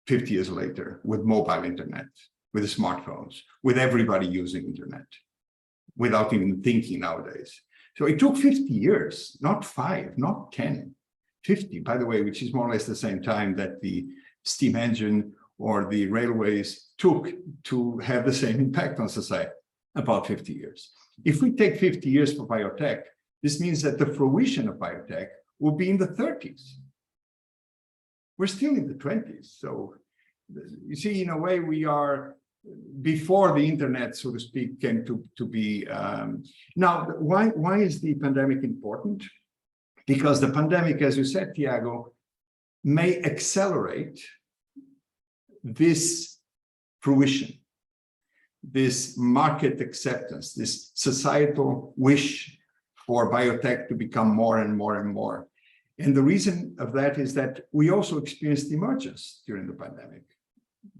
50 years later with mobile internet, with smartphones, with everybody using internet without even thinking nowadays. So it took 50 years, not 5, not 10, 50, by the way, which is more or less the same time that the steam engine or the railways took to have the same impact on society, about 50 years. If we take 50 years for biotech, this means that the fruition of biotech will be in the 30s. We're still in the 20s. So you see, in a way, we are before the internet, so to speak, came to be. Now, why is the pandemic important? Because the pandemic, as you said, Tiago, may accelerate this fruition, this market acceptance, this societal wish for biotech to become more and more and more. And the reason of that is that we also experienced emergence during the pandemic.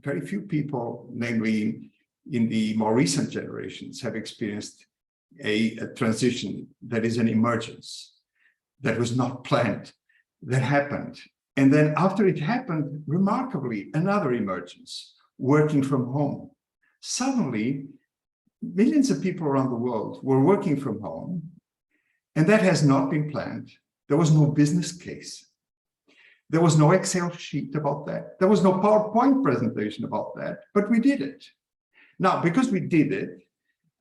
Very few people, namely in the more recent generations, have experienced a transition that is an emergence that was not planned, that happened. And then after it happened, remarkably, another emergence, working from home. Suddenly, millions of people around the world were working from home, and that has not been planned. There was no business case. There was no Excel sheet about that. There was no PowerPoint presentation about that, but we did it. Now, because we did it,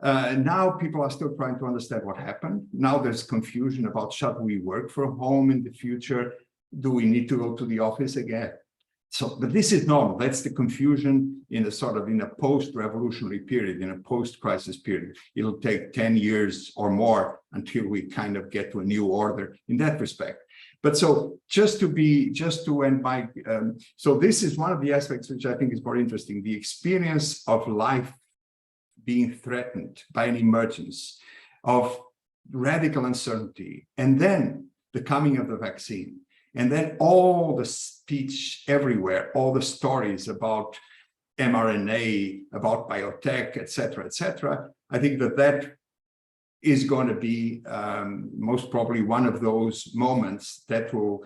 now people are still trying to understand what happened. Now there's confusion about should we work from home in the future? Do we need to go to the office again? So, but this is normal. That's the confusion in a sort of in a post-revolutionary period, in a post-crisis period. It'll take 10 years or more until we kind of get to a new order in that respect. But so just to end my, so this is one of the aspects which I think is more interesting, the experience of life being threatened by an emergence of radical uncertainty, and then the coming of the vaccine, and then all the speech everywhere, all the stories about mRNA, about biotech, et cetera, et cetera. I think that is going to be most probably one of those moments that will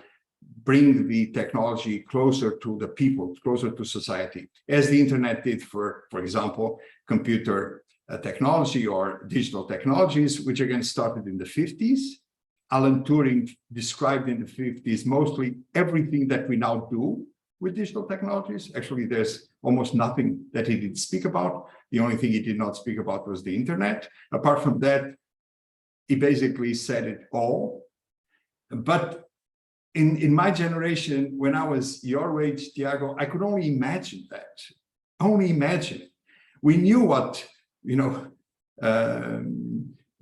bring the technology closer to the people, closer to society, as the internet did for example, computer technology or digital technologies, which again started in the 50s. Alan Turing described in the 50s mostly everything that we now do with digital technologies. Actually, there's almost nothing that he didn't speak about. The only thing he did not speak about was the internet. Apart from that, he basically said it all. But in my generation, when I was your age, Tiago, I could only imagine that. Only imagine. We knew what,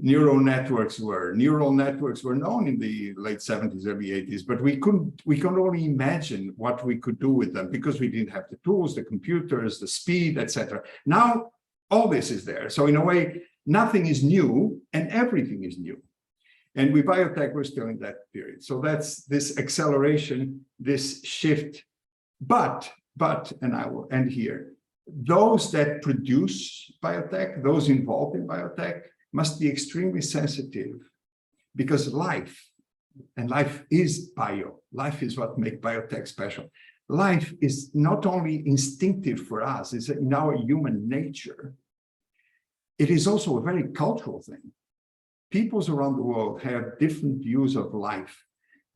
neural networks were. Neural networks were known in the late 70s, early 80s, but we could only imagine what we could do with them because we didn't have the tools, the computers, the speed, etc. Now, all this is there. So in a way, nothing is new and everything is new. And with biotech, we're still in that period. So that's this acceleration, this shift. But, and I will end here, those that produce biotech, those involved in biotech, must be extremely sensitive, because life, and life is bio, life is what makes biotech special. Life is not only instinctive for us, it's in our human nature. It is also a very cultural thing. Peoples around the world have different views of life,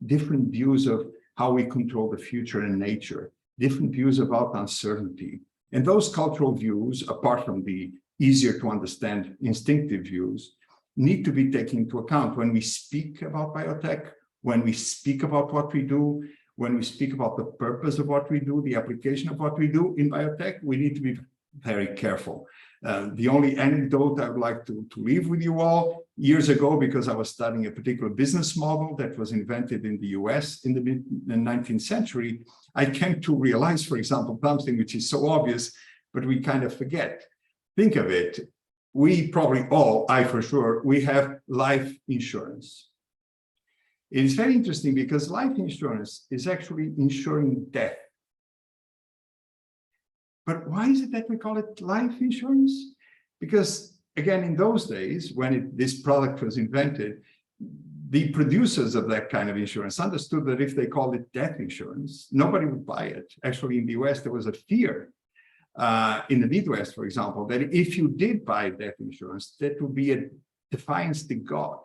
different views of how we control the future and nature, different views about uncertainty. And those cultural views, apart from the easier to understand instinctive views, need to be taken into account when we speak about biotech, when we speak about what we do, when we speak about the purpose of what we do, the application of what we do in biotech. We need to be very careful. The only anecdote I would like to leave with you all, years ago, because I was studying a particular business model that was invented in the US in the mid-19th century, I came to realize, for example, something which is so obvious, but we kind of forget. Think of it. We probably all, I for sure, we have life insurance. It is very interesting because life insurance is actually insuring death. But why is it that we call it life insurance? Because again, in those days, when this product was invented, the producers of that kind of insurance understood that if they called it death insurance, nobody would buy it. Actually, in the US, there was a fear in the Midwest, for example, that if you did buy death insurance, that would be a defiance to God.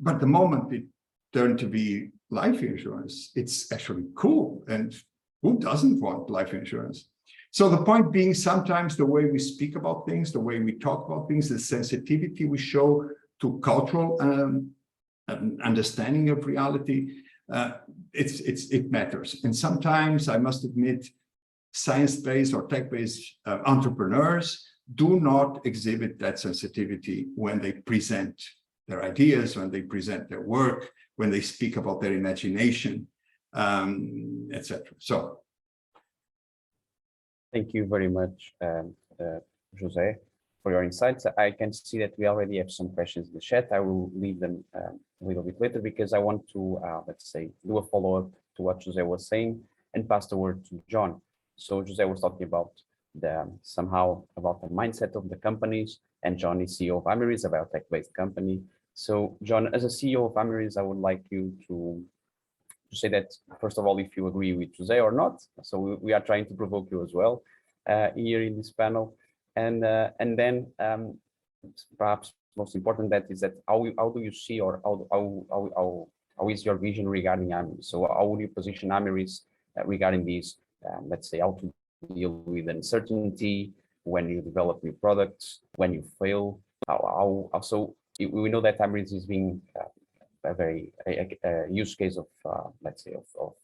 But the moment it turned to be life insurance, it's actually cool. And who doesn't want life insurance? So the point being, sometimes the way we speak about things, the way we talk about things, the sensitivity we show to cultural understanding of reality, it matters. And sometimes, I must admit, science-based or tech-based entrepreneurs do not exhibit that sensitivity when they present their ideas, when they present their work, when they speak about their imagination, etc. So, thank you very much, Jose, for your insights. I can see that we already have some questions in the chat. I will leave them a little bit later because I want to, let's say, do a follow-up to what Jose was saying and pass the word to John. So Jose was talking about somehow about the mindset of the companies, and John is CEO of Amiris, a biotech-based company. So John, as a CEO of Amiris, I would like you to say that, first of all, if you agree with Jose or not. So we are trying to provoke you as well here in this panel. And then perhaps most important, that is that how do you see, or how is your vision regarding Amiris? So how would you position Amiris regarding these, let's say, how to deal with uncertainty when you develop new products, when you fail? So we know that Amiris is being a very use case of, let's say, of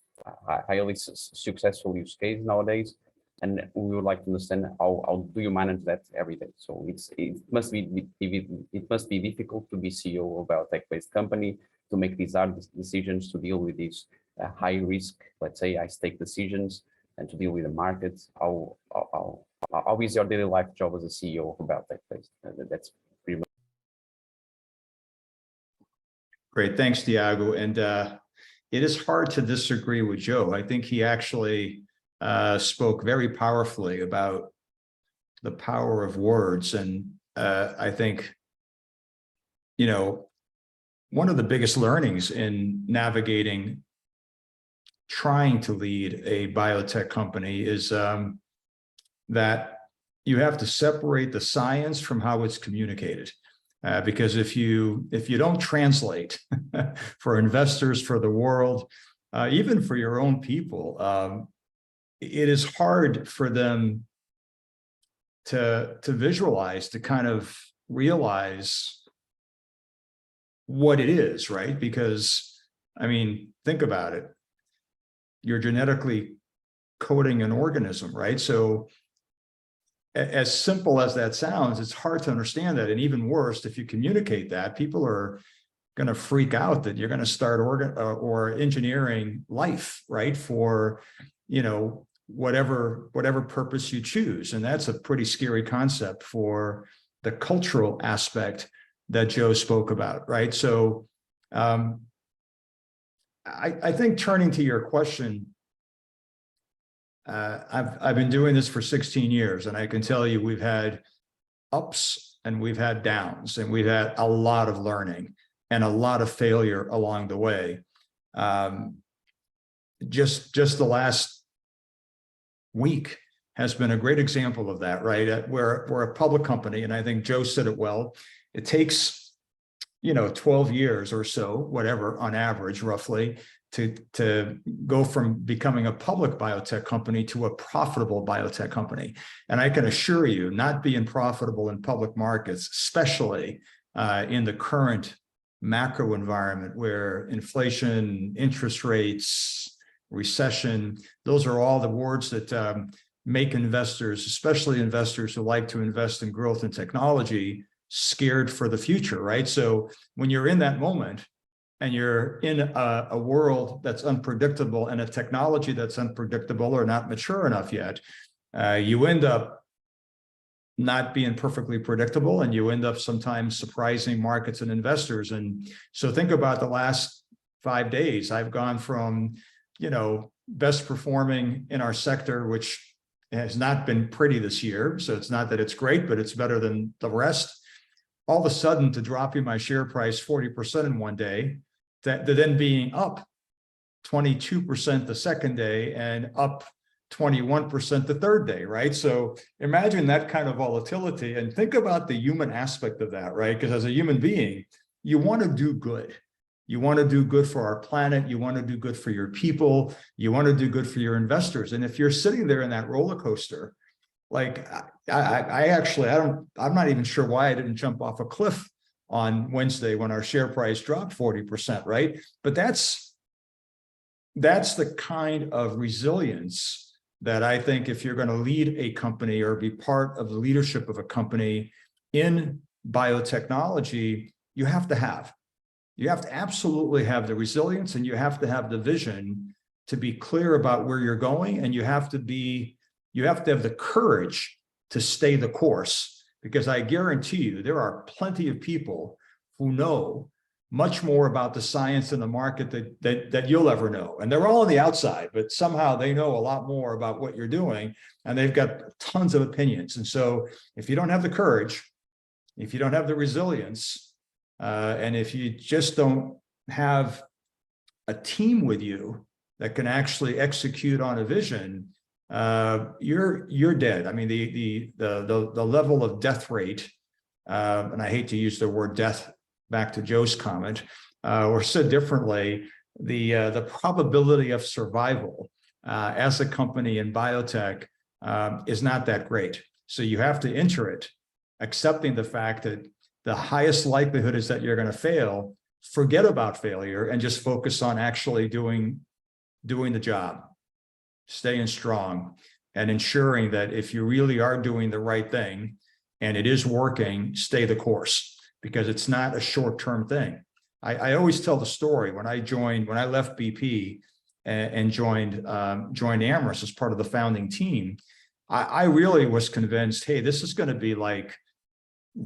highly successful use case nowadays. And we would like to understand how do you manage that every day? So it must be difficult to be CEO of a biotech-based company, to make these hard decisions, to deal with these high risk, let's say, high stake decisions, and to deal with the markets. How is your daily life job as a CEO of a biotech-based? That's pretty much. Great, thanks, Tiago. And it is hard to disagree with Joe. I think he actually spoke very powerfully about the power of words. And I think you know, one of the biggest learnings in navigating, trying to lead a biotech company is that you have to separate the science from how it's communicated. Because if you don't translate for investors, for the world, even for your own people, it is hard for them to visualize, to kind of realize what it is, right? Because, I mean, think about it. You're genetically coding an organism, right? So as simple as that sounds, it's hard to understand that. And even worse, if you communicate that, people are going to freak out that you're going to start or engineering life, right? For, you know, whatever purpose you choose. And that's a pretty scary concept for the cultural aspect that Joe spoke about, right? So I think, turning to your question, I've been doing this for 16 years, and I can tell you we've had ups and we've had downs, and we've had a lot of learning and a lot of failure along the way. Just the last week has been a great example of that, right? We're a public company, and I think Joe said it well. It takes, you know, 12 years or so, whatever, on average, roughly, to go from becoming a public biotech company to a profitable biotech company. And I can assure you, not being profitable in public markets, especially in the current macro environment where inflation, interest rates, recession, those are all the words that make investors, especially investors who like to invest in growth and technology, scared for the future, right? So when you're in that moment and you're in a world that's unpredictable and a technology that's unpredictable or not mature enough yet, you end up not being perfectly predictable, and you end up sometimes surprising markets and investors. And so think about the last 5 days. I've gone from, you know, best performing in our sector, which has not been pretty this year. So it's not that it's great, but it's better than the rest. All of a sudden, to dropping my share price 40% in one day, to then being up 22% the second day and up 21% the third day, right? So imagine that kind of volatility, and think about the human aspect of that, right? Because as a human being, you want to do good. You want to do good for our planet. You want to do good for your people. You want to do good for your investors. And if you're sitting there in that roller coaster, like I'm not even sure why I didn't jump off a cliff on Wednesday when our share price dropped 40%, right? But that's the kind of resilience that I think, if you're going to lead a company or be part of the leadership of a company in biotechnology, you have to have. You have to absolutely have the resilience, and you have to have the vision to be clear about where you're going, and you have to have the courage to stay the course, because I guarantee you there are plenty of people who know much more about the science in the market that you'll ever know. And they're all on the outside, but somehow they know a lot more about what you're doing, and they've got tons of opinions. And so if you don't have the courage, if you don't have the resilience, and if you just don't have a team with you that can actually execute on a vision, you're dead. I mean, the level of death rate, and I hate to use the word death back to Joe's comment, or said differently, the probability of survival as a company in biotech is not that great. So you have to enter it accepting the fact that the highest likelihood is that you're going to fail. Forget about failure and just focus on actually doing the job, staying strong, and ensuring that if you really are doing the right thing and it is working, stay the course, because it's not a short-term thing. I always tell the story when I left BP and joined Amyris as part of the founding team. I really was convinced, hey, this is going to be like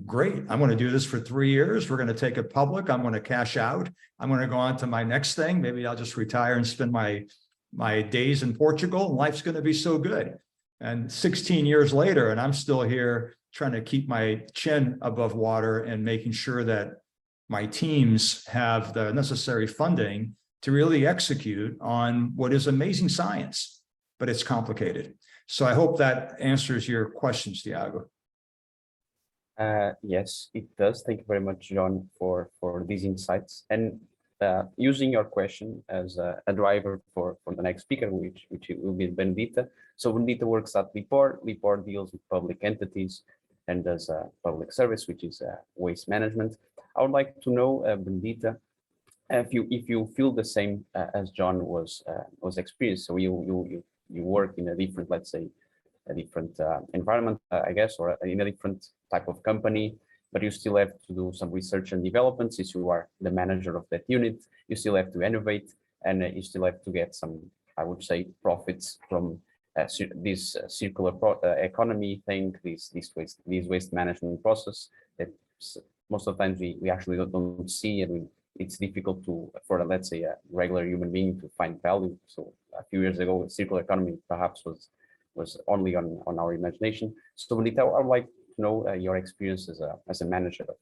great. I'm going to do this for 3 years. We're going to take it public. I'm going to cash out. I'm going to go on to my next thing. Maybe I'll just retire and spend my days in Portugal, and life's going to be so good. And 16 years later, and I'm still here trying to keep my chin above water and making sure that my teams have the necessary funding to really execute on what is amazing science, but it's complicated. So I hope that answers your questions, Tiago. Yes, it does. Thank you very much, John, for these insights. And using your question as a driver for the next speaker, which will be Benedita. So Benedita works at LIPOR. LIPOR deals with public entities and does public service, which is waste management. I would like to know, Benedita, if you feel the same as John was experienced. So you work in a different, let's say, a different environment, I guess, or in a different type of company, but you still have to do some research and development. Since you are the manager of that unit, you still have to innovate, and you still have to get some, I would say, profits from this circular economy thing, this waste management process that most of the times we actually don't see, and it's difficult for, let's say, a regular human being to find value. So a few years ago, circular economy perhaps was only on our imagination. So Benedita, I would like to know your experience as a manager of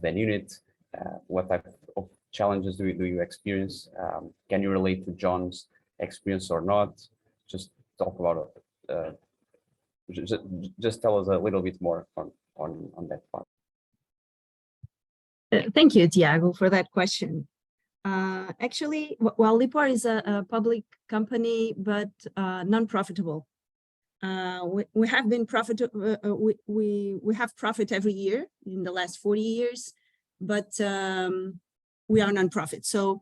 that unit. What type of challenges do you experience? Can you relate to John's experience or not? Just talk about it. Just tell us a little bit more on that part. Thank you, Tiago, for that question. Actually, while LIPOR is a public company, but non-profitable, we have been profitable. We have profit every year in the last 40 years, but we are non-profit. So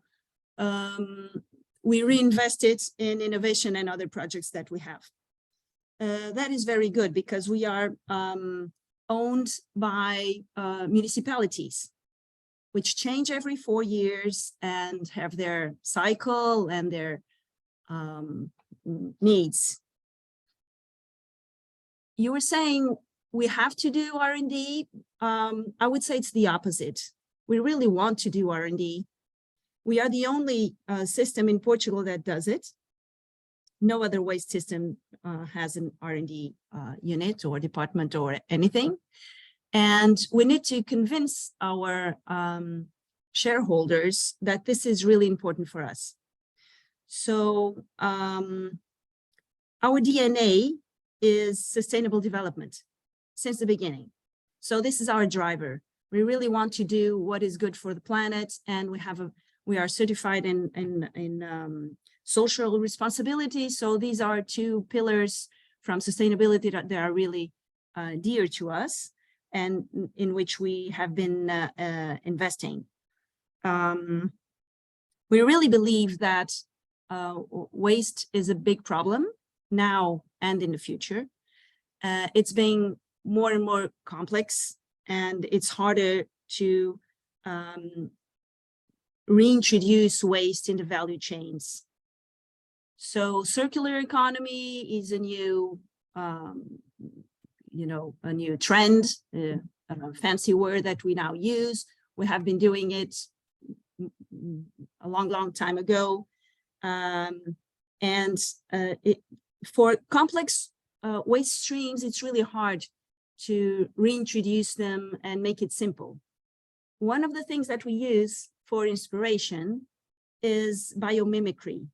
we reinvested in innovation and other projects that we have. That is very good because we are owned by municipalities, which change every 4 years and have their cycle and their needs. You were saying we have to do R&D. I would say it's the opposite. We really want to do R&D. We are the only system in Portugal that does it. No other waste system has an R&D unit or department or anything. And we need to convince our shareholders that this is really important for us. So our DNA is sustainable development since the beginning. So this is our driver. We really want to do what is good for the planet, and we are certified in social responsibility. So these are two pillars from sustainability that they are really dear to us, and in which we have been investing. We really believe that waste is a big problem now and in the future. It's being more and more complex, and it's harder to reintroduce waste in the value chains. So circular economy is a new, a new trend, a fancy word that we now use. We have been doing it a long time ago. For complex waste streams, it's really hard to reintroduce them and make it simple. One of the things that we use for inspiration is biomimicry.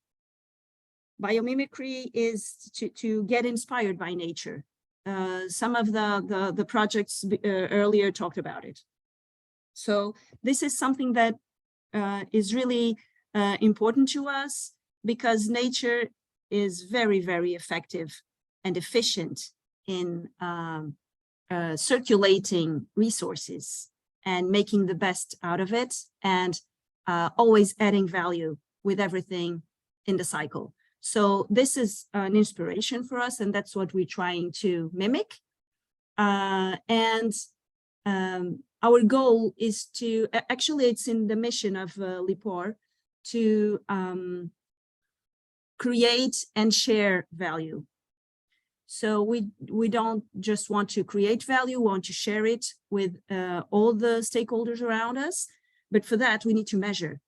Biomimicry is to get inspired by nature. Some of the projects earlier talked about it. So this is something that is really important to us, because nature is very, very effective and efficient in circulating resources and making the best out of it, and always adding value with everything in the cycle. So this is an inspiration for us, and that's what we're trying to mimic. Our goal is to, actually it's in the mission of LIPOR, to create and share value. So we don't just want to create value, we want to share it with all the stakeholders around us, but for that we need to measure.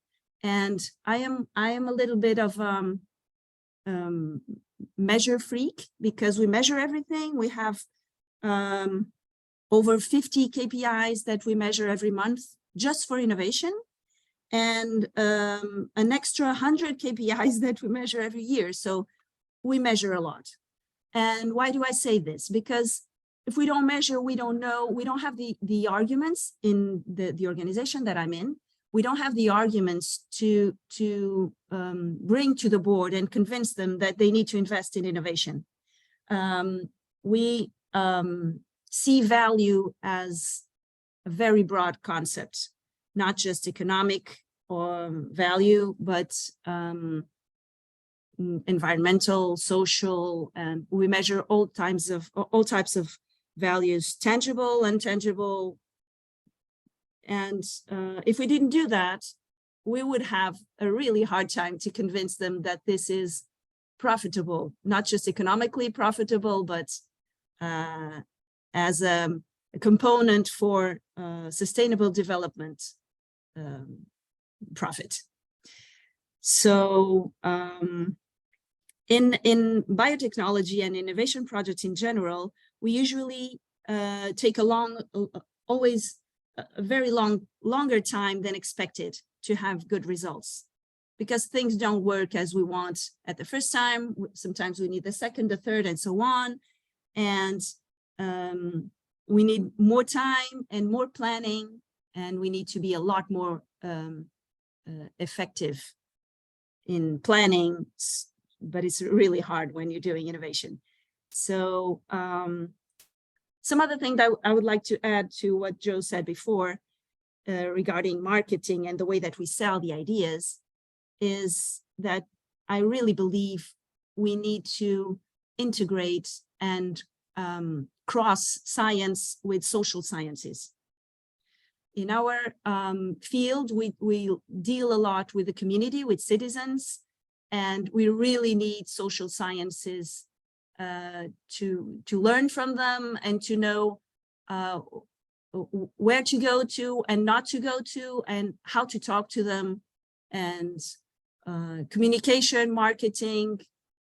And I am a little bit of measure freak, because we measure everything. We have over 50 KPIs that we measure every month, just for innovation, and an extra 100 KPIs that we measure every year. So we measure a lot. And why do I say this? Because if we don't measure, we don't know, we don't have the arguments in the organization that I'm in. We don't have the arguments to bring to the board and convince them that they need to invest in innovation. We see value as a very broad concept, not just economic or value, but environmental, social, and we measure all types of values, tangible, intangible. And if we didn't do that, we would have a really hard time to convince them that this is profitable, not just economically profitable, but as a component for sustainable development profit. So in biotechnology and innovation projects in general, we usually take always a very longer time than expected to have good results, because things don't work as we want at the first time. Sometimes we need the second, the third, and so on. And we need more time and more planning, and we need to be a lot more effective in planning, but it's really hard when you're doing innovation. So some other thing that I would like to add to what Joe said before regarding marketing and the way that we sell the ideas is that I really believe we need to integrate and cross science with social sciences. In our field, we deal a lot with the community, with citizens, and we really need social sciences to learn from them and to know where to go to and not to go to, and how to talk to them, and communication, marketing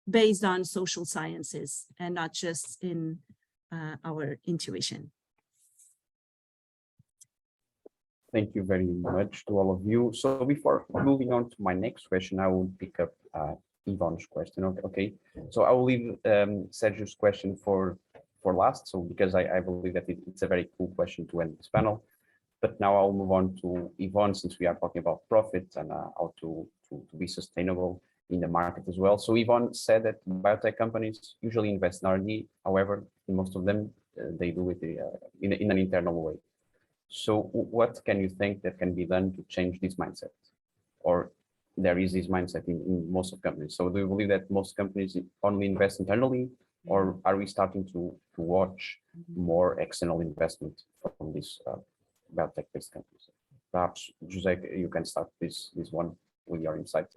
based on social sciences and not just in our intuition. Thank you very much to all of you. So before moving on to my next question, I will pick up Yvonne's question. Okay, so I will leave Sergio's question for last, so because I believe that it's a very cool question to end this panel. But now I'll move on to Yvonne, since we are talking about profits and how to be sustainable in the market as well. So Yvonne said that biotech companies usually invest in R&D. However, most of them, they do it in an internal way. So what can you think that can be done to change this mindset? Or there is this mindset in most of companies. So do you believe that most companies only invest internally, or are we starting to watch more external investment from these biotech-based companies? Perhaps, Jose, you can start this one with your insight.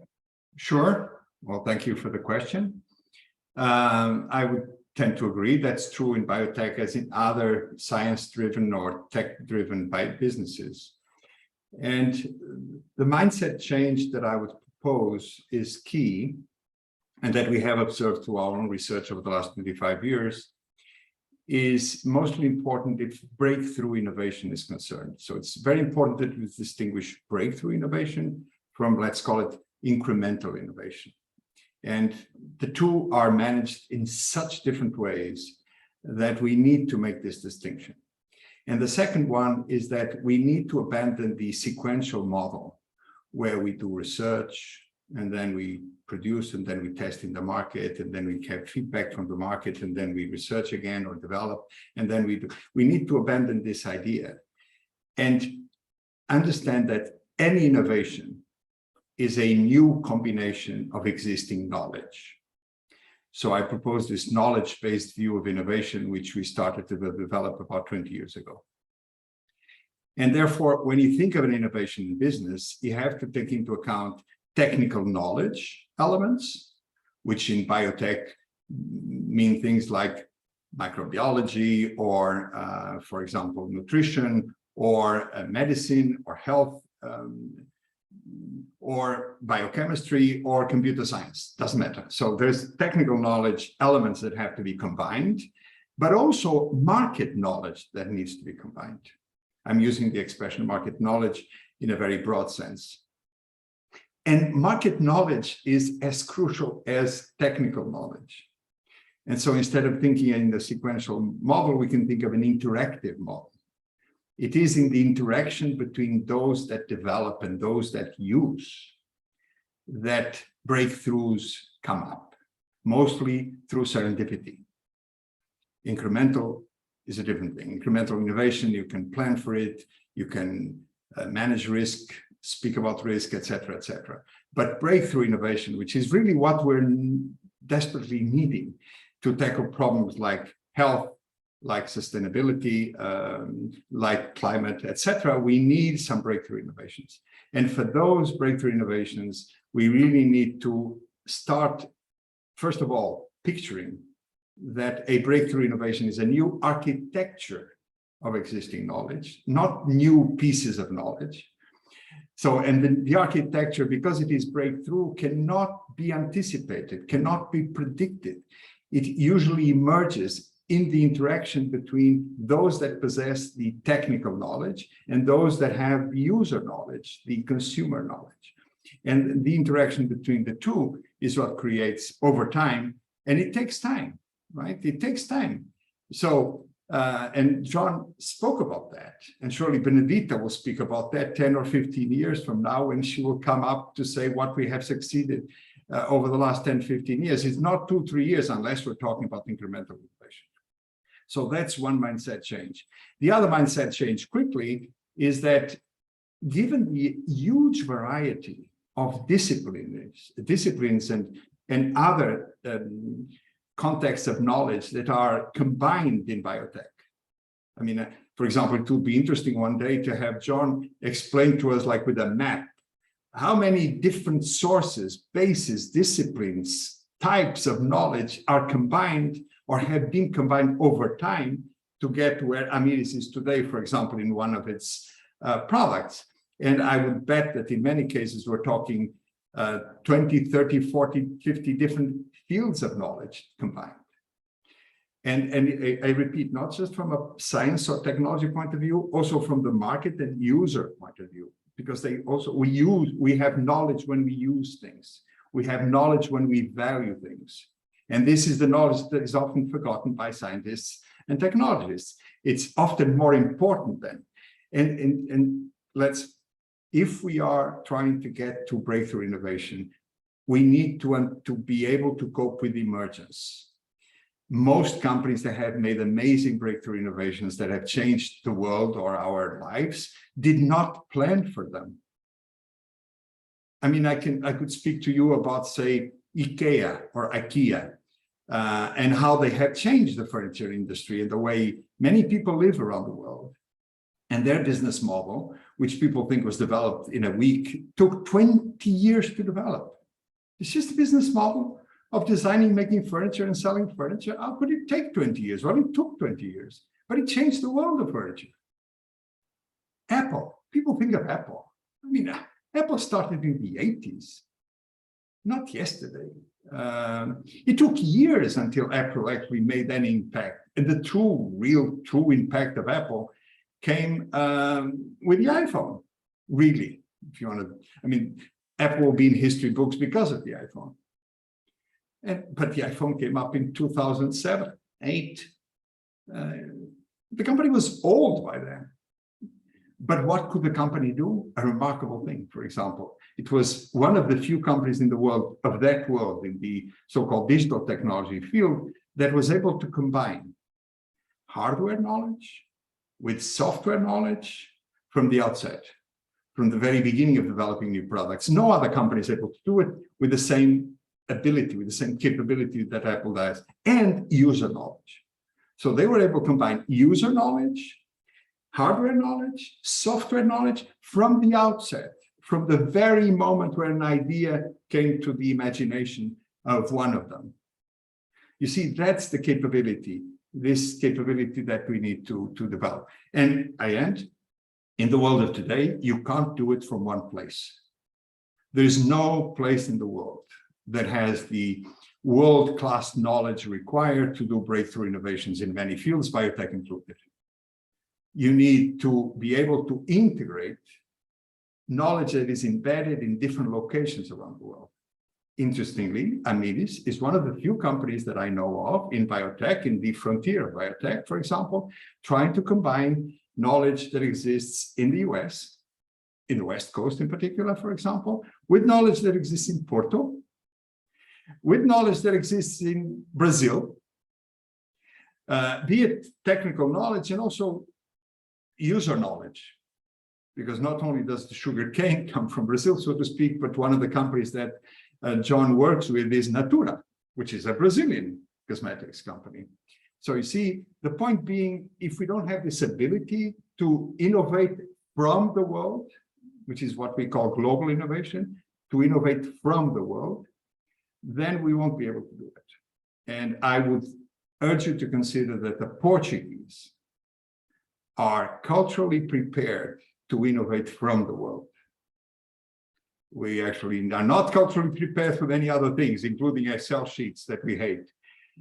Sure. Well, thank you for the question. I would tend to agree. That's true in biotech as in other science-driven or tech-driven businesses. And the mindset change that I would propose is key, and that we have observed through our own research over the last 25 years, is mostly important if breakthrough innovation is concerned. So it's very important that we distinguish breakthrough innovation from, let's call it, incremental innovation. And the two are managed in such different ways that we need to make this distinction. And the second one is that we need to abandon the sequential model where we do research and then we produce and then we test in the market and then we get feedback from the market and then we research again or develop and then we need to abandon this idea and understand that any innovation is a new combination of existing knowledge. So I propose this knowledge-based view of innovation, which we started to develop about 20 years ago. And therefore, when you think of an innovation in business, you have to take into account technical knowledge elements, which in biotech mean things like microbiology or, for example, nutrition or medicine or health, or biochemistry or computer science, doesn't matter. So there's technical knowledge elements that have to be combined, but also market knowledge that needs to be combined. I'm using the expression market knowledge in a very broad sense. And market knowledge is as crucial as technical knowledge. And so instead of thinking in the sequential model, we can think of an interactive model. It is in the interaction between those that develop and those that use that breakthroughs come up, mostly through serendipity. Incremental is a different thing. Incremental innovation, you can plan for it, you can manage risk, speak about risk, etc., etc. But breakthrough innovation, which is really what we're desperately needing to tackle problems like health, like sustainability, like climate, etc., we need some breakthrough innovations. And for those breakthrough innovations, we really need to start, first of all, picturing that a breakthrough innovation is a new architecture of existing knowledge, not new pieces of knowledge. So, and the architecture, because it is breakthrough, cannot be anticipated, cannot be predicted. It usually emerges in the interaction between those that possess the technical knowledge and those that have user knowledge, the consumer knowledge. And the interaction between the two is what creates over time, and it takes time, right? It takes time. So, and John spoke about that, and surely Benedita will speak about that 10 or 15 years from now when she will come up to say what we have succeeded over the last 10, 15 years. It's not 2, 3 years unless we're talking about incremental innovation. So that's one mindset change. The other mindset change quickly is that given the huge variety of disciplines and other contexts of knowledge that are combined in biotech. I mean, for example, it would be interesting one day to have John explain to us, like with a map, how many different sources, bases, disciplines, types of knowledge are combined or have been combined over time to get where Amiris is today, for example, in one of its products. And I would bet that in many cases, we're talking 20, 30, 40, 50 different fields of knowledge combined. And I repeat, not just from a science or technology point of view, also from the market and user point of view, because we have knowledge when we use things. We have knowledge when we value things. And this is the knowledge that is often forgotten by scientists and technologists. It's often more important then. And if we are trying to get to breakthrough innovation, we need to be able to cope with emergence. Most companies that have made amazing breakthrough innovations that have changed the world or our lives did not plan for them. I mean, I could speak to you about, say, IKEA or IKEA and how they have changed the furniture industry and the way many people live around the world. And their business model, which people think was developed in a week, took 20 years to develop. It's just a business model of designing, making furniture and selling furniture. How could it take 20 years? Well, it took 20 years, but it changed the world of furniture. Apple, people think of Apple. I mean, Apple started in the 80s, not yesterday. It took years until Apple actually made any impact. And the true impact of Apple came with the iPhone, really, if you want to. I mean, Apple will be in history books because of the iPhone. But the iPhone came up in 2007, 2008. The company was old by then. But what could the company do? A remarkable thing, for example. It was one of the few companies in the world, in the so-called digital technology field, that was able to combine hardware knowledge with software knowledge from the outset, from the very beginning of developing new products. No other company is able to do it with the same ability, with the same capability that Apple does, and user knowledge. So they were able to combine user knowledge, hardware knowledge, software knowledge from the outset, from the very moment where an idea came to the imagination of one of them. You see, that's the capability, this capability that we need to develop. And I end, in the world of today, you can't do it from one place. There's no place in the world that has the world-class knowledge required to do breakthrough innovations in many fields, biotech included. you need to be able to integrate knowledge that is embedded in different locations around the world. Interestingly, Amidis is one of the few companies that I know of in biotech, in the frontier of biotech, for example, trying to combine knowledge that exists in the US, in the West Coast in particular, for example, with knowledge that exists in Porto, with knowledge that exists in Brazil, be it technical knowledge and also user knowledge. Because not only does the sugar cane come from Brazil, so to speak, but one of the companies that John works with is Natura, which is a Brazilian cosmetics company. So you see, the point being, if we don't have this ability to innovate from the world, which is what we call global innovation, to innovate from the world, then we won't be able to do it. And I would urge you to consider that the Portuguese are culturally prepared to innovate from the world. We actually are not culturally prepared for many other things, including Excel sheets that we hate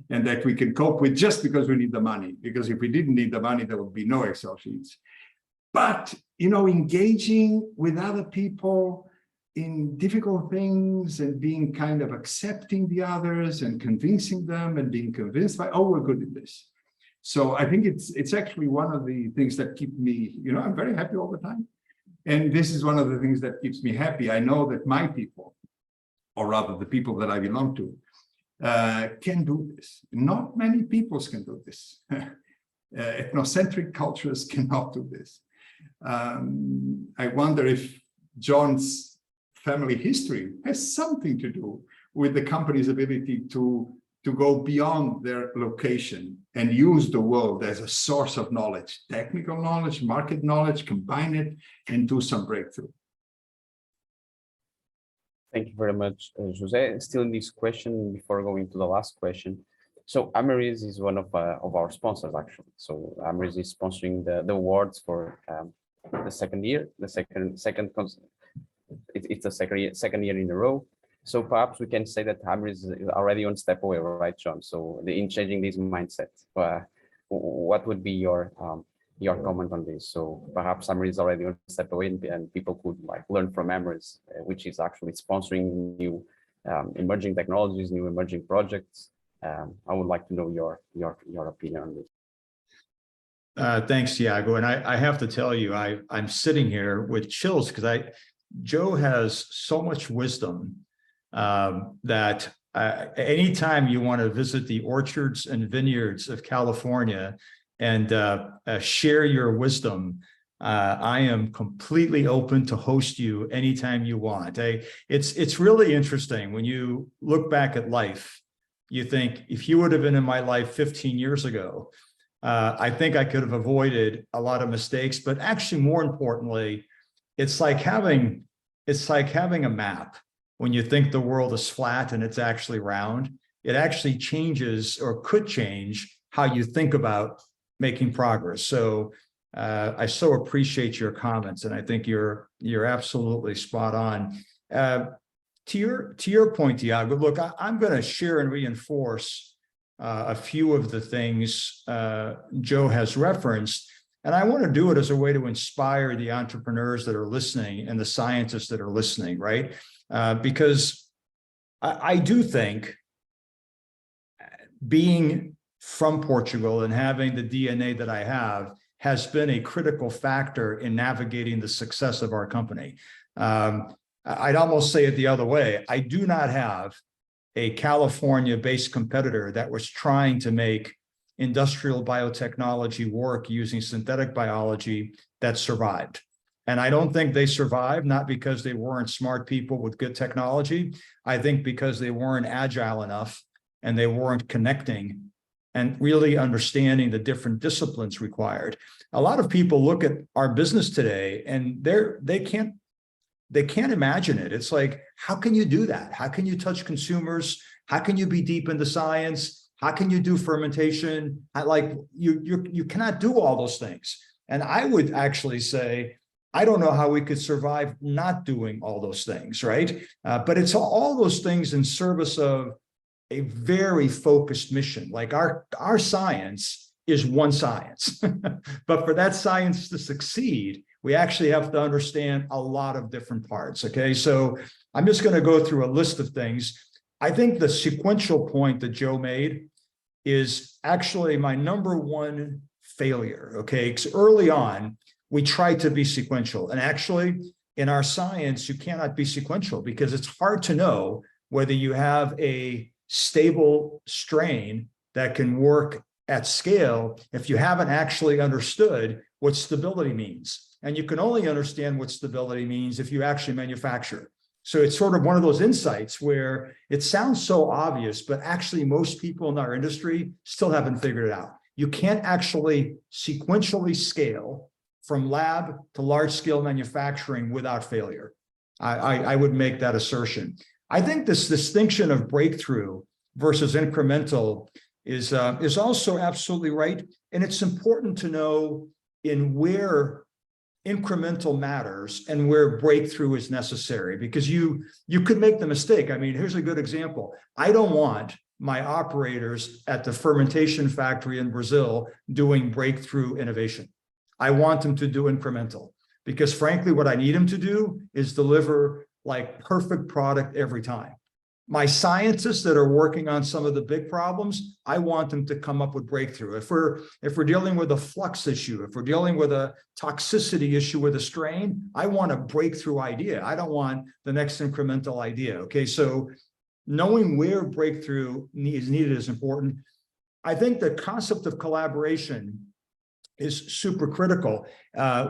and that we can cope with just because we need the money. Because if we didn't need the money, there would be no Excel sheets. But, you know, engaging with other people in difficult things and being kind of accepting the others and convincing them and being convinced by, oh, we're good at this. So I think it's actually one of the things that keep me, you know, I'm very happy all the time. And this is one of the things that keeps me happy. I know that my people, or rather the people that I belong to, can do this. Not many peoples can do this. Ethnocentric cultures cannot do this. I wonder if John's family history has something to do with the company's ability to go beyond their location and use the world as a source of knowledge, technical knowledge, market knowledge, combine it and do some breakthrough. Thank you very much, Jose. Still in this question, before going to the last question. So Ameris is one of our sponsors, actually. So Ameris is sponsoring the awards for the second year, it's the second year in a row. So perhaps we can say that Hammer is already one step away, right, John? So in changing this mindset, what would be your comment on this? So perhaps Hammer is already one step away, and people could like learn from Hammer's, which is actually sponsoring new emerging technologies, new emerging projects. I would like to know your opinion on this. Thanks, Thiago. And I have to tell you, I'm sitting here with chills because Joe has so much wisdom that anytime you want to visit the orchards and vineyards of California and share your wisdom, I am completely open to host you anytime you want. It's really interesting when you look back at life. You think if you would have been in my life 15 years ago, I think I could have avoided a lot of mistakes. But actually, more importantly, it's like having a map. When you think the world is flat and it's actually round, it actually changes or could change how you think about making progress. So I so appreciate your comments, and I think you're absolutely spot on. To your point, Thiago, look, I'm going to share and reinforce a few of the things Joe has referenced, and I want to do it as a way to inspire the entrepreneurs that are listening and the scientists that are listening, right? Because I do think being from Portugal and having the DNA that I have has been a critical factor in navigating the success of our company. I'd almost say it the other way. I do not have a California-based competitor that was trying to make industrial biotechnology work using synthetic biology that survived. And I don't think they survived, not because they weren't smart people with good technology. I think because they weren't agile enough and they weren't connecting and really understanding the different disciplines required. A lot of people look at our business today and they can't imagine it. It's like, how can you do that? How can you touch consumers? How can you be deep into science? How can you do fermentation? You cannot do all those things. And I would actually say, I don't know how we could survive not doing all those things, right? But it's all those things in service of a very focused mission. Like our science is one science. But for that science to succeed, we actually have to understand a lot of different parts, okay? So I'm just gonna go through a list of things. I think the sequential point that Joe made is actually my number one failure, okay? Because early on, we tried to be sequential. And actually, in our science, you cannot be sequential because it's hard to know whether you have a stable strain that can work at scale if you haven't actually understood what stability means. And you can only understand what stability means if you actually manufacture. So it's sort of one of those insights where it sounds so obvious, but actually most people in our industry still haven't figured it out. You can't actually sequentially scale from lab to large scale manufacturing without failure. I would make that assertion. I think this distinction of breakthrough versus incremental is also absolutely right. And it's important to know in where incremental matters and where breakthrough is necessary, because you could make the mistake. I mean, here's a good example. I don't want my operators at the fermentation factory in Brazil doing breakthrough innovation. I want them to do incremental, because frankly, what I need them to do is deliver like perfect product every time. My scientists that are working on some of the big problems, I want them to come up with breakthrough. If we're dealing with a flux issue, if we're dealing with a toxicity issue with a strain, I want a breakthrough idea. I don't want the next incremental idea. Okay, so knowing where breakthrough is needed is important. I think the concept of collaboration is super critical.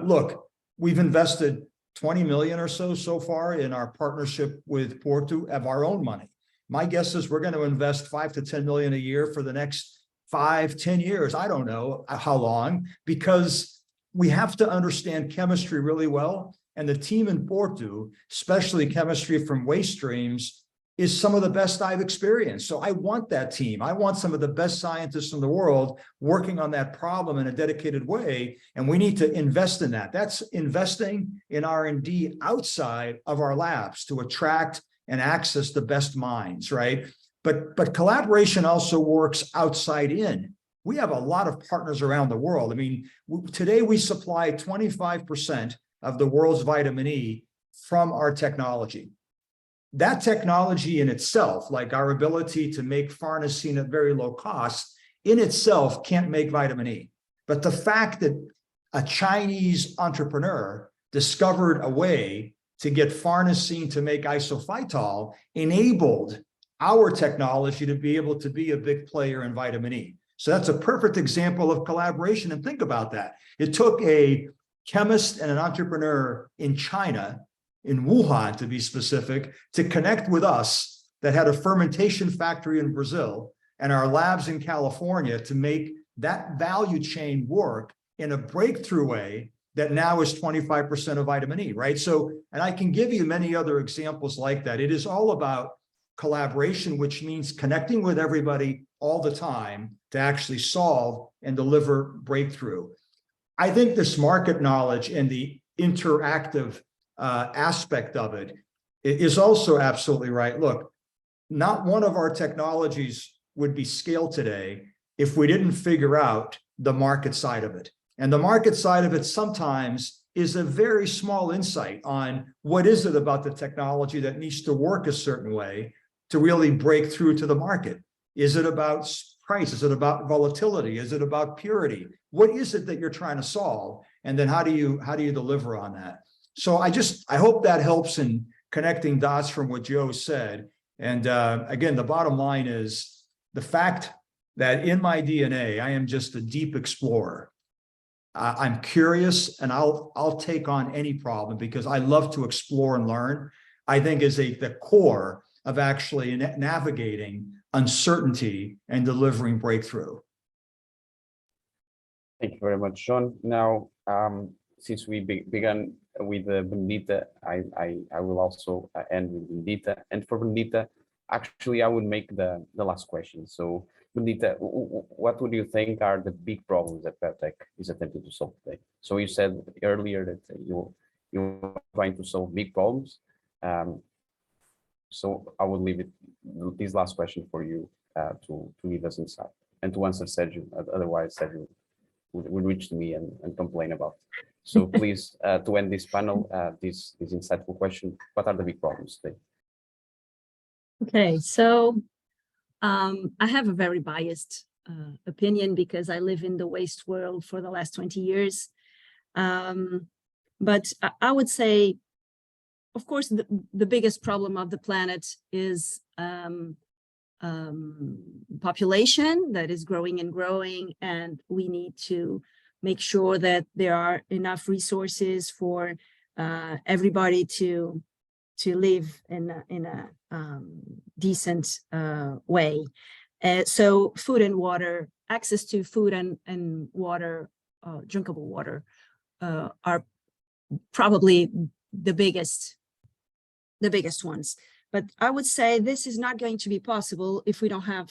Look, we've invested 20 million or so far in our partnership with Porto of our own money. My guess is we're going to invest 5 to 10 million a year for the next 5, 10 years. I don't know how long, because we have to understand chemistry really well. And the team in Porto, especially chemistry from waste streams, is some of the best I've experienced. So I want that team. I want some of the best scientists in the world working on that problem in a dedicated way. And we need to invest in that. That's investing in R&D outside of our labs to attract and access the best minds, right? But collaboration also works outside in. We have a lot of partners around the world. I mean, today we supply 25% of the world's vitamin E from our technology. That technology in itself, like our ability to make farnesene at very low cost, in itself can't make vitamin E. But the fact that a Chinese entrepreneur discovered a way to get farnesene to make isophytol enabled our technology to be able to be a big player in vitamin E. So that's a perfect example of collaboration. And think about that. It took a chemist and an entrepreneur in China, in Wuhan to be specific, to connect with us that had a fermentation factory in Brazil and our labs in California to make that value chain work in a breakthrough way that now is 25% of vitamin E, right? So, and I can give you many other examples like that. It is all about collaboration, which means connecting with everybody all the time to actually solve and deliver breakthrough. I think this market knowledge and the interactive aspect of it is also absolutely right. Look, not one of our technologies would be scaled today if we didn't figure out the market side of it. And the market side of it sometimes is a very small insight on what is it about the technology that needs to work a certain way to really break through to the market. Is it about price? Is it about volatility? Is it about purity? What is it that you're trying to solve? And then how do you deliver on that? So I hope that helps in connecting dots from what Joe said. And again, the bottom line is the fact that in my DNA, I am just a deep explorer. I'm curious, and I'll take on any problem because I love to explore and learn. I think is the core of actually navigating uncertainty and delivering breakthrough. Thank you very much, John. Now, since we began with Benedita, I will also end with Benedita. And for Benedita, actually, I would make the last question. So, Benedita, what would you think are the big problems that Biotech is attempting to solve today? So you said earlier that you're trying to solve big problems. So I will leave this last question for you to give us insight. and to answer Sergio. Otherwise, Sergio would reach to me and complain about. So please, to end this panel, this insightful question: what are the big problems today? Okay, so I have a very biased opinion because I live in the waste world for the last 20 years. But I would say, of course, the biggest problem of the planet is population that is growing and growing, and we need to make sure that there are enough resources for everybody to live in a decent way. So food and water, access to food and water, drinkable water, are probably the biggest ones. But I would say this is not going to be possible if we don't have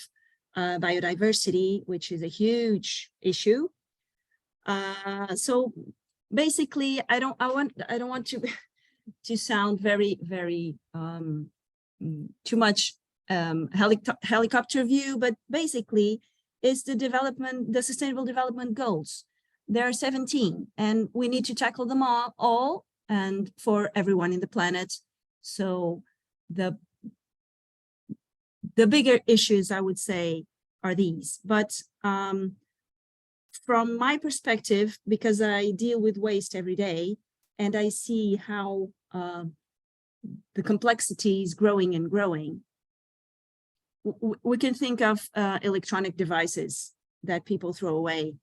biodiversity, which is a huge issue. So basically, I don't want to sound very too much helicopter view, but basically it's the sustainable development goals. There are 17, and we need to tackle them all and for everyone in the planet. So the bigger issues, I would say, are these. But from my perspective, because I deal with waste every day, and I see how the complexity is growing and growing, we can think of electronic devices that people throw away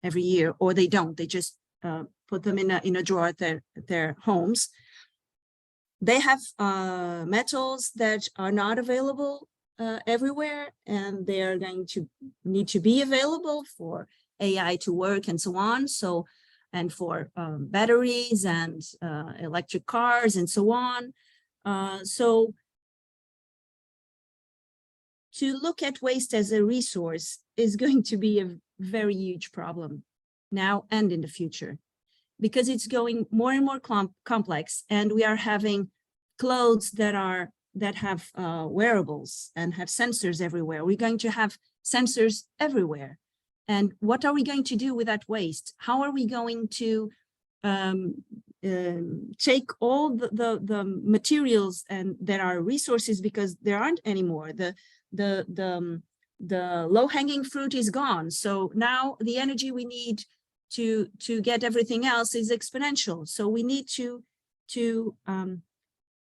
every year, or they don't. They just put them in a drawer at their homes. They have metals that are not available everywhere, and they are going to need to be available for AI to work and so on. So, and for batteries and electric cars and so on. So to look at waste as a resource is going to be a very huge problem now and in the future, because it's going more and more complex, and we are having clothes that have wearables and have sensors everywhere. We're going to have sensors everywhere. And what are we going to do with that waste? How are we going to take all the materials and that are resources, because there aren't anymore. The low-hanging fruit is gone. So now the energy we need to get everything else is exponential. So we need to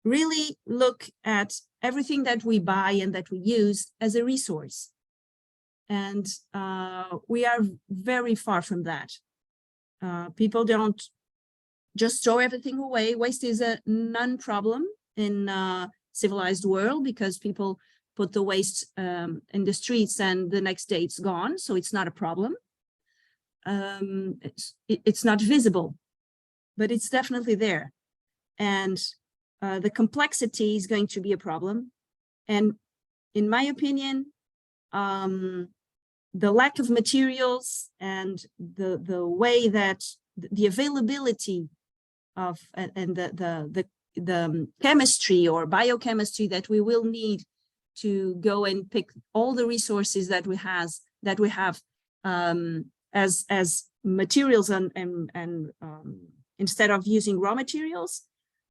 really look at everything that we buy and that we use as a resource. And we are very far from that. People don't just throw everything away. Waste is a non-problem in a civilized world, because people put the waste in the streets and the next day it's gone. So it's not a problem. It's not visible, but it's definitely there. And the complexity is going to be a problem. And in my opinion, the lack of materials and the way that the availability of and the chemistry or biochemistry that we will need to go and pick all the resources that we have as materials and instead of using raw materials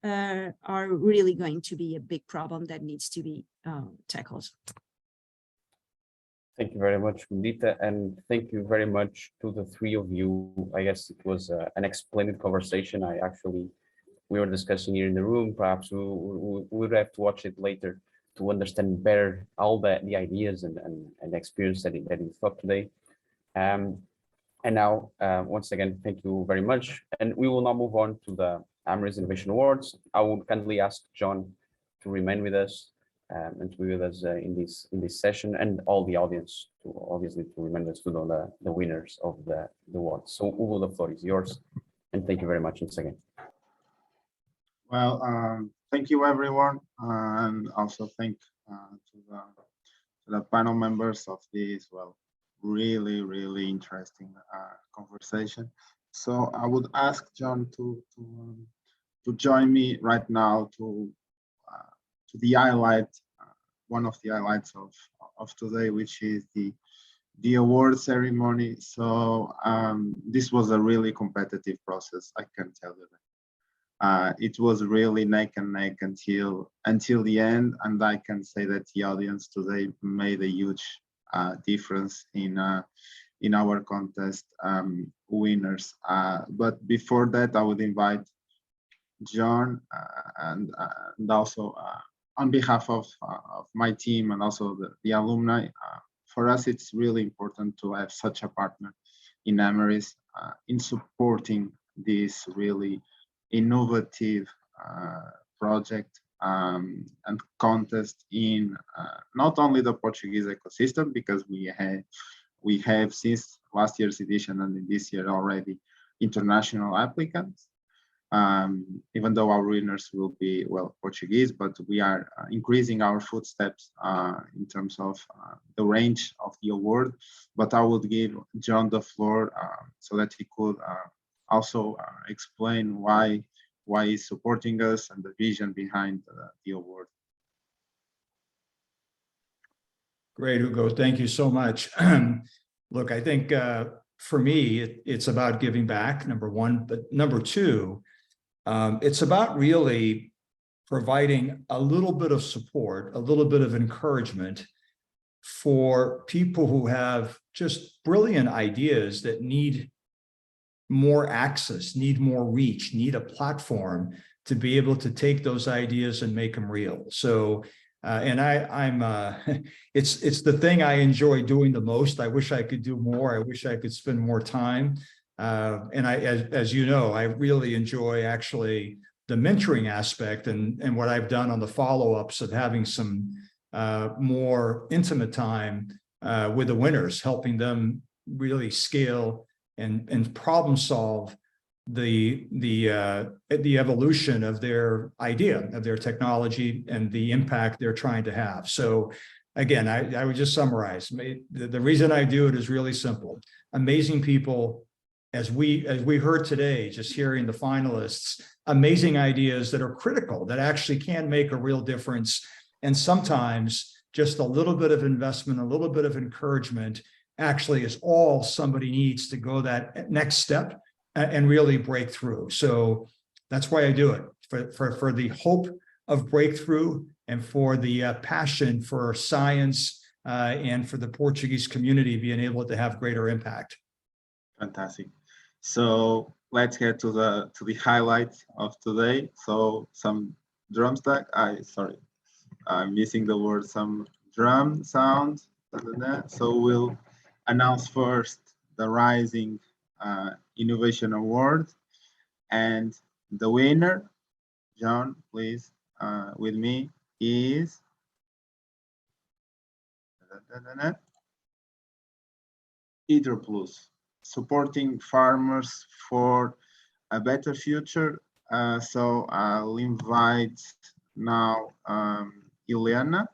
are really going to be a big problem that needs to be tackled. Thank you very much, Mudita, and thank you very much to the three of you. I guess it was an splendid conversation. We were discussing here in the room. Perhaps we would have to watch it later to understand better all the ideas and experience that you thought today. And now, once again, thank you very much. And we will now move on to the AmRes Innovation Awards. I would kindly ask John to remain with us and to be with us in this session, and all the audience to obviously to remind us to know the winners of the awards. So Ugo, the floor is yours, and thank you very much once again. Well, thank you everyone, and also thank to the panel members of this really interesting conversation. So I would ask John to join me right now to highlight one of the highlights of today, which is the award ceremony. So this was a really competitive process, I can tell you that. It was really neck and neck until the end, and I can say that the audience today made a huge difference in our contest winners. But before that, I would invite John and also on behalf of my team and also the alumni. For us, it's really important to have such a partner in Ameris in supporting this really innovative project and contest in not only the Portuguese ecosystem, because we have since last year's edition and in this year already international applicants, even though our winners will be, well, Portuguese, but we are increasing our footsteps in terms of the range of the award. But I would give John the floor so that he could also explain why he's supporting us and the vision behind the award. Great, Hugo. Thank you so much. Look, I think for me, it's about giving back, number one, but number two, it's about really providing a little bit of support, a little bit of encouragement for people who have just brilliant ideas that need more access, need more reach, need a platform to be able to take those ideas and make them real. So, and it's the thing I enjoy doing the most. I wish I could do more. I wish I could spend more time. And as you know, I really enjoy actually the mentoring aspect and what I've done on the follow-ups of having some more intimate time with the winners, helping them really scale and problem solve the evolution of their idea, of their technology and the impact they're trying to have. So again, I would just summarize. The reason I do it is really simple. Amazing people, as we heard today, just hearing the finalists, amazing ideas that are critical, that actually can make a real difference. And sometimes just a little bit of investment, a little bit of encouragement actually is all somebody needs to go that next step and really break through. So that's why I do it, for the hope of breakthrough and for the passion for science and for the Portuguese community being able to have greater impact. Fantastic. So let's get to the highlights of today. So some drum stack. I'm missing the word. Some drum sounds. So we'll announce first the Rising Innovation Award, and the winner, John, please, with me, is Hydroplus, supporting farmers for a better future. So I'll invite now Ileana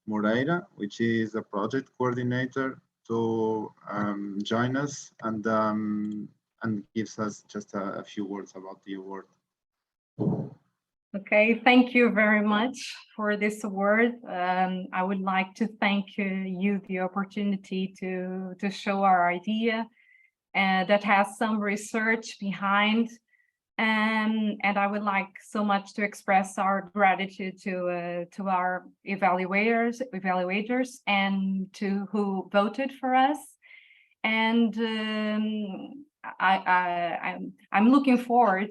Moreira, which is a project coordinator, to join us and gives us just a few words about the award. Okay, thank you very much for this award. I would like to thank you the opportunity to show our idea that has some research behind. And I would like so much to express our gratitude to our evaluators and to who voted for us. And I'm looking forward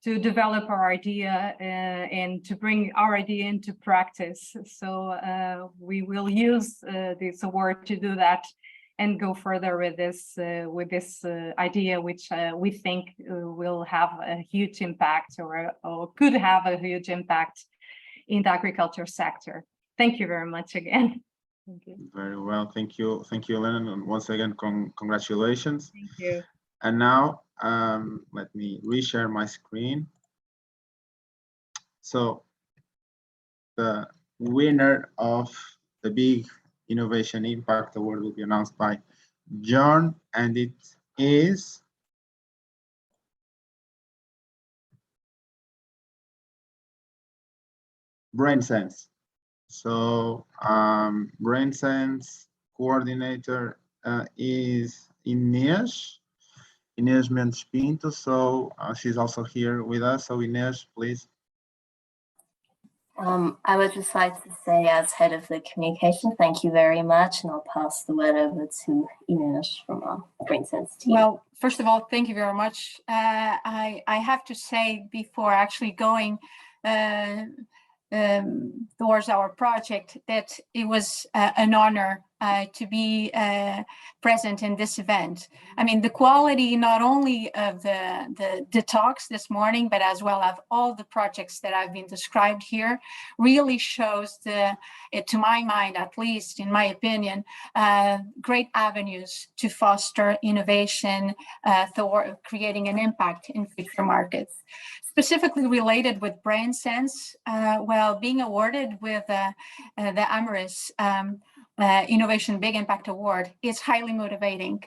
to develop our idea and to bring our idea into practice. So we will use this award to do that and go further with this idea, which we think will have a huge impact or could have a huge impact in the agriculture sector. Thank you very much again. Thank you. Very well, thank you, Elena, and once again, congratulations. Thank you. And now, let me reshare my screen. So, the winner of the Big Innovation Impact Award will be announced by John, and it is BrainSense. So BrainSense coordinator is Inês Mendes Pinto. So she's also here with us. So Inês, please. I would just like to say, as head of the communication, thank you very much, and I'll pass the word over to Inês from our BrainSense team. Well, first of all, thank you very much. I have to say, before actually going towards our project, that it was an honor to be present in this event. I mean, the quality not only of the talks this morning, but as well as all the projects that have been described here, really shows to my mind, at least in my opinion, great avenues to foster innovation, toward creating an impact in future markets. Specifically related with BrainSense, well, being awarded with the Amaris Innovation Big Impact Award is highly motivating.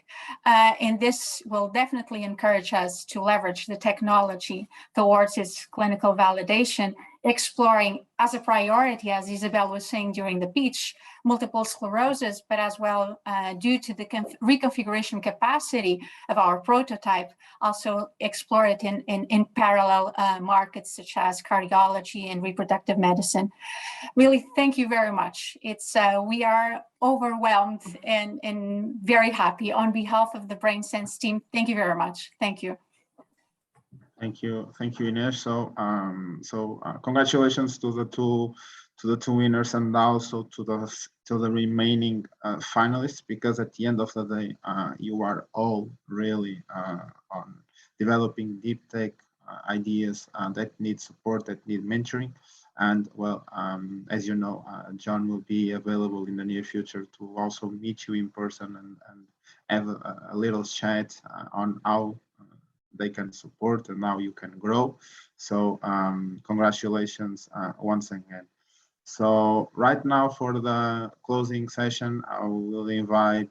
And this will definitely encourage us to leverage the technology towards its clinical validation, exploring as a priority, as Isabel was saying during the pitch, multiple sclerosis, but as well due to the reconfiguration capacity of our prototype, also explore it in parallel markets such as cardiology and reproductive medicine. Really, thank you very much. It's we are overwhelmed and very happy on behalf of the BrainSense team. Thank you very much. Thank you. Thank you, Inês. So, congratulations to the two winners, and also to the remaining finalists, because at the end of the day, you are all really on developing deep tech ideas that need support, that need mentoring. And well, as you know, John will be available in the near future to also meet you in person and have a little chat on how they can support and how you can grow. So congratulations once again. So right now, for the closing session, I will invite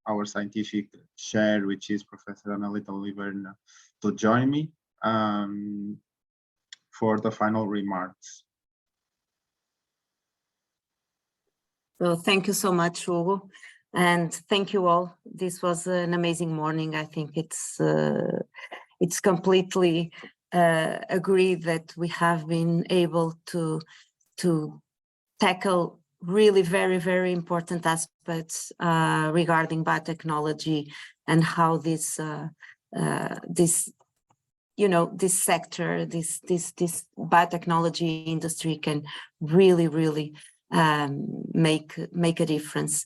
our scientific chair, which is Professor Analita Oliveira, to join me for the final remarks. So thank you so much, Hugo. And thank you all. This was an amazing morning. I think it's completely agreed that we have been able to tackle really very, very important aspects regarding biotechnology and how this sector, this biotechnology industry can really make a difference.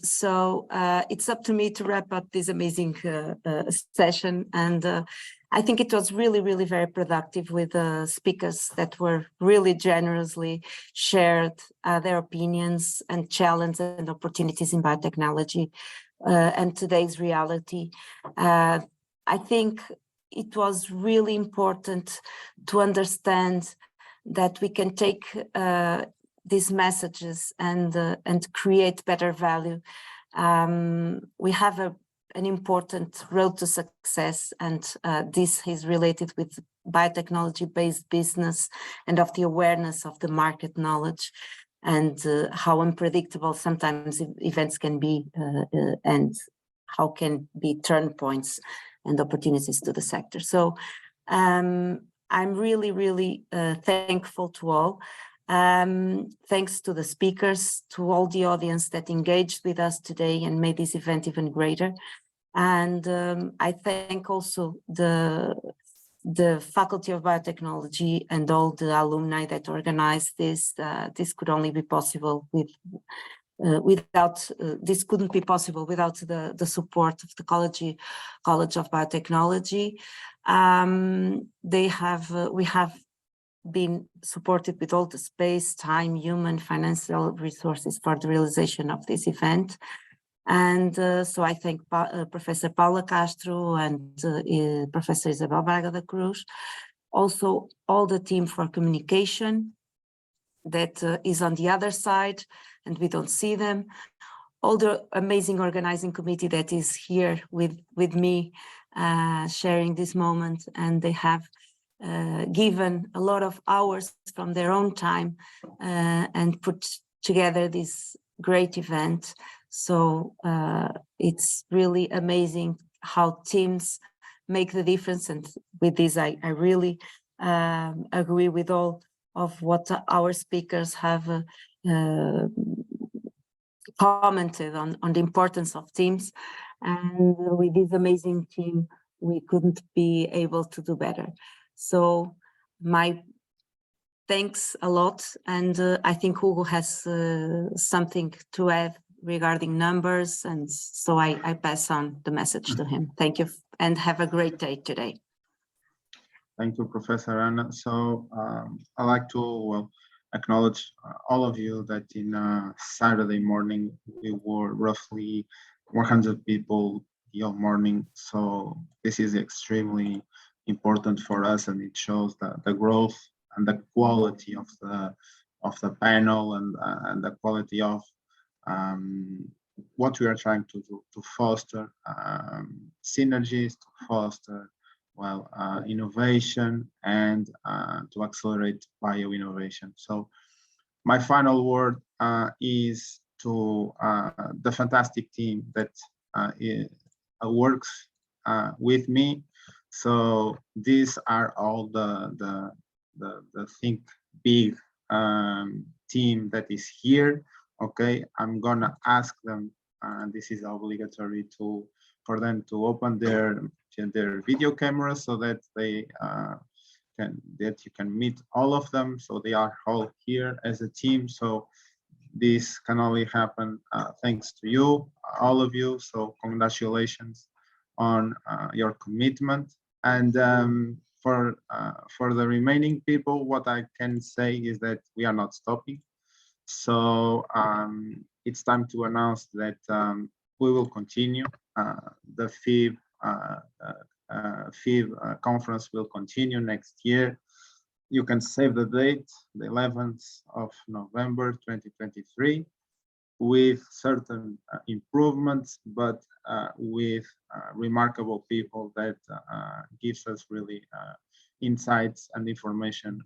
So it's up to me to wrap up this amazing session, and I think it was really very productive with the speakers that were really generously shared their opinions and challenges and opportunities in biotechnology and today's reality. I think it was really important to understand that we can take these messages and create better value. We have an important road to success, and this is related with biotechnology-based business and of the awareness of the market knowledge and how unpredictable sometimes events can be and how can be turn points and opportunities to the sector. So I'm really thankful to all. Thanks to the speakers, to all the audience that engaged with us today and made this event even greater. And I thank also the Faculty of Biotechnology and all the alumni that organized this. This could only be possible this couldn't be possible without the support of the College of Biotechnology. We have been supported with all the space, time, human, financial resources for the realization of this event. And so I thank Professor Paula Castro and Professor Isabel Braga da Cruz, also all the team for communication that is on the other side and we don't see them, all the amazing organizing committee that is here with me sharing this moment, and they have given a lot of hours from their own time and put together this great event. So it's really amazing how teams make the difference. And with this, I really agree with all of what our speakers have commented on the importance of teams. And with this amazing team, we couldn't be able to do better. So my thanks a lot. And I think Hugo has something to add regarding numbers. And so I pass on the message to him. Thank you and have a great day today. Thank you, Professor Anna. So I'd like to acknowledge all of you that in Saturday morning, we were roughly 100 people the whole morning. So this is extremely important for us, and it shows the growth and the quality of the panel and the quality of what we are trying to do to foster synergies, to foster innovation, and to accelerate bio-innovation. So my final word is to the fantastic team that works with me. So these are all the think big team that is here. Okay, I'm gonna ask them, this is obligatory for them to open their video cameras so that they you can meet all of them. So they are all here as a team. So this can only happen thanks to you, all of you. So congratulations on your commitment. And for the remaining people, what I can say is that we are not stopping. So it's time to announce that we will continue. The FIB conference will continue next year. You can save the date, the 11th of November 2023, with certain improvements, but with remarkable people that gives us really insights and information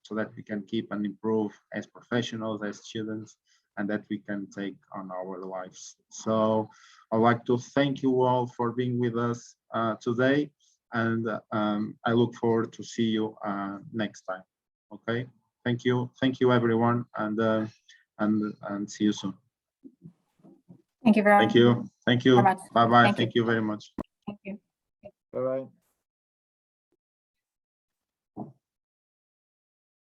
so that we can keep and improve as professionals, as students, and that we can take on our lives. So I'd like to thank you all for being with us today, and I look forward to see you next time. Okay, thank you everyone, and see you soon. Thank you very much. Thank you. Bye-bye. Thank you very much. Thank you. Bye-bye.